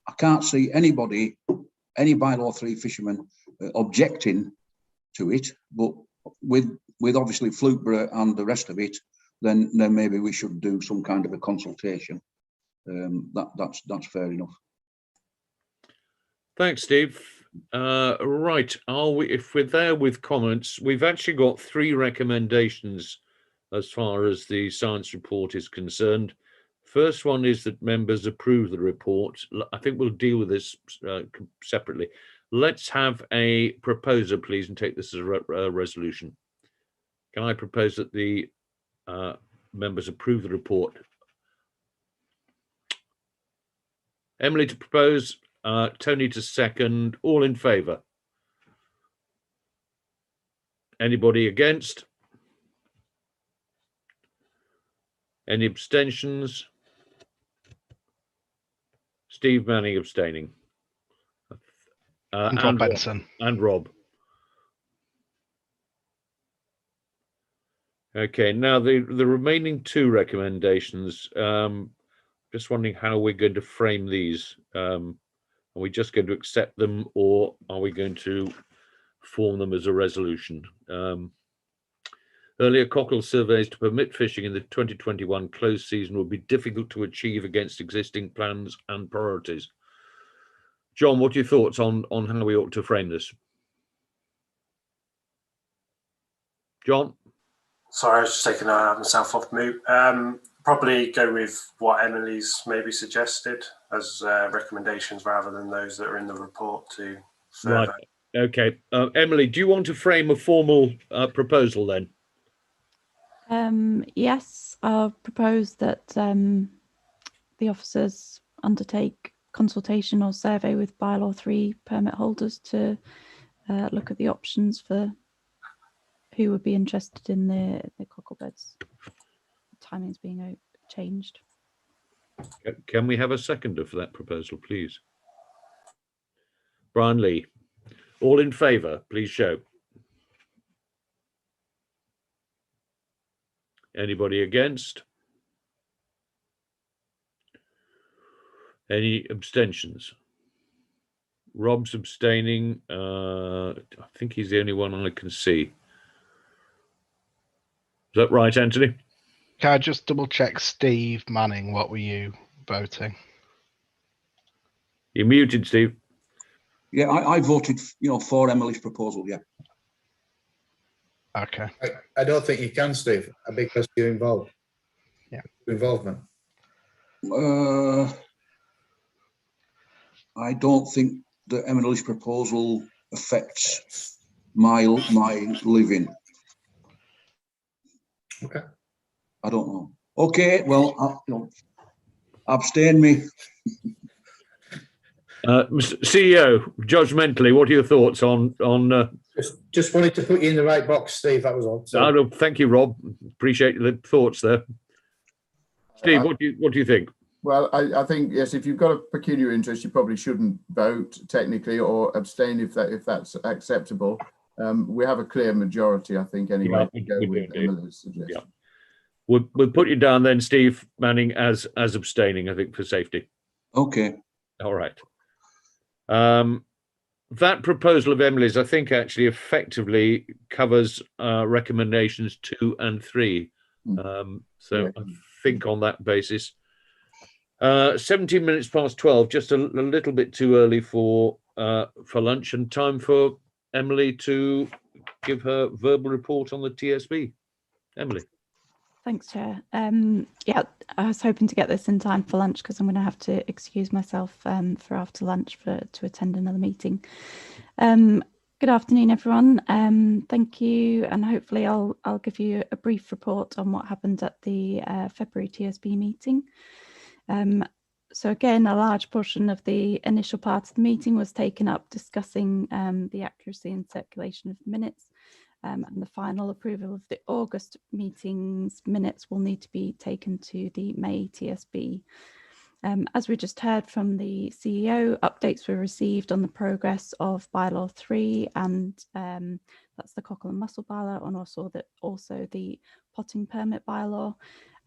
I can't see anybody, any bylaw 3 fishermen objecting to it, but with obviously Flukeborough and the rest of it, then maybe we should do some kind of a consultation. That's fair enough. Thanks, Steve. Right, if we're there with comments, we've actually got 3 recommendations as far as the science report is concerned. First one is that members approve the report. I think we'll deal with this separately. Let's have a proposer, please, and take this as a resolution. Can I propose that the members approve the report? Emily to propose, Tony to second. All in favour? Anybody against? Any abstentions? Steve Manning abstaining. And Rob Benson. And Rob. Okay, now the remaining 2 recommendations, just wondering how we're going to frame these. Are we just going to accept them, or are we going to form them as a resolution? Earlier cockle surveys to permit fishing in the 2021 closed season will be difficult to achieve against existing plans and priorities. John, what are your thoughts on how we ought to frame this? John? Sorry, I was just taking myself off mute. Probably go with what Emily's maybe suggested as recommendations rather than those that are in the report to survey. Right. Okay. Emily, do you want to frame a formal proposal then? Yes, I'll propose that the officers undertake consultation or survey with bylaw 3 permit holders to look at the options for who would be interested in the cockle beds. Timing's being changed. Can we have a seconder for that proposal, please? Brian Lee. All in favour, please show. Anybody against? Any abstentions? Rob's abstaining. I think he's the only one I can see. Is that right, Anthony? Can I just double check, Steve Manning, what were you voting? You're muted, Steve. Yeah, I voted, for Emily's proposal. Yeah. Okay. I don't think you can, Steve, because you're involved. Yeah. Involvement. I don't think that Emily's proposal affects my living. Okay. I don't know. Okay, well, abstain me. Mr. CEO, judgmentally, what are your thoughts on? Just wanted to put you in the right box, Steve. That was all. So. No, thank you, Rob. Appreciate the thoughts there. Steve, what do you think? Well, I think yes. If you've got a peculiar interest, you probably shouldn't vote technically, or abstain if that's acceptable. We have a clear majority, I think, anyway. Yeah, to go we with do. Emily's suggestion. Yeah. We'll put you down then, Steve Manning, as abstaining, I think, for safety. Okay. All right. That proposal of Emily's, I think, actually effectively covers recommendations 2 and 3. So I think on that basis, 17 minutes past 12, just a little bit too early for lunch, and time for Emily to give her verbal report on the TSB. Emily. Thanks, Chair. Yeah, I was hoping to get this in time for lunch because I'm going to have to excuse myself for after lunch to attend another meeting. Good afternoon, everyone. Thank you, and hopefully I'll give you a brief report on what happened at the February TSB meeting. So again, a large portion of the initial part of the meeting was taken up discussing the accuracy and circulation of the minutes. And the final approval of the August meetings minutes will need to be taken to the May TSB. As we just heard from the CEO, updates were received on the progress of bylaw 3, and that's the cockle and mussel bylaw, and also the potting permit bylaw.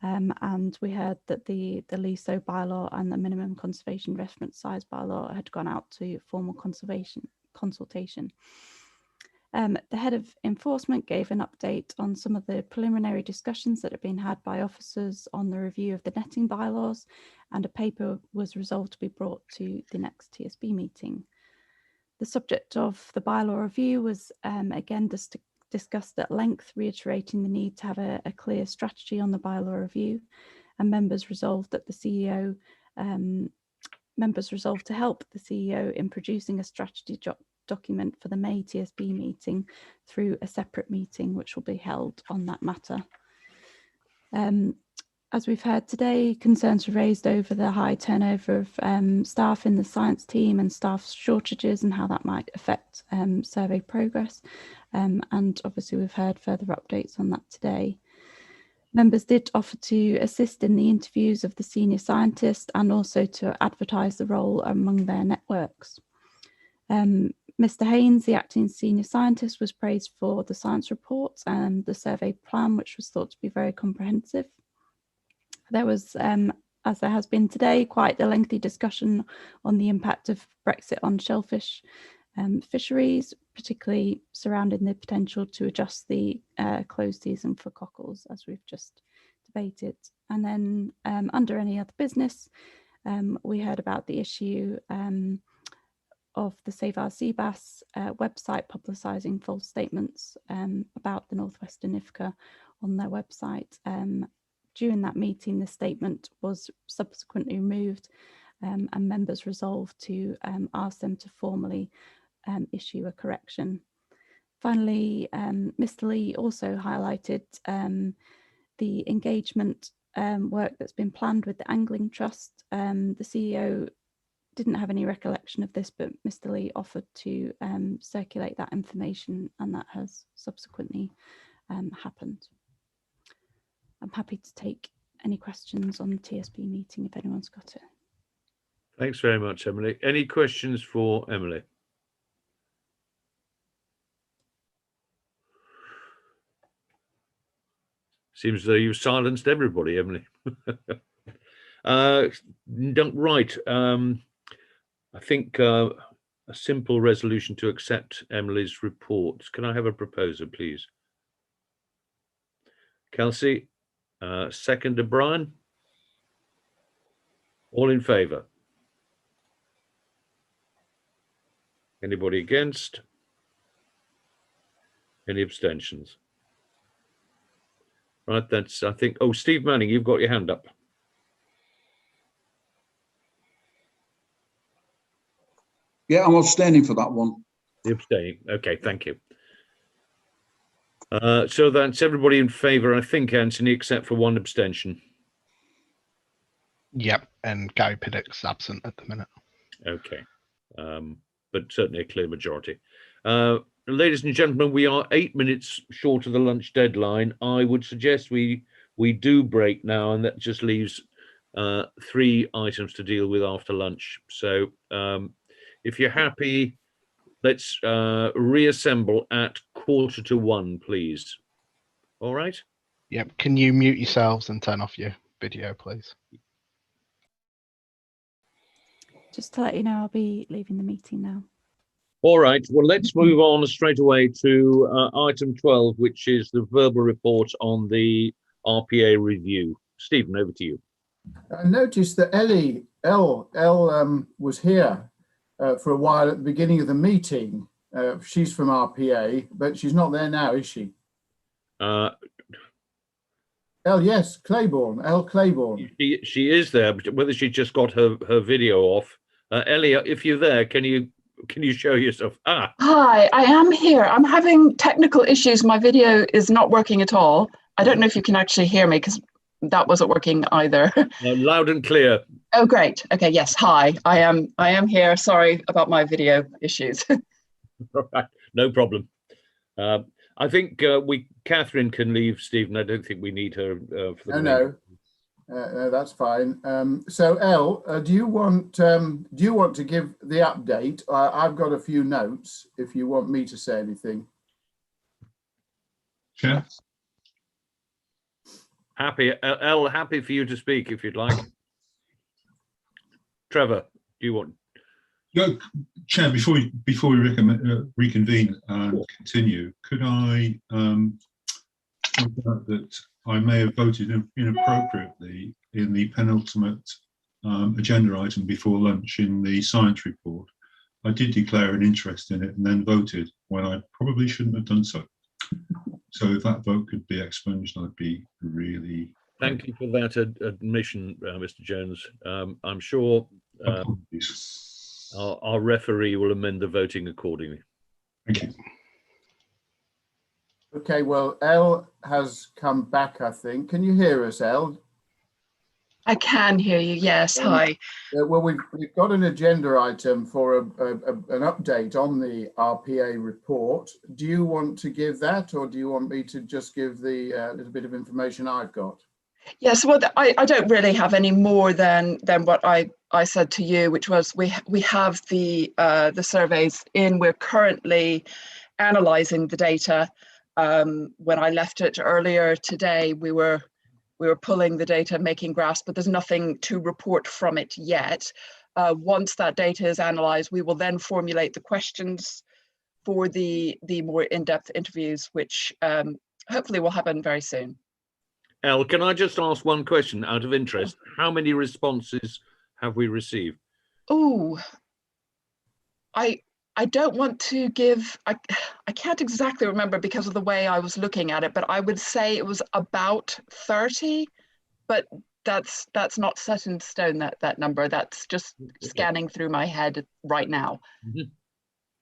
And we heard that the LISO bylaw and the minimum conservation reference size bylaw had gone out to formal consultation. The head of enforcement gave an update on some of the preliminary discussions that had been had by officers on the review of the netting bylaws, and a paper was resolved to be brought to the next TSB meeting. The subject of the bylaw review was again discussed at length, reiterating the need to have a clear strategy on the bylaw review, and members resolved to help the CEO in producing a strategy document for the May TSB meeting through a separate meeting which will be held on that matter. As we've heard today, concerns were raised over the high turnover of staff in the science team and staff shortages and how that might affect survey progress. And obviously we've heard further updates on that today. Members did offer to assist in the interviews of the senior scientist and also to advertise the role among their networks. Mr. Haynes, the acting senior scientist, was praised for the science report and the survey plan, which was thought to be very comprehensive. There was, as there has been today, quite a lengthy discussion on the impact of Brexit on shellfish fisheries, particularly surrounding the potential to adjust the closed season for cockles, as we've just debated. And then under any other business, we heard about the issue of the Save Our Sea Bass website publicising false statements about the Northwestern IFCA on their website. During that meeting, the statement was subsequently removed, and members resolved to ask them to formally issue a correction. Finally, Mr. Lee also highlighted the engagement work that's been planned with the Angling Trust. The CEO didn't have any recollection of this, but Mr. Lee offered to circulate that information, and that has subsequently happened. I'm happy to take any questions on the TSB meeting if anyone's got it. Thanks very much, Emily. Any questions for Emily? Seems as though you've silenced everybody, Emily. Right. I think a simple resolution to accept Emily's report. Can I have a proposer, please? Kelsey, seconder Brian. All in favour? Anybody against? Any abstentions? Right, that's, I think, oh, Steve Manning, you've got your hand up. Yeah, I'm abstaining for that one. You're abstaining. Okay, thank you. So that's everybody in favour, I think, Anthony, except for one abstention. Yep, and Gary Piddock's absent at the minute. Okay, but certainly a clear majority. Ladies and gentlemen, we are 8 minutes short of the lunch deadline. I would suggest we do break now, and that just leaves 3 items to deal with after lunch. So if you're happy, let's reassemble at 1:45, please. All right? Yep, can you mute yourselves and turn off your video, please? Just to let you know, I'll be leaving the meeting now. All right, well, let's move on straight away to item 12, which is the verbal report on the RPA review. Stephen, over to you. I noticed that Elle was here for a while at the beginning of the meeting. She's from RPA, but she's not there now, is she? Elle, yes, Claiborne, Elle Claiborne. She is there, but whether she just got her video off. Ellie, if you're there, can you show yourself? Hi, I am here. I'm having technical issues. My video is not working at all. I don't know if you can actually hear me because that wasn't working either. Loud and clear. Oh, great. Okay, yes. Hi, I am here. Sorry about my video issues. All right, no problem. I think Catherine can leave, Stephen. I don't think we need her for the No, that's fine. So, Elle, do you want to give the update? I've got a few notes if you want me to say anything. Chair. Happy, Elle, happy for you to speak if you'd like. Trevor, do you want? No, Chair, before we reconvene and continue, could I point out that I may have voted inappropriately in the penultimate agenda item before lunch in the science report. I did declare an interest in it and then voted when I probably shouldn't have done so. So if that vote could be expunged, I'd be really... Thank you for that admission, Mr. Jones. I'm sure our referee will amend the voting accordingly. Thank you. Okay, well, Elle has come back, I think. Can you hear us, Elle? I can hear you, yes. Hi. Well, we've got an agenda item for an update on the RPA report. Do you want to give that, or do you want me to just give the little bit of information I've got? Yes, well, I don't really have any more than what I said to you, which was we have the surveys in. We're currently analysing the data. When I left it earlier today, we were pulling the data, making graphs, but there's nothing to report from it yet. Once that data is analysed, we will then formulate the questions for the more in-depth interviews, which hopefully will happen very soon. Elle, can I just ask one question out of interest? How many responses have we received? Oh, I don't want to give, I can't exactly remember because of the way I was looking at it, but I would say it was about 30, but that's not set in stone, that number. That's just scanning through my head right now. Mm-hmm.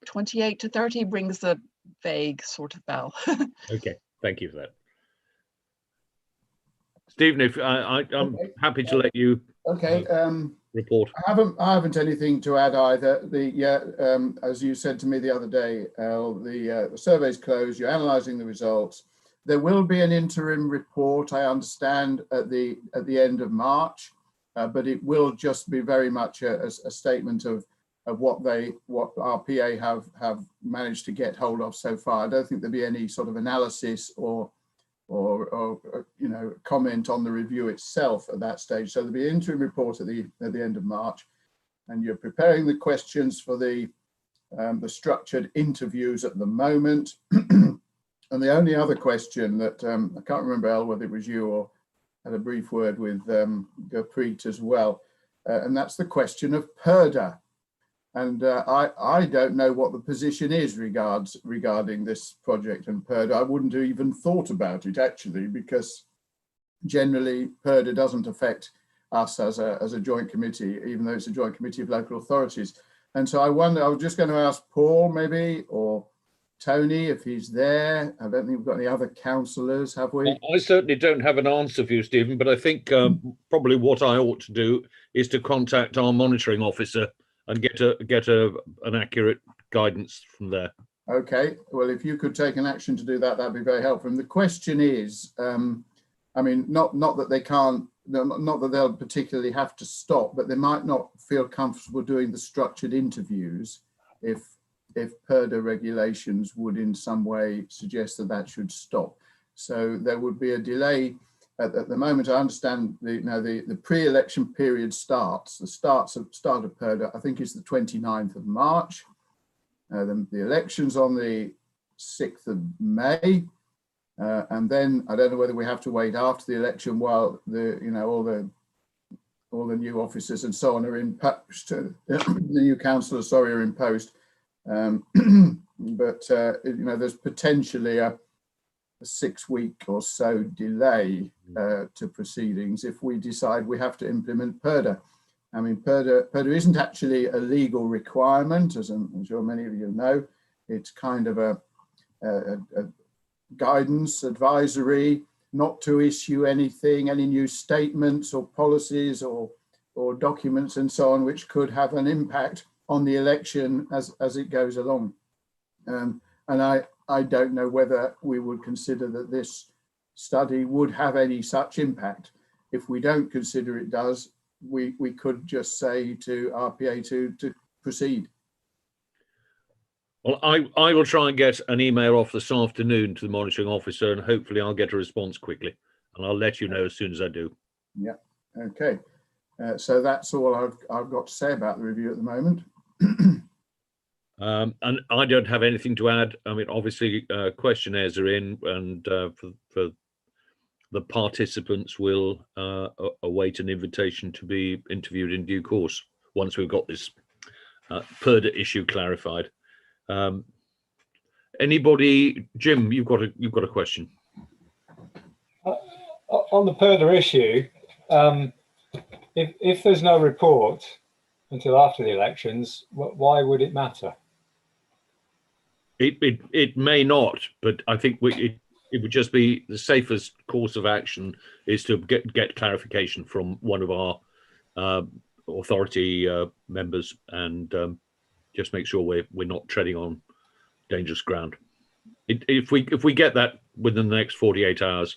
28 to 30 rings a vague sort of bell. Okay, thank you for that. Stephen, if I'm happy to let you report. I haven't anything to add either. As you said to me the other day, the survey's closed. You're analysing the results. There will be an interim report, I understand, at the end of March, but it will just be very much a statement of what RPA have managed to get hold of so far. I don't think there'll be any sort of analysis or comment on the review itself at that stage. So there'll be an interim report at the end of March, and you're preparing the questions for the structured interviews at the moment. And the only other question that I can't remember, El, whether it was you or had a brief word with Gurpreet as well, and that's the question of PERDA. And I don't know what the position is regarding this project and PERDA. I wouldn't have even thought about it actually, because generally PERDA doesn't affect us as a joint committee, even though it's a joint committee of local authorities. And so I wonder, I was just going to ask Paul maybe, or Tony, if he's there. I don't think we've got any other councillors, have we? I certainly don't have an answer for you, Stephen, but I think probably what I ought to do is to contact our monitoring officer and get an accurate guidance from there. Okay, well, if you could take an action to do that, that'd be very helpful. And the question is, I mean, not that they can't, not that they'll particularly have to stop, but they might not feel comfortable doing the structured interviews if PERDA regulations would in some way suggest that should stop. So there would be a delay. At the moment, I understand the pre-election period starts. The start of PERDA, I think, is the 29th of March. The election's on the 6th of May. And then I don't know whether we have to wait after the election while all the new officers and so on are in post. The new councillors, sorry, are in post. But there's potentially a 6-week or so delay to proceedings if we decide we have to implement PERDA. I mean, PERDA isn't actually a legal requirement, as I'm sure many of you know. It's kind of a guidance, advisory, not to issue anything, any new statements or policies or documents and so on, which could have an impact on the election as it goes along. And I don't know whether we would consider that this study would have any such impact. If we don't consider it does, we could just say to RPA to proceed. Well, I will try and get an email off this afternoon to the monitoring officer, and hopefully I'll get a response quickly, and I'll let you know as soon as I do. Yeah, okay. So that's all I've got to say about the review at the moment. And I don't have anything to add. I mean, obviously, questionnaires are in, and for the participants will await an invitation to be interviewed in due course once we've got this PERDA issue clarified. Anybody, Jim? You've got a question. On the PERDA issue, if there's no report until after the elections, why would it matter? It may not, but I think it would just be the safest course of action is to get clarification from one of our authority members and just make sure we're not treading on dangerous ground. If we get that within the next 48 hours,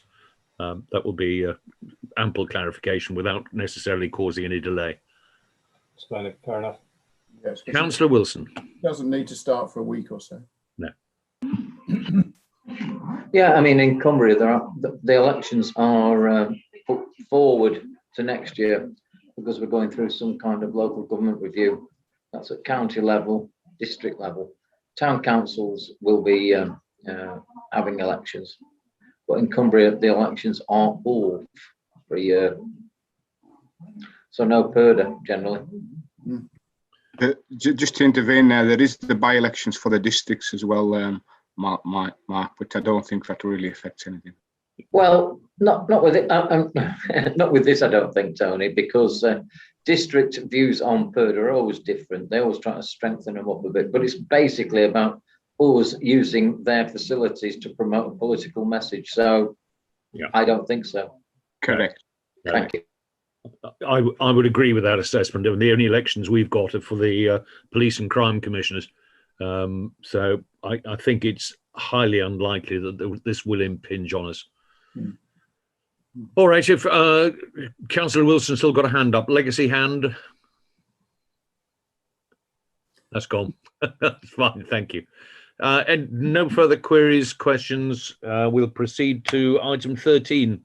that will be ample clarification without necessarily causing any delay. Splendid, fair enough. Yes, Councillor Wilson. Doesn't need to start for a week or so. No. Yeah, I mean, in Cumbria, the elections are put forward to next year because we're going through some kind of local government review. That's at county level, district level. Town councils will be having elections, but in Cumbria, the elections are all for a year. So no PERDA generally. Just to intervene there is the by-elections for the districts as well, Mark, but I don't think that really affects anything. Well, not with it. Not with this, I don't think, Tony, because district views on PERD are always different. They always try to strengthen them up a bit, but it's basically about us using their facilities to promote a political message. So yeah, I don't think so. Correct. Thank you. I would agree with that assessment. And the only elections we've got are for the police and crime commissioners. So I think it's highly unlikely that this will impinge on us. All right, if Councillor Wilson still got a hand up, legacy hand. That's gone. That's fine, thank you. And no further queries, questions. We'll proceed to item 13.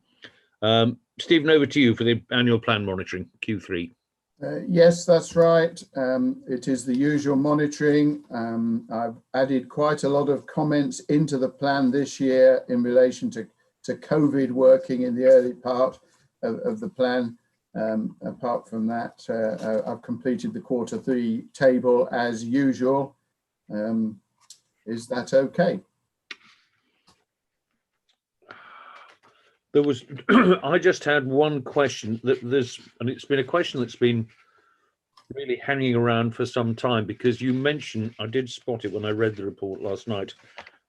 Stephen, over to you for the annual plan monitoring, Q3. Yes, that's right. It is the usual monitoring. I've added quite a lot of comments into the plan this year in relation to COVID working in the early part of the plan. Apart from that, I've completed the Q3 table as usual. Is that okay? There was, I just had one question that and it's been a question that's been really hanging around for some time, because you mentioned, I did spot it when I read the report last night.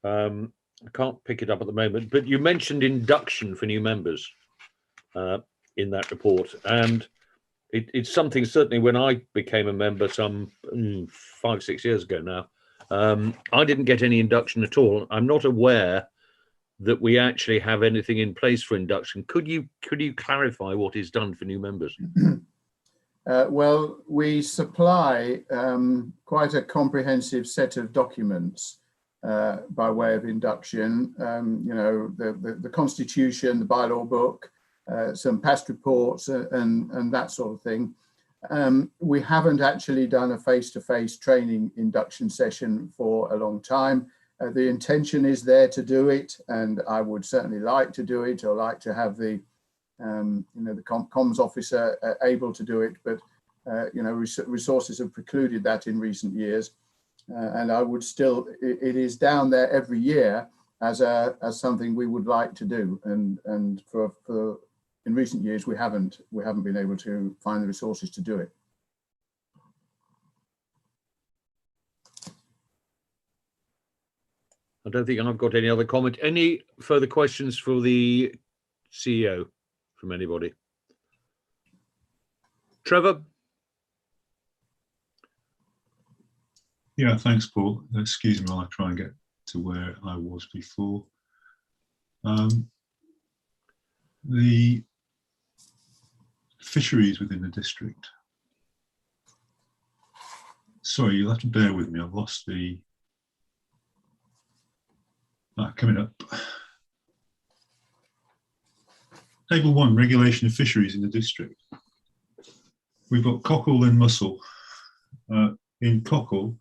I can't pick it up at the moment, but you mentioned induction for new members in that report. And it's something, certainly when I became a member some 5-6 years ago now, I didn't get any induction at all. I'm not aware that we actually have anything in place for induction. Could you clarify what is done for new members? Well, we supply quite a comprehensive set of documents by way of induction. You know, the Constitution, the bylaw book, some past reports, and that sort of thing. We haven't actually done a face-to-face training induction session for a long time. The intention is there to do it, and I would certainly like to do it, or like to have the the comms officer able to do it, but resources have precluded that in recent years. And I would still, it is down there every year as something we would like to do, and for in recent years we haven't been able to find the resources to do it. I don't think I've got any other comment. Any further questions for the CEO from anybody? Trevor? Yeah, thanks, Paul. Excuse me while I try and get to where I was before. The fisheries within the district. Sorry, you'll have to bear with me. I've lost the... coming up. Table 1, regulation of fisheries in the district. We've got cockle and mussel. In cockle,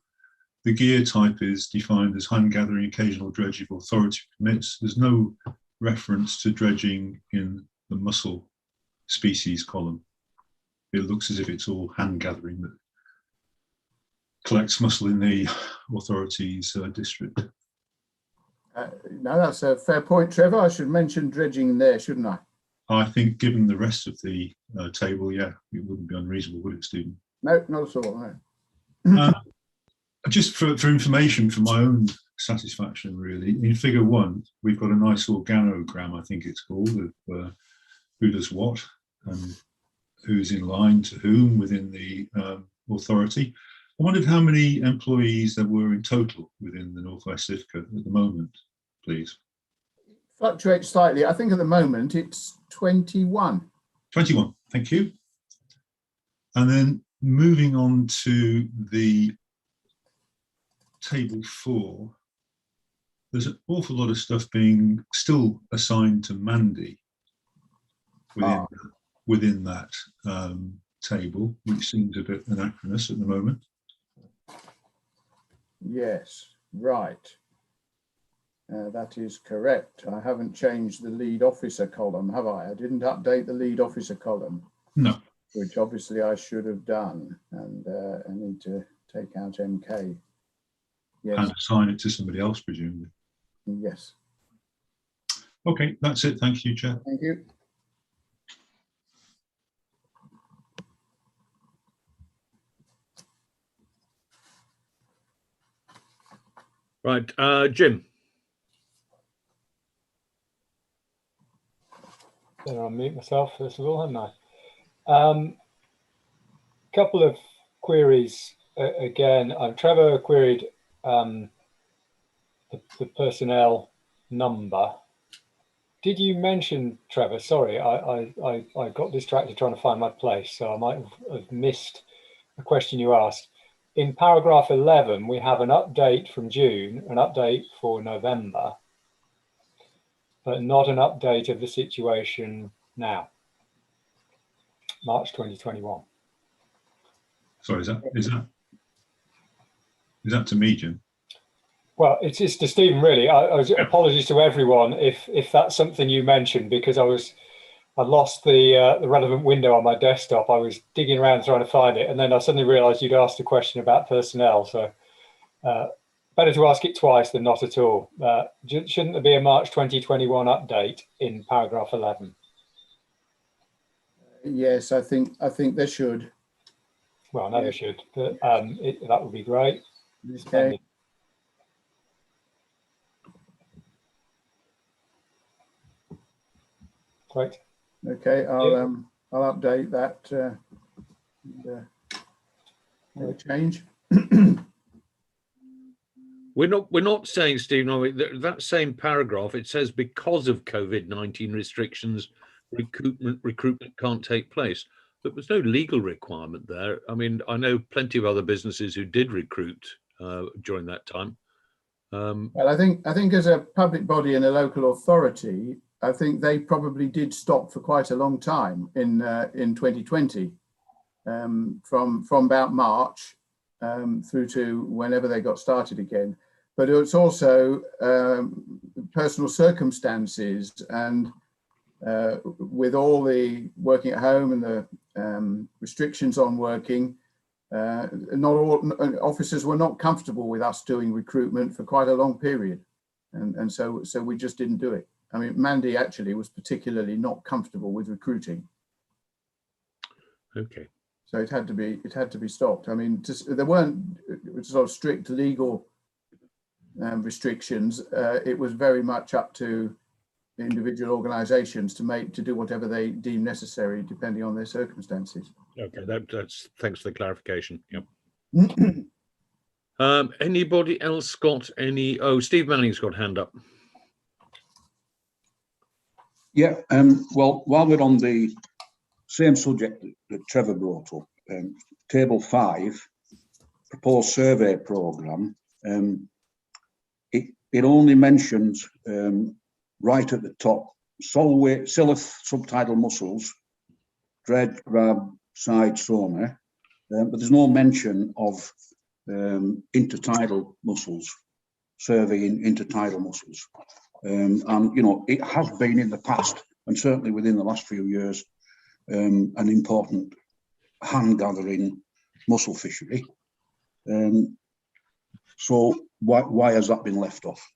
the gear type is defined as hand gathering, occasional dredging if authority permits. There's no reference to dredging in the mussel species column. It looks as if it's all hand gathering that collects mussel in the authorities district. No, that's a fair point, Trevor. I should mention dredging in there, shouldn't I? I think given the rest of the table, yeah, it wouldn't be unreasonable, would it, Stephen? No, not at all. No. Just for information, for my own satisfaction, really, in figure 1, we've got a nice organogram, I think it's called, of who does what and who's in line to whom within the authority. I wondered how many employees there were in total within the North West IFCA at the moment, please. Fluctuates slightly. I think at the moment it's 21. 21, thank you. And then moving on to the table 4, there's an awful lot of stuff being still assigned to Mandy within that table, which seems a bit anachronous at the moment. Yes, right. That is correct. I haven't changed the lead officer column, have I? I didn't update the lead officer column. No. Which obviously I should have done, and I need to take out MK. Yes. And assign it to somebody else, presumably. Yes. Okay, that's it. Thank you, Chair. Thank you. Right, Jim. Better unmute myself first of all, haven't I? Couple of queries again. Trevor queried the personnel number. Did you mention, Trevor? Sorry, I got distracted trying to find my place, so I might have missed the question you asked. In paragraph 11, we have an update from June, an update for November, but not an update of the situation now, March 2021. Sorry, is that to me, Jim? Well, it's to Stephen, really. Apologies to everyone if that's something you mentioned, because I lost the relevant window on my desktop. I was digging around trying to find it, and then I suddenly realised you'd asked a question about personnel. So better to ask it twice than not at all. Shouldn't there be a March 2021 update in paragraph 11? Yes, I think there should. Well, I know there should, but that would be great. Okay. Great. Okay, I'll update that. Change. We're not saying, Stephen, that same paragraph, it says because of COVID-19 restrictions, recruitment can't take place. But there's no legal requirement there. I mean, I know plenty of other businesses who did recruit during that time. Well, I think as a public body and a local authority, I think they probably did stop for quite a long time in 2020, from about March through to whenever they got started again. But it's also personal circumstances, and with all the working at home and the restrictions on working, not all officers were not comfortable with us doing recruitment for quite a long period, and so we just didn't do it. I mean, Mandy actually was particularly not comfortable with recruiting. Okay. So it had to be stopped. I mean, there weren't sort of strict legal restrictions. It was very much up to individual organisations to do whatever they deem necessary, depending on their circumstances. Okay, that's thanks for the clarification. Yep. Anybody else got any? Oh, Steve Manning's got hand up. Yeah, well, while we're on the same subject that Trevor brought up, table 5, proposed survey programme, it only mentions right at the top, Silith subtidal muscles, dread, grab, side, sonar, but there's no mention of intertidal muscles, surveying intertidal muscles. And, you know, it has been in the past, and certainly within the last few years, an important hand-gathering mussel fishery. So why has that been left off?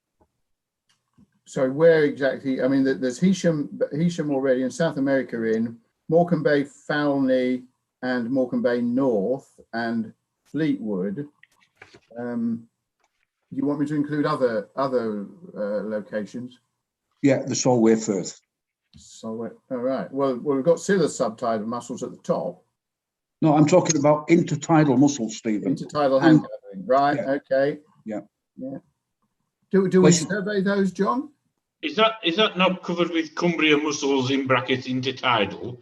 So where exactly? I mean, there's Heysham already, in South America in Morecambe Bay, Foulney, and Morecambe Bay North, and Fleetwood. You want me to include other locations? Yeah, the Solway Firth. Solway. All right. Well, we've got Silith subtidal mussels at the top. No, I'm talking about intertidal mussels, Stephen. Intertidal hand gathering. Right. Yeah. Okay. Yeah. Yeah. Do we survey those, John? Is that not covered with Cumbria mussels in brackets intertidal,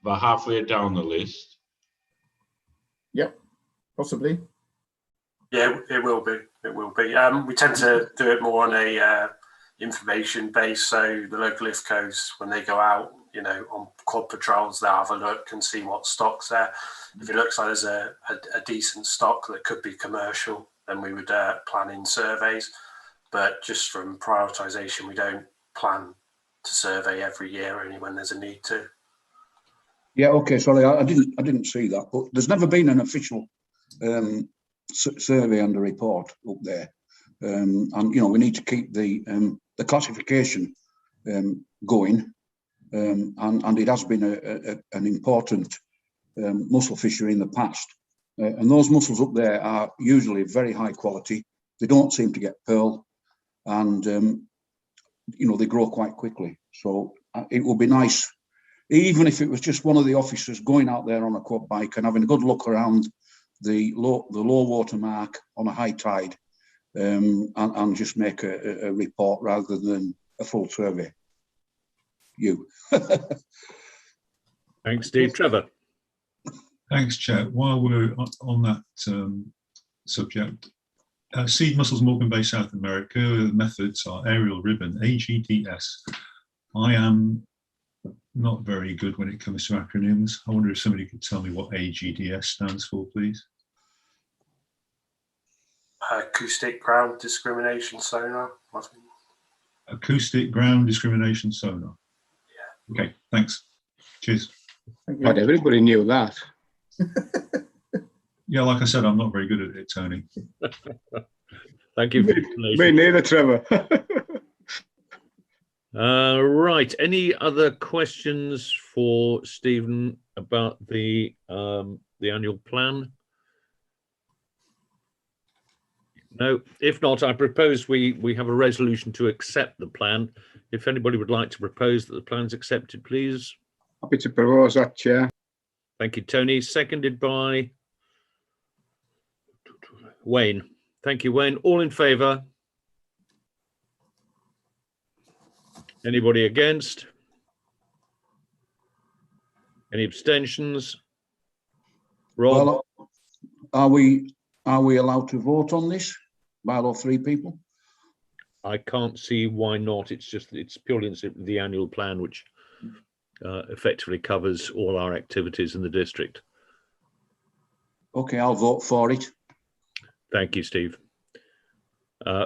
about halfway down the list? Yep, possibly. Yeah, it will be. It will be. We tend to do it more on a information base. So the local IFCOs, when they go out, you know, on quad patrols, they'll have a look and see what stock's there. If it looks like there's a decent stock that could be commercial, then we would plan in surveys. But just from prioritisation, we don't plan to survey every year, only when there's a need to. Yeah, okay, sorry, I didn't see that, but there's never been an official survey and a report up there, and you know we need to keep the classification going, and it has been an important mussel fishery in the past. And those mussels up there are usually very high quality. They don't seem to get pearl, and you know, they grow quite quickly. So it would be nice, even if it was just one of the officers going out there on a quad bike and having a good look around the low water mark on a high tide, and just make a report rather than a full survey. Thanks, Steve. Trevor. Thanks, Chair. While we're on that subject, seed mussels, Morecambe Bay, South America, methods are aerial ribbon, AGDS. I am not very good when it comes to acronyms. I wonder if somebody could tell me what AGDS stands for, please. Acoustic ground discrimination sonar. Acoustic ground discrimination sonar. Yeah. Okay, thanks. Cheers. But everybody knew that. Yeah, like I said, I'm not very good at it, Tony. Thank you for the Me neither, Trevor. Right. Any other questions for Stephen about the annual plan? No. If not, I propose we have a resolution to accept the plan. If anybody would like to propose that the plan's accepted, please. Happy to propose that, Chair. Thank you, Tony. Seconded by Wayne. Thank you, Wayne. All in favour? Anybody against? Any abstentions? Rob? Well, are we allowed to vote on this? Bylaw 3 people? I can't see why not. It's purely the annual plan, which effectively covers all our activities in the district. Okay, I'll vote for it. Thank you, Steve.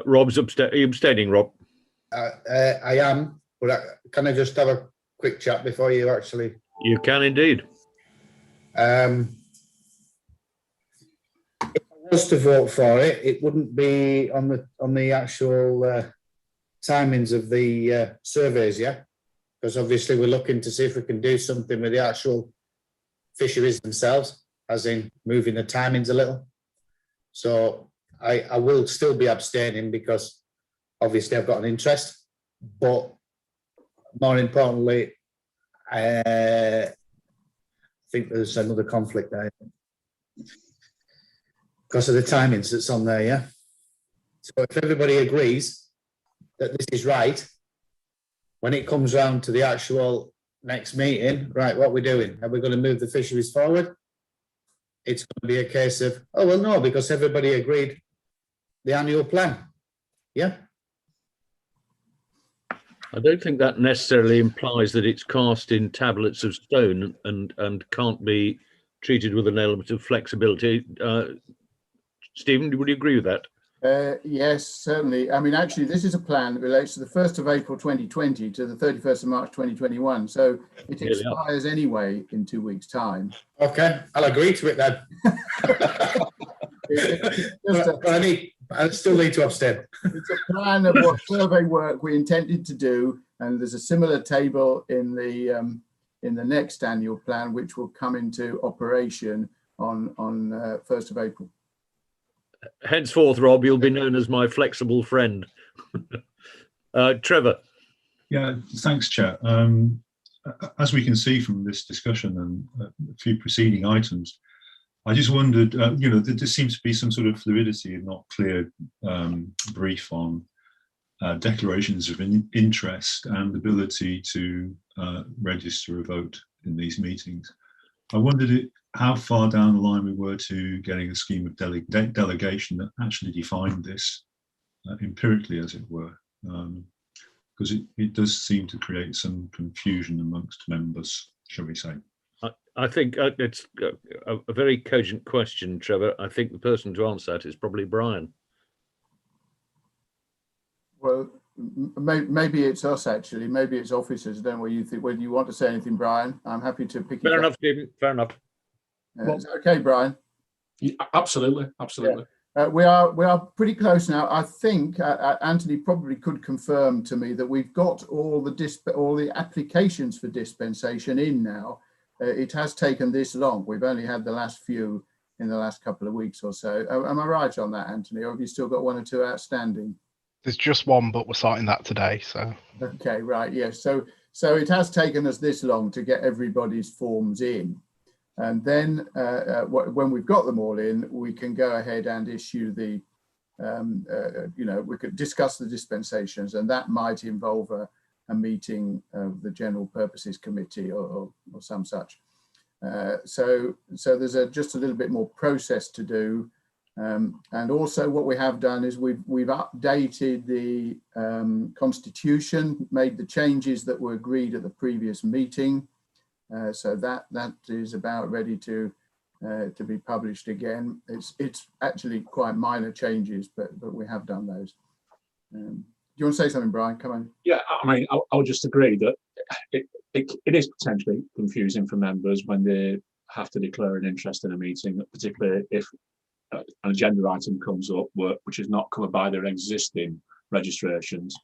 Rob's abstaining, Rob. I am, but can I just have a quick chat before you actually? You can indeed. If I was to vote for it, it wouldn't be on the actual timings of the surveys, yeah? Because obviously we're looking to see if we can do something with the actual fisheries themselves, as in moving the timings a little. So I will still be abstaining because obviously I've got an interest, but more importantly, I think there's another conflict there because of the timings that's on there, yeah? So if everybody agrees that this is right, when it comes round to the actual next meeting, right, what we're doing, are we going to move the fisheries forward? It's going to be a case of, oh, well, no, because everybody agreed the annual plan. Yeah. I don't think that necessarily implies that it's cast in tablets of stone and can't be treated with an element of flexibility. Stephen, would you agree with that? Yes, certainly. I mean, actually, this is a plan that relates to the 1st of April 2020 to the 31st of March 2021. So it expires anyway in 2 weeks' time. Okay, I'll agree to it then. I still need to abstain. It's a plan of what survey work we intended to do, and there's a similar table in the next annual plan, which will come into operation on 1st of April. Henceforth, Rob, you'll be known as my flexible friend. Trevor. Yeah, thanks, Chair. As we can see from this discussion and a few preceding items, I just wondered, there seems to be some sort of fluidity and not clear brief on declarations of interest and ability to register a vote in these meetings. I wondered how far down the line we were to getting a scheme of delegation that actually defined this empirically, as it were, because it does seem to create some confusion amongst members, shall we say. I think it's a very cogent question, Trevor. I think the person to answer that is probably Brian. Well, maybe it's us, actually. Maybe it's officers. I don't know what you think. Whether you want to say anything, Brian, I'm happy to pick it up. Fair enough, Stephen. Fair enough. Is that okay, Brian? Yeah, absolutely. Yeah. We are pretty close now. I think Anthony probably could confirm to me that we've got all the applications for dispensation in now. It has taken this long. We've only had the last few in the last couple of weeks or so. Am I right on that, Anthony? Or have you still got one or two outstanding? There's just one, but we're sorting that today. So okay, right, yes. So it has taken us this long to get everybody's forms in. And then when we've got them all in, we can go ahead and issue the, we could discuss the dispensations, and that might involve a meeting of the General Purposes Committee or some such. So there's just a little bit more process to do. And also what we have done is we've updated the Constitution, made the changes that were agreed at the previous meeting. So that is about ready to be published again. It's actually quite minor changes, but we have done those. Do you want to say something, Brian? Come on. Yeah, I mean, I would just agree that it is potentially confusing for members when they have to declare an interest in a meeting, particularly if an agenda item comes up which is not covered by their existing registrations.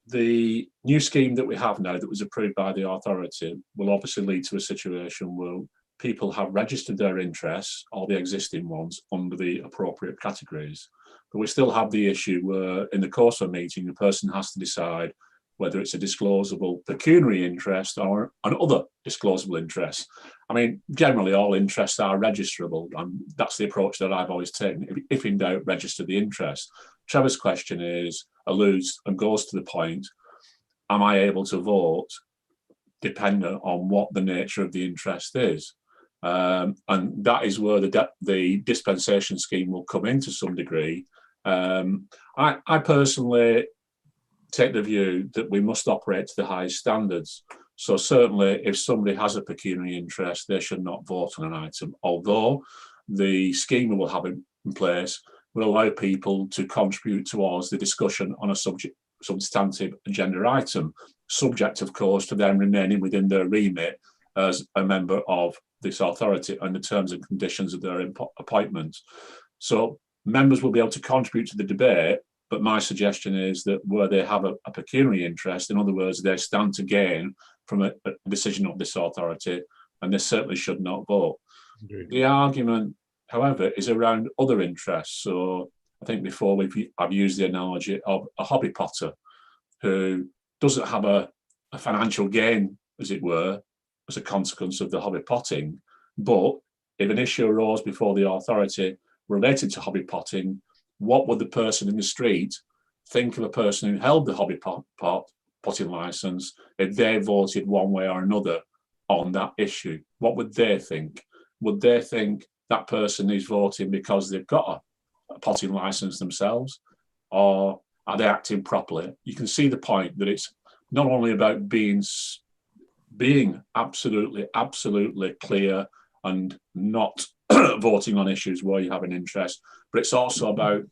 The new scheme that we have now that was approved by the authority will obviously lead to a situation where people have registered their interests, or the existing ones, under the appropriate categories. But we still have the issue where in the course of a meeting, the person has to decide whether it's a disclosable pecuniary interest or an other disclosable interest. I mean, generally all interests are registerable, and that's the approach that I've always taken. If in doubt, register the interest. Trevor's question alludes and goes to the point, am I able to vote dependent on what the nature of the interest is? And that is where the dispensation scheme will come in to some degree. I personally take the view that we must operate to the highest standards. So certainly if somebody has a pecuniary interest, they should not vote on an item, although the scheme we will have in place will allow people to contribute towards the discussion on a substantive agenda item, subject, of course, to them remaining within their remit as a member of this authority and the terms and conditions of their appointment. So members will be able to contribute to the debate, but my suggestion is that where they have a pecuniary interest, in other words, they stand to gain from a decision of this authority, and they certainly should not vote. Indeed. The argument, however, is around other interests. So I think before I've used the analogy of a hobby potter who doesn't have a financial gain, as it were, as a consequence of the hobby potting. But if an issue arose before the authority related to hobby potting, what would the person in the street think of a person who held the hobby potting license if they voted one way or another on that issue? What would they think? Would they think that person is voting because they've got a potting license themselves, or are they acting properly? You can see the point that it's not only about being absolutely clear and not voting on issues where you have an interest, but it's also about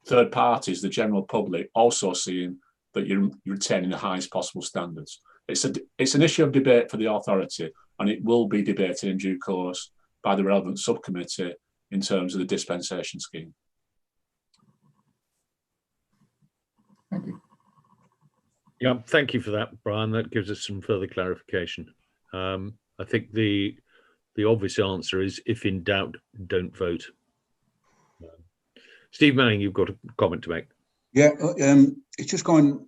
third parties, the general public, also seeing that you're retaining the highest possible standards. It's an issue of debate for the authority, and it will be debated in due course by the relevant subcommittee in terms of the dispensation scheme. Thank you. Yeah, thank you for that, Brian. That gives us some further clarification. I think the obvious answer is, if in doubt, don't vote. Steve Manning, you've got a comment to make. Yeah, it's just going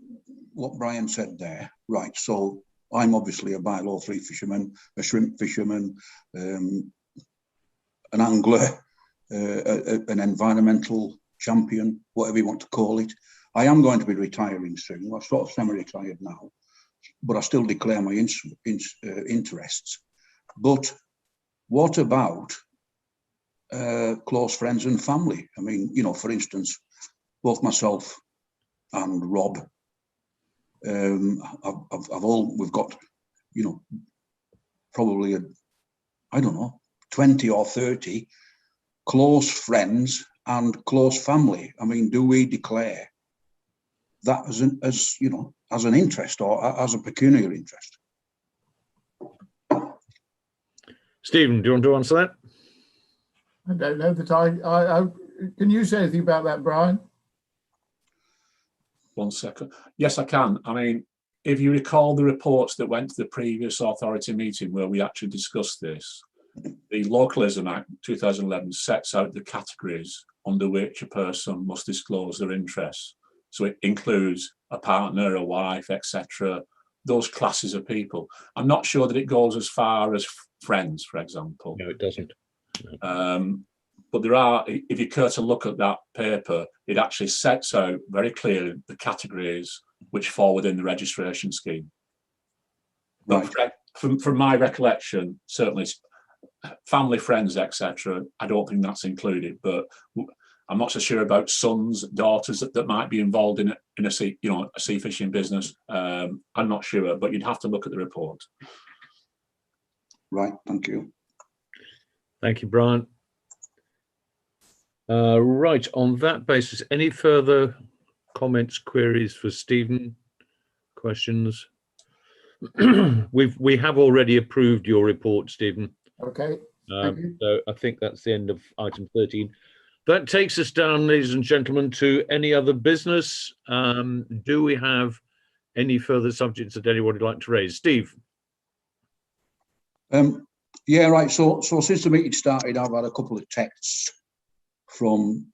what Brian said there. Right, so I'm obviously a bylaw 3 fisherman, a shrimp fisherman, an angler, an environmental champion, whatever you want to call it. I am going to be retiring soon. I'm sort of semi-retired now, but I still declare my interests. But what about close friends and family? I mean, you know, for instance, both myself and Rob, we've got, you know, probably I don't know, 20 or 30 close friends and close family. I mean, do we declare that as an interest or as a pecuniary interest? Stephen, do you want to answer that? I don't know that I can you say anything about that, Brian? 1 second. Yes, I can. I mean, if you recall the reports that went to the previous authority meeting where we actually discussed this, the Localism Act 2011 sets out the categories under which a person must disclose their interests. So it includes a partner, a wife, etc., those classes of people. I'm not sure that it goes as far as friends, for example. No, it doesn't. But there are, if you care to look at that paper, it actually sets out very clearly the categories which fall within the registration scheme. But from my recollection, certainly family, friends, etc., I don't think that's included. But I'm not so sure about sons, daughters that might be involved in a sea, a sea fishing business. I'm not sure, but you'd have to look at the report. Right, thank you. Thank you, Brian. Right, on that basis, any further comments, queries for Stephen? Questions? We have already approved your report, Stephen. Okay. So I think that's the end of item 13. That takes us down, ladies and gentlemen, to any other business. Do we have any further subjects that anybody would like to raise? Steve? Yeah, right. So since the meeting started, I've had a couple of texts from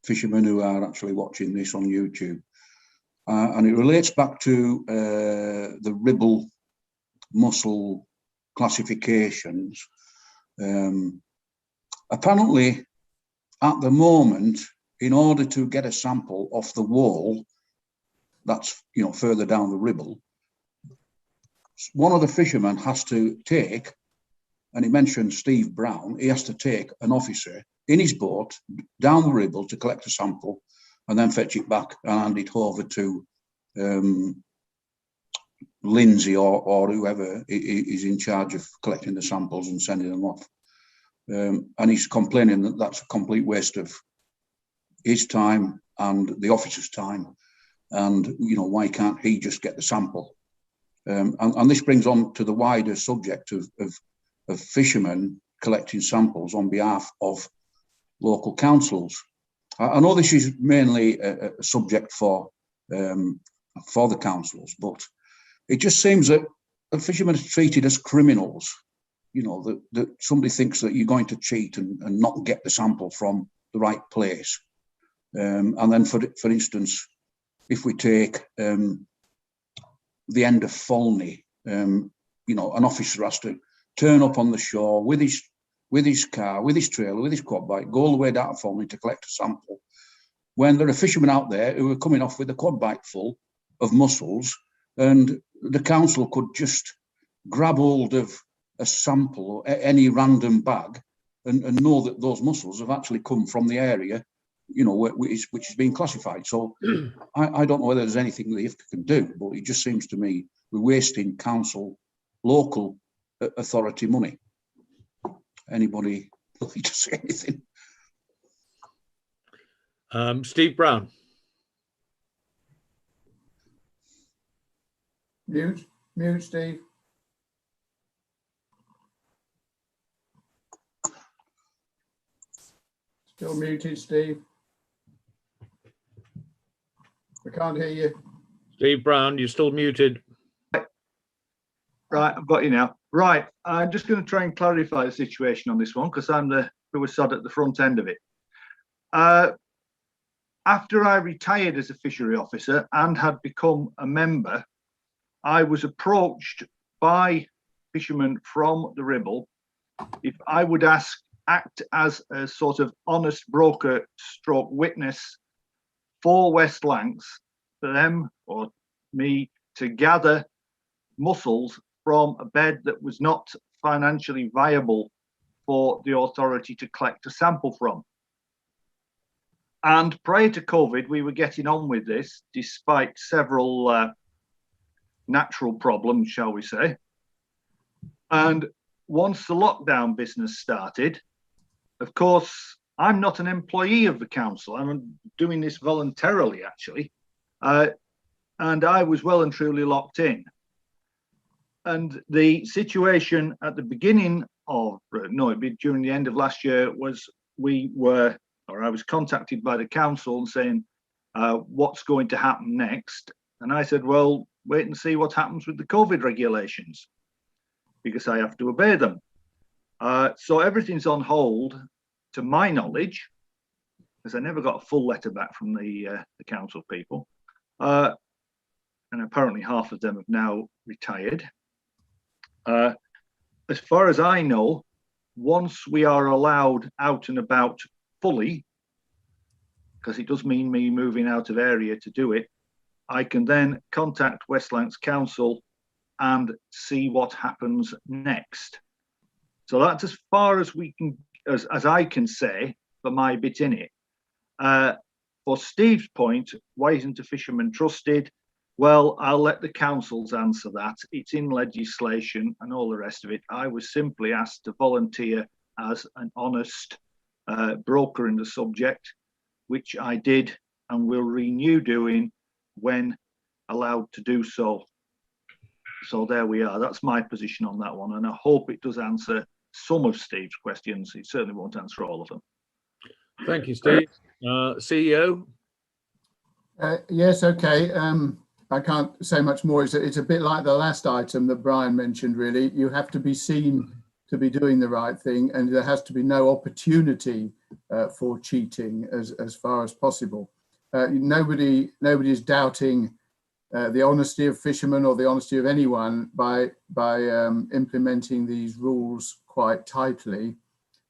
fishermen who are actually watching this on YouTube. And it relates back to the Ribble mussel classifications. Apparently, at the moment, in order to get a sample off the wall, that's further down the Ribble, one of the fishermen has to take, and he mentioned Steve Brown, he has to take an officer in his boat down the Ribble to collect a sample and then fetch it back and hand it over to Lindsay or whoever is in charge of collecting the samples and sending them off. And he's complaining that that's a complete waste of his time and the officer's time. And, why can't he just get the sample? And this brings on to the wider subject of fishermen collecting samples on behalf of local councils. I know this is mainly a subject for the councils, but it just seems that the fishermen are treated as criminals. That somebody thinks that you're going to cheat and not get the sample from the right place. And then, for instance, if we take the end of Folney, an officer has to turn up on the shore with his car, with his trailer, with his quad bike, go all the way down to Folney to collect a sample, when there are fishermen out there who are coming off with a quad bike full of mussels, and the council could just grab hold of a sample or any random bag and know that those mussels have actually come from the area, which is being classified. So I don't know whether there's anything the IFCA can do, but it just seems to me we're wasting council, local authority money. Anybody like to say anything? Steve Brown. Mute, Steve. Still muted, Steve. We can't hear you. Steve Brown, you're still muted. Right, I've got you now. Right, I'm just going to try and clarify the situation on this one because I'm the who was sat at the front end of it. After I retired as a fishery officer and had become a member, I was approached by fishermen from the Ribble if I would act as a sort of honest broker stroke witness for West Lancs, for them or me to gather mussels from a bed that was not financially viable for the authority to collect a sample from. And prior to COVID, we were getting on with this despite several natural problems, shall we say. And once the lockdown business started, of course, I'm not an employee of the council. I'm doing this voluntarily, actually. And I was well and truly locked in. And the situation at the beginning it'd be during the end of last year, I was contacted by the council and saying, what's going to happen next? And I said, well, wait and see what happens with the COVID regulations, because I have to obey them. So everything's on hold, to my knowledge, because I never got a full letter back from the council people. And apparently half of them have now retired. As far as I know, once we are allowed out and about fully, because it does mean me moving out of area to do it, I can then contact West Lancs Council and see what happens next. So that's as far as we can, as I can say for my bit in it. For Steve's point, why isn't a fisherman trusted? Well, I'll let the councils answer that. It's in legislation and all the rest of it. I was simply asked to volunteer as an honest broker in the subject, which I did and will renew doing when allowed to do so. So there we are. That's my position on that one. And I hope it does answer some of Steve's questions. It certainly won't answer all of them. Thank you, Steve. CEO? Yes, okay. I can't say much more. It's a bit like the last item that Brian mentioned, really. You have to be seen to be doing the right thing, and there has to be no opportunity for cheating as far as possible. Nobody is doubting the honesty of fishermen or the honesty of anyone by implementing these rules quite tightly.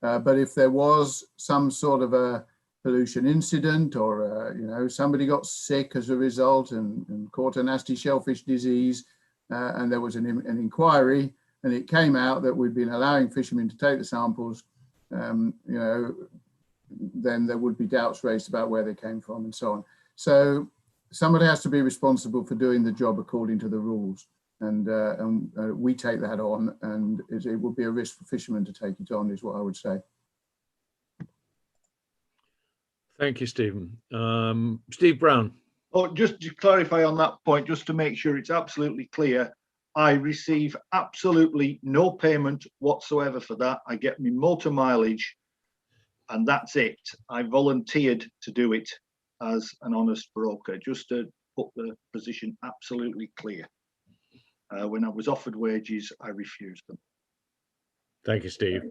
But if there was some sort of a pollution incident, or somebody got sick as a result and caught a nasty shellfish disease, and there was an inquiry, and it came out that we'd been allowing fishermen to take the samples, then there would be doubts raised about where they came from and so on. So somebody has to be responsible for doing the job according to the rules, and we take that on, and it would be a risk for fishermen to take it on, is what I would say. Thank you, Stephen. Steve Brown. Oh, just to clarify on that point, just to make sure it's absolutely clear, I receive absolutely no payment whatsoever for that. I get my motor mileage and that's it. I volunteered to do it as an honest broker, just to put the position absolutely clear. When I was offered wages, I refused them. Thank you, Steve.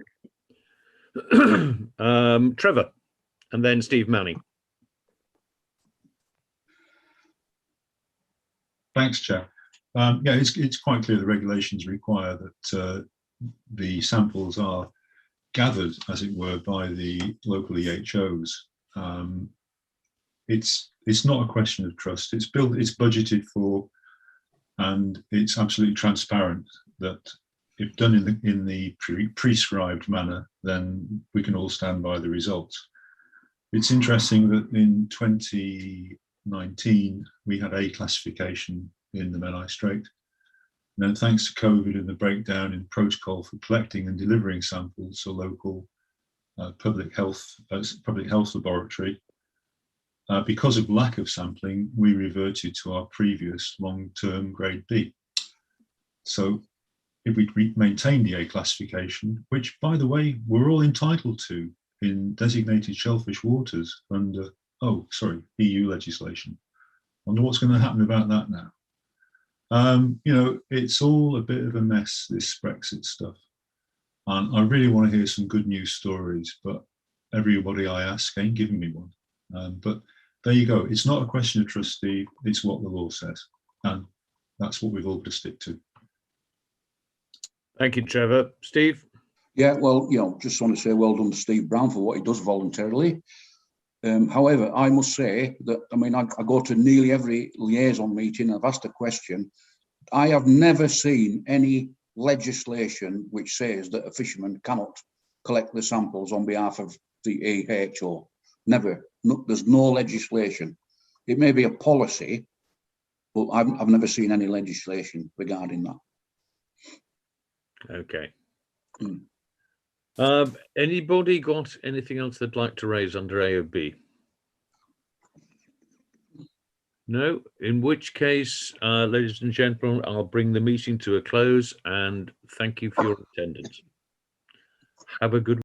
Trevor. And then Steve Manning. Thanks, Chair. Yeah, it's quite clear the regulations require that the samples are gathered, as it were, by the local EHOs. It's not a question of trust. It's budgeted for, and it's absolutely transparent that if done in the prescribed manner, then we can all stand by the results. It's interesting that in 2019, we had A classification in the Menai Strait. And then thanks to COVID and the breakdown in protocol for collecting and delivering samples to local public health laboratory, because of lack of sampling, we reverted to our previous long-term grade B. So if we maintain the A classification, which, by the way, we're all entitled to in designated shellfish waters under, EU legislation. Wonder what's going to happen about that now. It's all a bit of a mess, this Brexit stuff. And I really want to hear some good news stories, but everybody I ask ain't giving me one. But there you go. It's not a question of trust, Steve. It's what the law says. And that's what we've all got to stick to. Thank you, Trevor. Steve? Yeah, well, just want to say well done to Steve Brown for what he does voluntarily. However, I must say that, I go to nearly every liaison meeting, I've asked a question. I have never seen any legislation which says that a fisherman cannot collect the samples on behalf of the EHO. Never. No, there's no legislation. It may be a policy, but I've never seen any legislation regarding that. Okay. Anybody got anything else they'd like to raise under A or B? No, in which case, ladies and gentlemen, I'll bring the meeting to a close and thank you for your attendance. Have a good